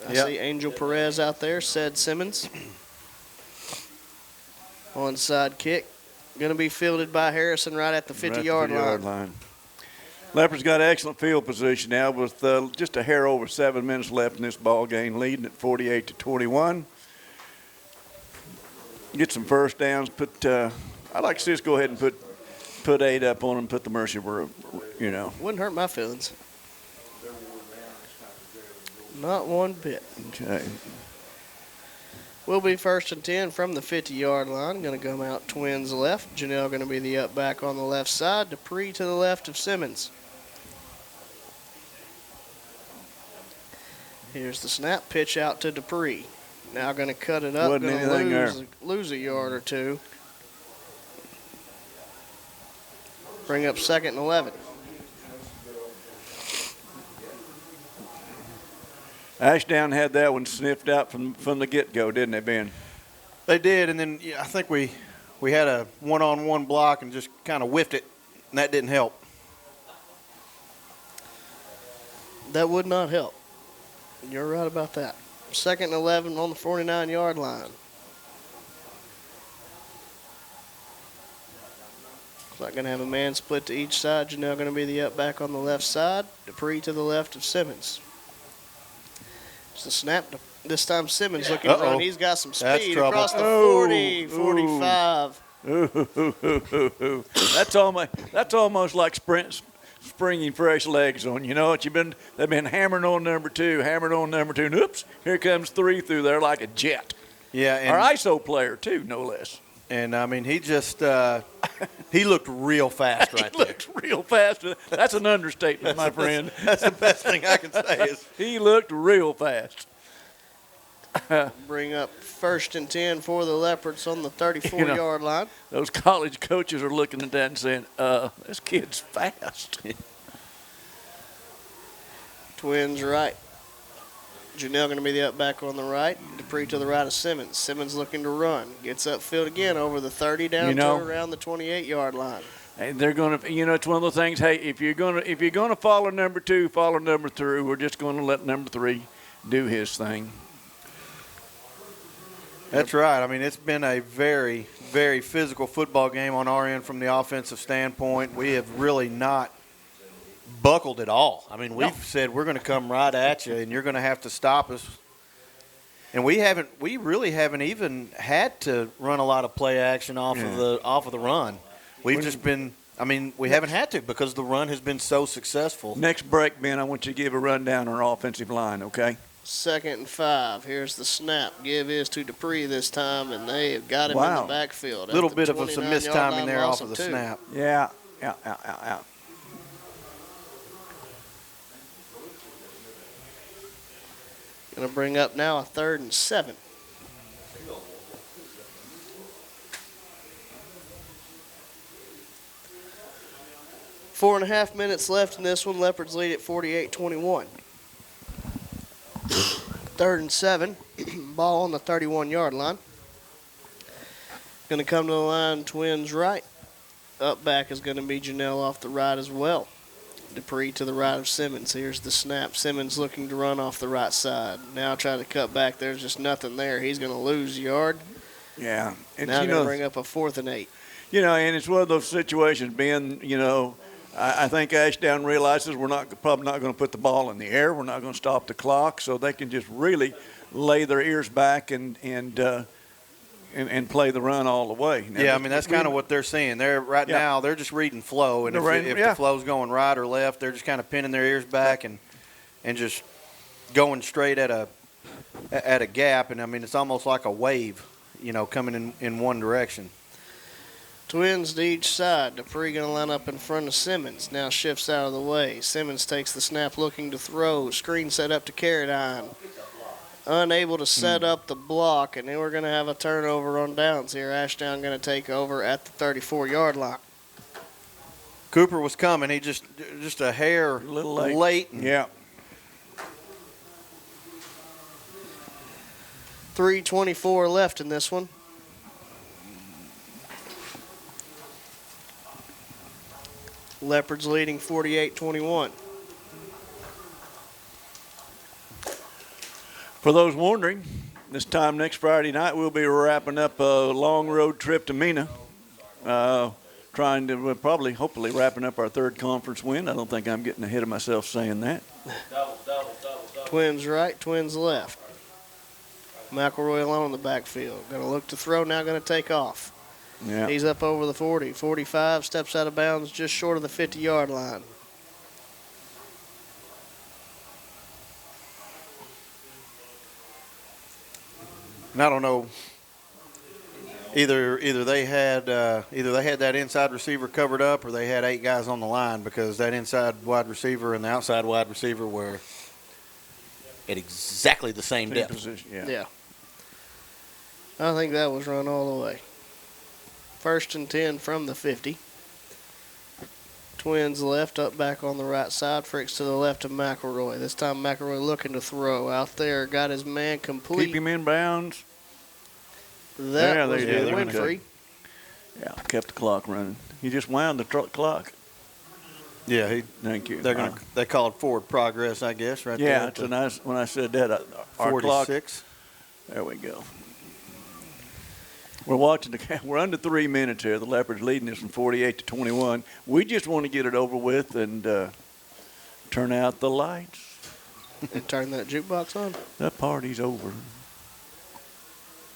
I see Angel Perez out there, Cedric Simmons. Onside kick. Going to be fielded by Harrison right at the 50-yard line. Leopards got excellent field position now with just a hair over 7 minutes left in this ball game, leading at 48-21. Get some first downs. I'd like to see us go ahead and put 8 up on them, put the mercy, Wouldn't hurt my feelings. Not one bit. Okay. We'll be 1st and 10 from the 50-yard line. Going to come out Twins left. Janelle going to be the up back on the left side. Dupree to the left of Simmons. Here's the snap. Pitch out to Dupree. Now going to cut it up. Wasn't anything there. Lose a yard or two. Bring up 2nd and 11. Ashdown had that one sniffed out from the get-go, didn't they, Ben? They did, and then I think we had a one-on-one block and just kind of whiffed it, and that didn't help. That would not help. You're right about that. 2nd and 11 on the 49-yard line. Not going to have a man split to each side. Janelle going to be the up back on the left side. Dupree to the left of Simmons. It's a snap. This time Simmons looking to run. He's got some speed across the 40, 45. That's almost like springing fresh legs on. You know what? They've been hammering on number 2, and oops, here comes 3 through there like a jet. Yeah, and our ISO player too, no less. And I mean, he just he looked real fast right there. He looked real fast. That's an understatement, my friend. That's the best thing I can say is he looked real fast. Bring up 1st and 10 for the Leopards on the 34-yard line. Those college coaches are looking at that and saying, this kid's fast. Twins right. Janelle going to be the up back on the right. Dupree to the right of Simmons. Simmons looking to run. Gets upfield again over the 30 down to around the 28-yard line. And they're going to, it's one of those things. Hey, if you're going to follow number 2, follow number 3. We're just going to let number 3 do his thing. That's right. I mean, it's been a very, very physical football game on our end from the offensive standpoint. We have really not buckled at all. I mean, we've said we're going to come right at you, and you're going to have to stop us And we really haven't even had to run a lot of play action off of the run. We've just been. I mean, we haven't had to because the run has been so successful. Next break, Ben, I want you to give a rundown on our offensive line, okay? 2nd and 5. Here's the snap. Give is to Dupree this time, and they have got him in the backfield. A little bit of some mistiming there off of the snap. Yeah. Going to bring up now a 3rd and 7. Four and a half minutes left in this one. Leopards lead at 48-21. 3rd and 7. Ball on the 31-yard line. Going to come to the line, Twins right. Up back is going to be Janelle off the right as well. Dupree to the right of Simmons. Here's the snap. Simmons looking to run off the right side. Now try to cut back. There's just nothing there. He's going to lose a yard. Yeah. And now going to bring up a 4th and 8. You know, and it's one of those situations, Ben, you know, I think Ashdown realizes we're probably not going to put the ball in the air. We're not going to stop the clock, so they can just really lay their ears back and play the run all the way. Now, yeah, I mean, that's kind of what they're seeing. They're now they're just reading flow, and if the flow's going right or left, they're just kind of pinning their ears back and just going straight at a gap. And I mean, it's almost like a wave, you know, coming in one direction. Twins to each side. Dupree going to line up in front of Simmons. Now shifts out of the way. Simmons takes the snap looking to throw. Screen set up to Carradine. Unable to set up the block, and then we're going to have a turnover on downs here. Ashdown going to take over at the 34-yard line. Cooper was coming. He just a hair a little late. Yeah. 3:24 left in this one. Leopards leading 48-21. For those wondering, this time next Friday night we'll be wrapping up a long road trip to Mena. Hopefully wrapping up our 3rd conference win. I don't think I'm getting ahead of myself saying that. Double. Twins right, Twins left. McElroy alone in the backfield. Going to look to throw, now going to take off. Yeah. He's up over the 40, 45, steps out of bounds just short of the 50-yard line. And I don't know. Either they had that inside receiver covered up, or they had 8 guys on the line, because that inside wide receiver and the outside wide receiver were at exactly the same depth. Position, yeah. I think that was run all the way. 1st and 10 from the 50. Twins left, up back on the right side. Fricks to the left of McElroy. This time McElroy looking to throw out there. Got his man complete. Keep him in bounds. That was Winfrey. Yeah, kept the clock running. He just wound the clock. Yeah, thank you. They call it forward progress, I guess, right there. Yeah, it's a nice. When I said that, our 46. Clock, there we go. We're watching we're under 3 minutes here. The Leopards leading us from 48-21. We just want to get it over with and turn out the lights. And turn that jukebox on. That party's over.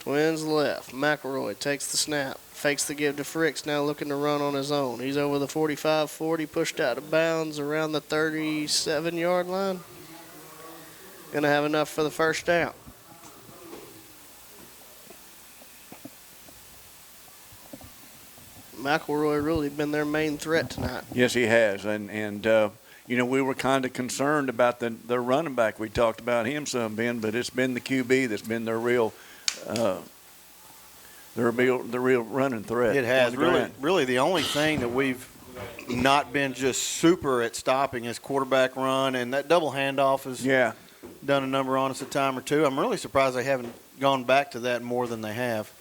Twins left. McElroy takes the snap. Fakes the give to Fricks. Now looking to run on his own. He's over the 45-40. Pushed out of bounds around the 37-yard line. Going to have enough for the 1st down. McElroy really been their main threat tonight. Yes, he has. And you know, we were kind of concerned about their running back. We talked about him some, Ben, but it's been the QB that's been their real running threat. It has. Really the only thing that we've not been just super at stopping is quarterback run, and that double handoff has done a number on us a time or two. I'm really surprised they haven't gone back to that more than they have.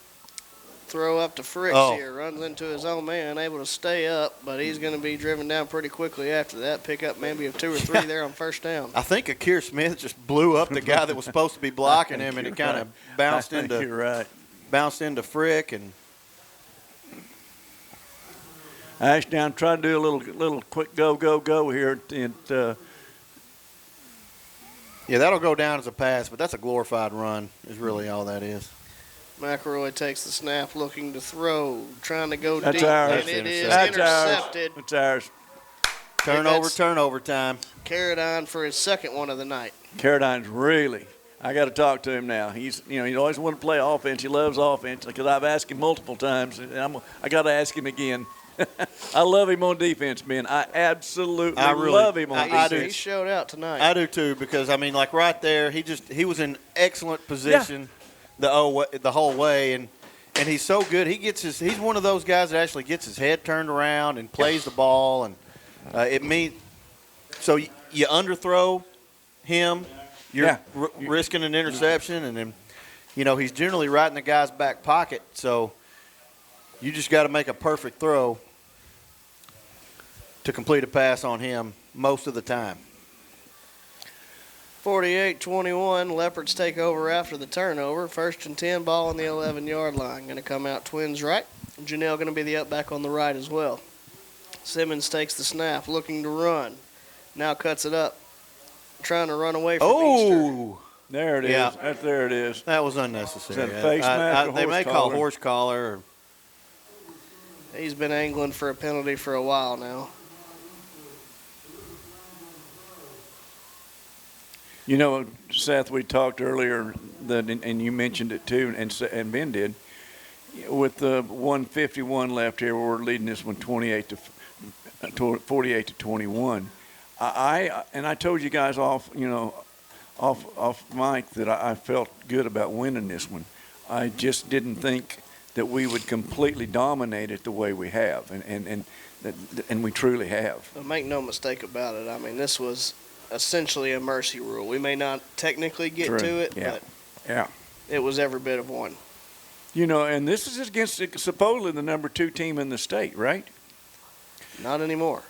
Throw up to Fricks here. Runs into his own man, able to stay up, but he's going to be driven down pretty quickly after that. Pick up maybe a 2 or 3 there on 1st down. I think Akir Smith just blew up the guy that was supposed to be blocking him, and it kind of bounced into Frick. And Ashdown tried to do a little quick go here. And Yeah, that'll go down as a pass, but that's a glorified run is really all that is. McElroy takes the snap, looking to throw, trying to go That's deep, ours. and it is That's intercepted. That's ours. Turnover time. Carradine for his second one of the night. Carradine's really. I got to talk to him now. He's, he always wanted to play offense. He loves offense because I've asked him multiple times, and I got to ask him again. I love him on defense, man. I absolutely love him on defense. He showed out tonight. I do too because like right there, he was in excellent position the whole way, and he's so good. He's one of those guys that actually gets his head turned around and plays the ball, and so you underthrow him. You're risking an interception, and then, he's generally right in the guy's back pocket. So you just got to make a perfect throw to complete a pass on him most of the time. 48-21, Leopards take over after the turnover. 1st and 10, ball on the 11-yard line. Going to come out Twins right. Janelle going to be the up back on the right as well. Simmons takes the snap, looking to run. Now cuts it up. Trying to run away from Easter. There it is. Yeah. There it is. That was unnecessary. Is that face mask or they may horse call collar? horse collar. He's been angling for a penalty for a while now. Seth, we talked earlier and you mentioned it too, and Ben did. With the 151 left here, we're leading this one 48 to 21. I told you guys off mic that I felt good about winning this one. I just didn't think that we would completely dominate it the way we have, and we truly have. But make no mistake about it. I mean, this was essentially a mercy rule. We may not technically get to it, but it was every bit of one. And this is against supposedly the number 2 team in the state, right? Not anymore.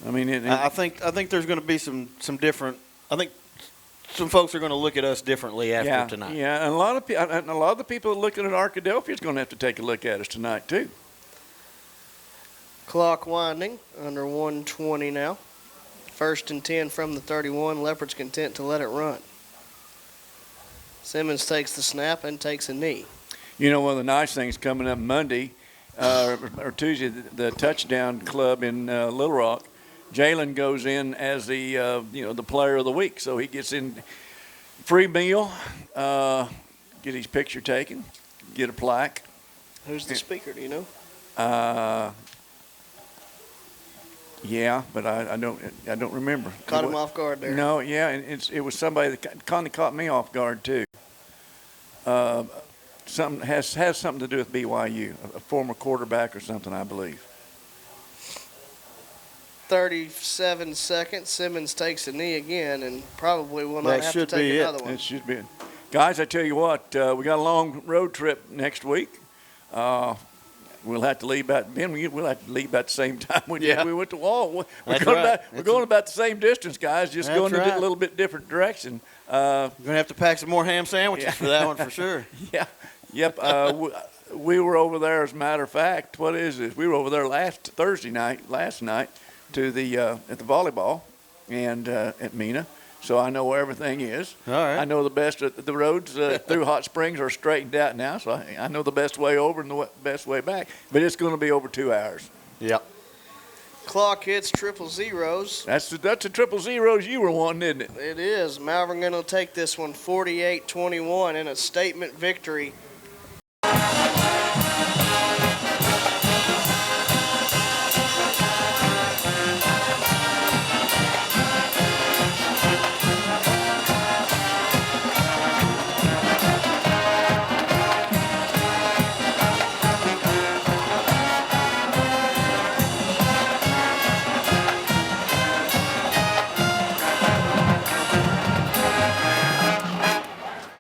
I mean, I think there's going to be some different. I think some folks are going to look at us differently after tonight. Yeah, and a lot of the people looking at Arkadelphia is going to have to take a look at us tonight too. Clock winding, under 1:20 now. 1st and 10 from the 31. Leopards content to let it run. Simmons takes the snap and takes a knee. One of the nice things coming up Monday or Tuesday, the touchdown club in Little Rock. Jalen goes in as the player of the week, so he gets in free meal, get his picture taken, get a plaque. Who's the speaker? Do you know? Yeah, but I don't remember. Caught him off guard there. No, yeah, and it was somebody that kind of caught me off guard too. Something has something to do with BYU, a former quarterback or something, I believe. 37 seconds. Simmons takes a knee again and probably will not have to take another one. That should be it. Guys, I tell you what, we got a long road trip next week. We'll have to leave about we'll have to leave about the same time we went to Wall. We're going about the same distance, guys. Just going in a little bit different direction. You're gonna have to pack some more ham sandwiches for that one for sure. Yeah. Yep. We were over there, as a matter of fact. What is this? We were over there last night, to the at the volleyball and at Mina. So I know where everything is. All right. I know the roads through Hot Springs are straightened out now, so I know the best way over and the best way back. But it's going to be over 2 hours. Yep. Clock hits triple zeros. That's the triple zeros you were wanting, isn't it? It is. Malvern going to take this one 48-21 in a statement victory